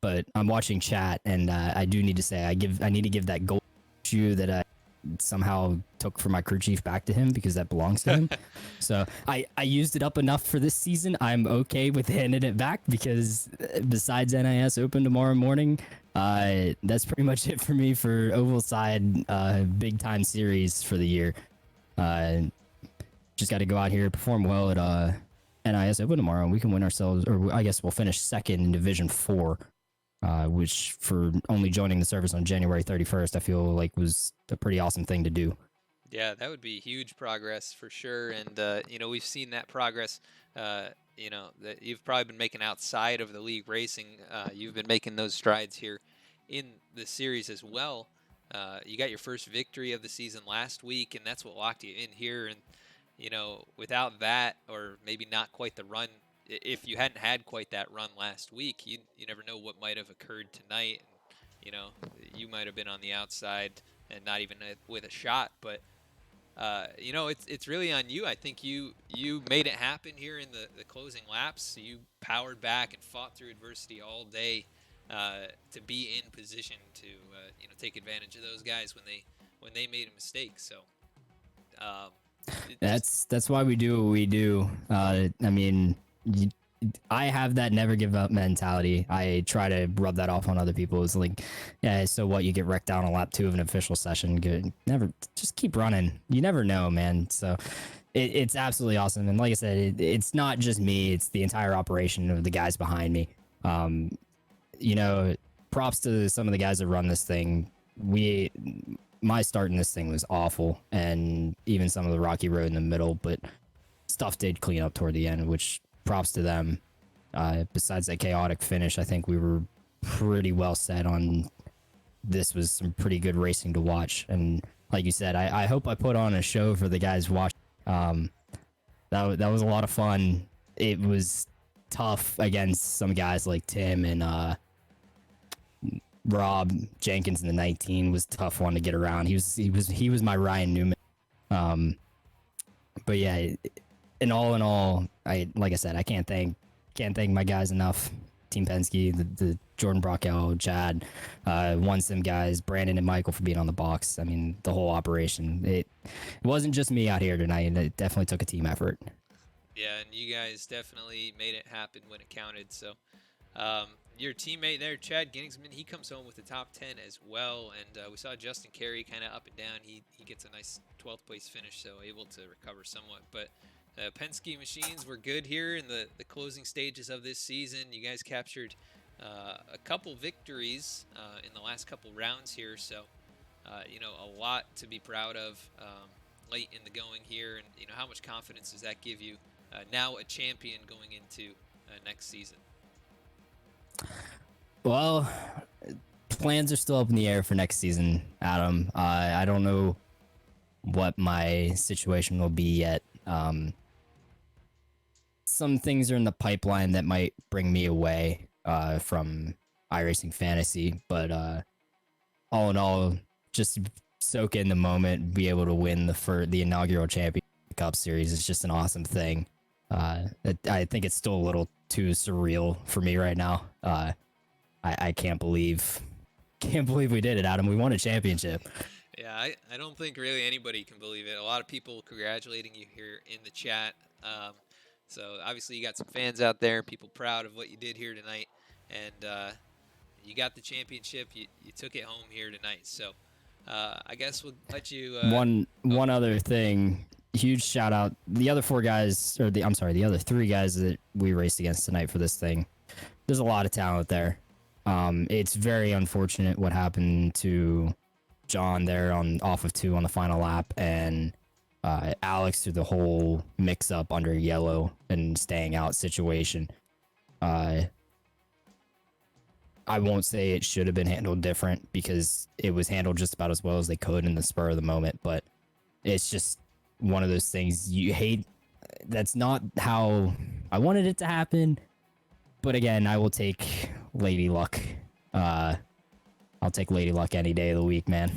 But I'm watching chat, and I do need to say I need to give that gold shoe that I somehow took from my crew chief back to him because that belongs to him. So I used it up enough for this season. I'm okay with handing it back because besides NIS Open tomorrow morning, that's pretty much it for me for Oval Side big time series for the year. Just got to go out here, perform well at NIS Open tomorrow, and we can win ourselves, or I guess we'll finish second in Division 4. Which for only joining the service on January 31st, I feel like was a pretty awesome thing to do. Yeah, that would be huge progress for sure. And, we've seen that progress, that you've probably been making outside of the league racing. You've been making those strides here in the series as well. You got your first victory of the season last week, and that's what locked you in here. And, without that, or maybe not quite the run, if you hadn't had quite that run last week, you never know what might have occurred tonight. You might have been on the outside and not even with a shot. But it's really on you. I think you made it happen here in the closing laps. You powered back and fought through adversity all day to be in position to take advantage of those guys when they made a mistake. So that's why we do what we do. I have that never give up mentality. I try to rub that off on other people. It's like, yeah, so what? You get wrecked down on lap 2 of an official session. Good. Never, just keep running. You never know, man. So it's absolutely awesome. And like I said, it's not just me. It's the entire operation of the guys behind me. Props to some of the guys that run this thing. My start in this thing was awful, and even some of the rocky road in the middle, but stuff did clean up toward the end, which props to them. Besides that chaotic finish, I think we were pretty well set on this was some pretty good racing to watch. And like you said, I hope I put on a show for the guys watching. That was a lot of fun. It was tough against some guys like Tim and Rob Jenkins in the 19 was a tough one to get around. He was my Ryan Newman. But yeah, in all, like I said, I can't thank my guys enough. Team Penske, the Jordan Brockel, Chad, One Sim guys, Brandon and Michael for being on the box. I mean, the whole operation. It wasn't just me out here tonight. It definitely took a team effort. Yeah, and you guys definitely made it happen when it counted. So your teammate there, Chad Ginningsman, he comes home with the top 10 as well. And we saw Justin Carey kind of up and down. He gets a nice 12th place finish, so able to recover somewhat. But Penske machines were good here in the closing stages of this season. You guys captured a couple victories in the last couple rounds here, so a lot to be proud of late in the going here. And how much confidence does that give you now a champion going into next season? Well, plans are still up in the air for next season, Adam. I don't know what my situation will be yet. Some things are in the pipeline that might bring me away from iRacing Fantasy, but all in all, just soak in the moment, be able to win the inaugural Championship Cup Series is just an awesome thing. I think it's still a little too surreal for me right now. I can't believe we did it, Adam. We won a championship. Yeah, I don't think really anybody can believe it. A lot of people congratulating you here in the chat. So obviously you got some fans out there, people proud of what you did here tonight, and you got the championship. You took it home here tonight. So I guess we'll let you. One other thing, huge shout out the other the other 3 guys that we raced against tonight for this thing. There's a lot of talent there. It's very unfortunate what happened to John there off of 2 on the final lap, and Alex through the whole mix-up under yellow and staying out situation. I won't say it should have been handled different because it was handled just about as well as they could in the spur of the moment. But it's just one of those things you hate. That's not how I wanted it to happen. But again, I will take Lady Luck. I'll take Lady Luck any day of the week, man.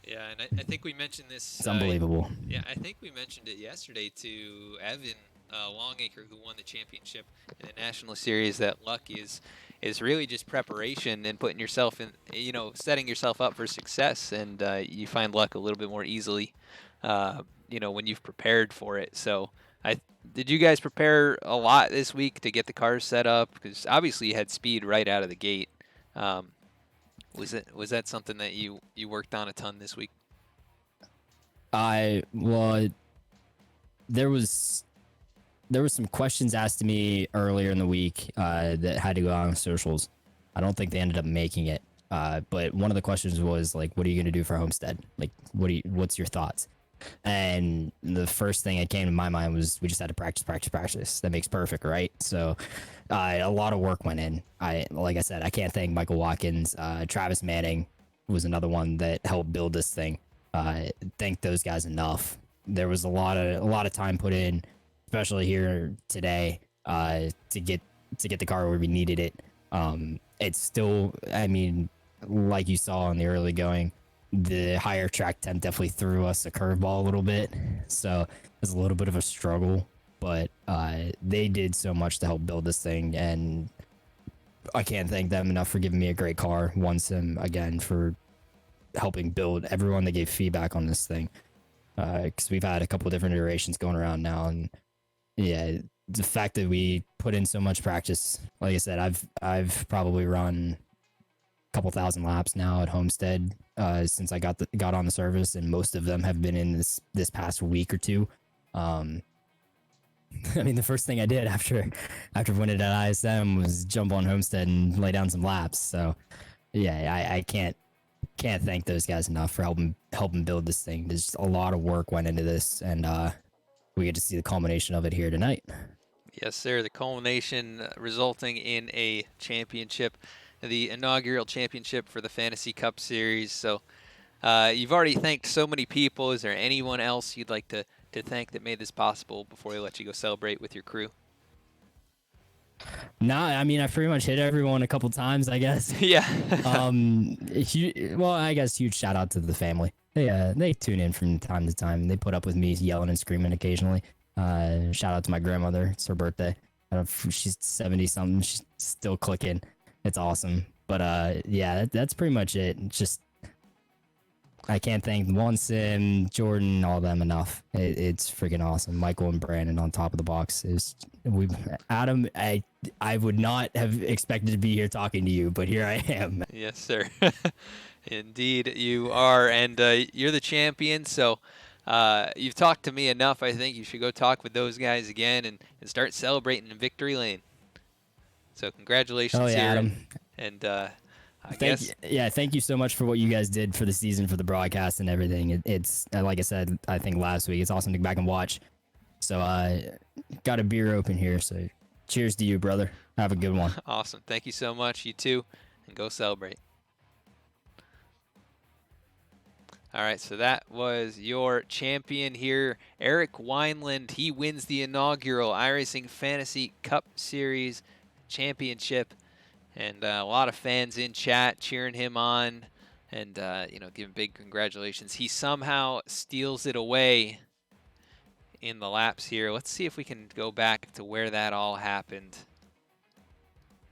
Yeah, and I think we mentioned this. It's unbelievable. Yeah, I think we mentioned it yesterday to Evan Longacre, who won the championship in the National Series, that luck is really just preparation and putting yourself in, setting yourself up for success, and you find luck a little bit more easily, when you've prepared for it. So, did you guys prepare a lot this week to get the cars set up? Because obviously you had speed right out of the gate. Was that something that you worked on a ton this week? Well, there was some questions asked to me earlier in the week that had to go out on socials. I don't think they ended up making it. But one of the questions was like, what are you going to do for Homestead? Like, what's your thoughts? And the first thing that came to my mind was we just had to practice. That makes perfect, right? So a lot of work went in. Like I said, I can't thank Michael Watkins. Travis Manning was another one that helped build this thing. Thank those guys enough. There was a lot of time put in, especially here today, to get the car where we needed it. It's still, I mean, like you saw in the early going, the higher track temp definitely threw us a curveball a little bit. So it was a little bit of a struggle, but they did so much to help build this thing, and I can't thank them enough for giving me a great car. Once them again for helping build everyone that gave feedback on this thing. Because we've had a couple of different iterations going around now, and yeah, the fact that we put in so much practice, like I said, I've probably run a couple thousand laps now at Homestead since I got on the service, and most of them have been in this past week or two. I mean, the first thing I did after winning at ISM was jump on Homestead and lay down some laps. So yeah, I can't thank those guys enough for helping build this thing. There's just a lot of work went into this, and we get to see the culmination of it here tonight. Yes, sir. The culmination resulting in a championship, the inaugural championship for the Fantasy Cup Series. So you've already thanked so many people. Is there anyone else you'd like to thank that made this possible before we let you go celebrate with your crew? Nah, I mean, I pretty much hit everyone a couple times, I guess. Yeah. Well, I guess huge shout out to the family. They tune in from time to time. They put up with me yelling and screaming occasionally. Shout out to my grandmother. It's her birthday. She's 70 something. She's still clicking. It's awesome. But yeah, that's pretty much it. Just I can't thank Sim, Jordan, all them enough. It's freaking awesome. Michael and Brandon on top of the box. Adam, I would not have expected to be here talking to you, but here I am. Yes, sir. Indeed, you are, and you're the champion. So you've talked to me enough. I think you should go talk with those guys again and start celebrating in victory lane. So congratulations, here, Adam. and thank you so much for what you guys did for the season, for the broadcast and everything. It's like I said, I think last week, it's awesome to go back and watch. So got a beer open here, so cheers to you, brother. Have a good one. Awesome. Thank you so much. You too, and go celebrate. All right, so that was your champion here, Eric Wineland. He wins the inaugural iRacing Fantasy Cup Series championship. And a lot of fans in chat cheering him on and, giving big congratulations. He somehow steals it away in the laps here. Let's see if we can go back to where that all happened.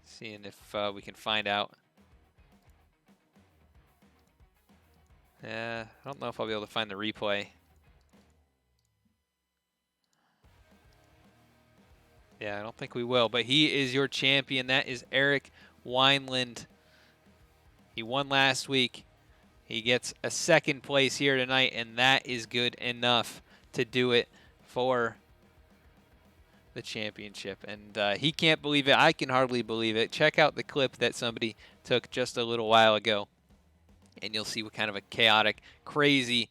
Seeing if we can find out. Yeah, I don't know if I'll be able to find the replay. Yeah, I don't think we will, but he is your champion. That is Eric Wineland. He won last week. He gets a second place here tonight, and that is good enough to do it for the championship. And he can't believe it. I can hardly believe it. Check out the clip that somebody took just a little while ago, and you'll see what kind of a chaotic, crazy,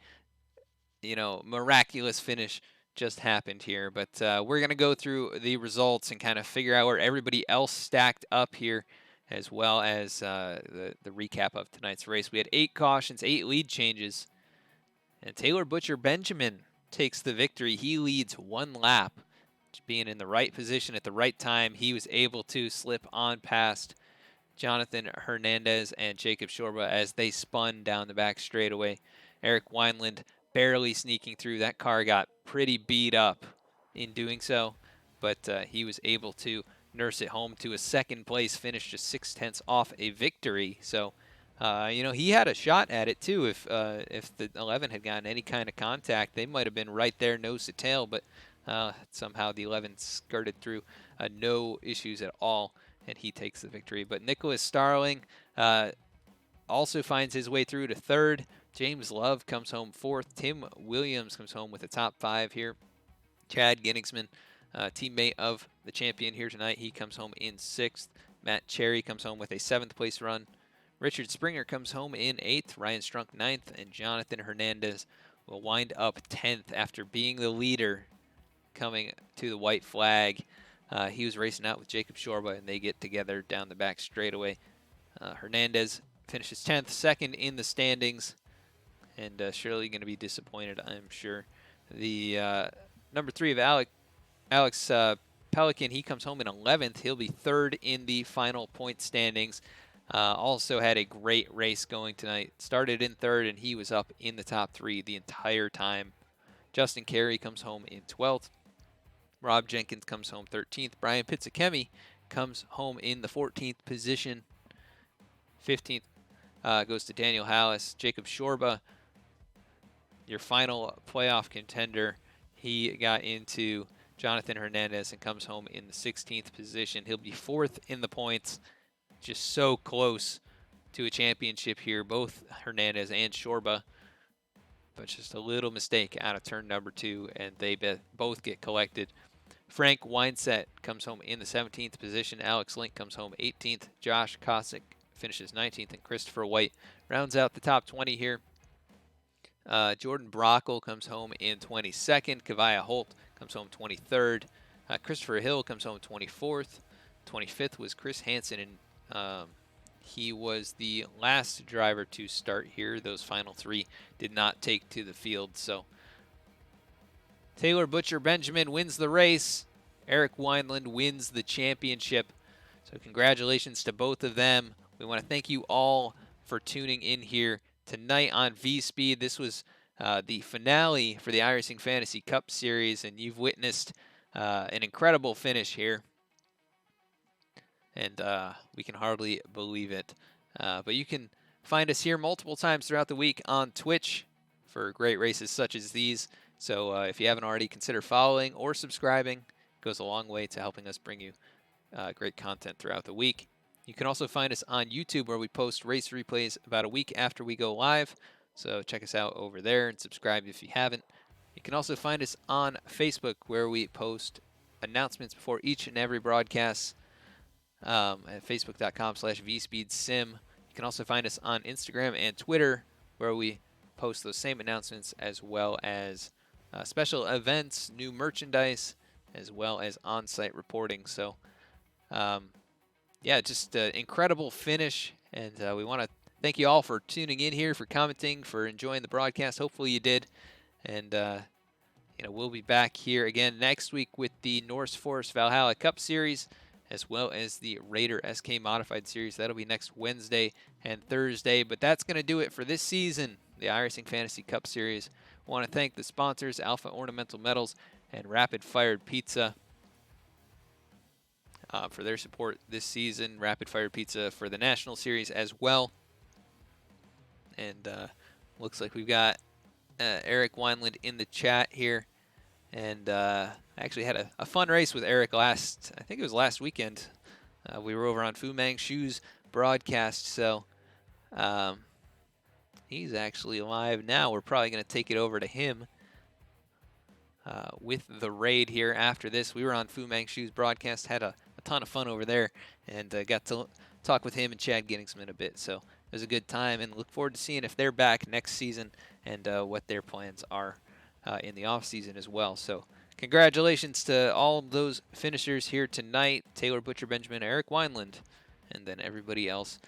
miraculous finish just happened here. But we're going to go through the results and kind of figure out where everybody else stacked up here as well as the recap of tonight's race. We had 8 cautions, 8 lead changes, and Taylor Butcher Benjamin takes the victory. He leads 1 lap. Being in the right position at the right time, he was able to slip on past Jonathon Hernandez and Jacob Shorba as they spun down the back straightaway. Eric Wineland barely sneaking through. That car got pretty beat up in doing so, but he was able to nurse it home to a 2nd place finish, just 0.6 off a victory. So, he had a shot at it too. If the 11 had gotten any kind of contact, they might have been right there nose to tail, but somehow the 11 skirted through, no issues at all, and he takes the victory. But Nicholas Starling also finds his way through to 3rd. James Love comes home 4th. Tim Williams comes home with a top 5 here. Chad Genningsman, teammate of the champion here tonight, he comes home in 6th. Matt Cherry comes home with a 7th place run. Richard Springer comes home in 8th. Ryan Strunk 9th. And Jonathon Hernandez will wind up 10th after being the leader coming to the white flag. He was racing out with Jacob Shorba, and they get together down the back straightaway. Hernandez finishes 10th, 2nd in the standings, and surely going to be disappointed, I'm sure. The number 3 of Alex Pelican, he comes home in 11th. He'll be 3rd in the final point standings. Also had a great race going tonight. Started in 3rd, and he was up in the top 3 the entire time. Justin Carey comes home in 12th. Rob Jenkins comes home 13th. Brian Pizzakemi comes home in the 14th position. 15th goes to Daniel Hallis. Jacob Shorba, your final playoff contender, he got into Jonathon Hernandez and comes home in the 16th position. He'll be 4th in the points. Just so close to a championship here, both Hernandez and Shorba. But just a little mistake out of turn number 2, and they both get collected. Frank Wineset comes home in the 17th position. Alex Link comes home 18th. Josh Kosick finishes 19th, and Christopher White rounds out the top 20 here. Jordan Brockle comes home in 22nd. Kavaya Holt comes home 23rd. Christopher Hill comes home 24th. 25th was Chris Hansen, and he was the last driver to start here. Those final 3 did not take to the field. So Taylor Butcher Benjamin wins the race. Eric Wineland wins the championship. So congratulations to both of them. We want to thank you all for tuning in here tonight on V-Speed. This was the finale for the IRacing Fantasy Cup Series, and you've witnessed an incredible finish here. And we can hardly believe it. But you can find us here multiple times throughout the week on Twitch for great races such as these. So if you haven't already, consider following or subscribing. It goes a long way to helping us bring you great content throughout the week. You can also find us on YouTube, where we post race replays about a week after we go live. So check us out over there and subscribe if you haven't. You can also find us on Facebook, where we post announcements before each and every broadcast at facebook.com/vspeedsim. You can also find us on Instagram and Twitter, where we post those same announcements, as well as special events, new merchandise, as well as on-site reporting. So, yeah, just an incredible finish, and we want to thank you all for tuning in here, for commenting, for enjoying the broadcast. Hopefully you did, and we'll be back here again next week with the Norse Force Valhalla Cup Series, as well as the Raider SK Modified Series. That'll be next Wednesday and Thursday, but that's going to do it for this season, the iRacing Fantasy Cup Series. I want to thank the sponsors, Alpha Ornamental Metals and Rapid Fired Pizza, for their support this season. Rapid Fired Pizza for the National Series as well. And looks like we've got Eric Wineland in the chat here. And I actually had a fun race with Eric I think it was last weekend. We were over on Fu Mang Shu's broadcast, so he's actually live now. We're probably going to take it over to him with the raid here after this. We were on Fu Mang Shu's broadcast, had a ton of fun over there, and got to talk with him and Chad Genningsman a bit. So it was a good time, and look forward to seeing if they're back next season and what their plans are in the off season as well. So congratulations to all of those finishers here tonight: Taylor Butcher Benjamin, Eric Wineland, and then everybody else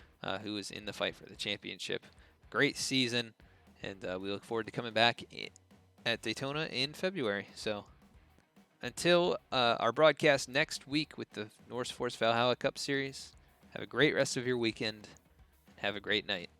who is in the fight for the championship. Great season, and we look forward to coming back at Daytona in February. So until our broadcast next week with the Norse Force Valhalla Cup Series, have a great rest of your weekend. Have a great night.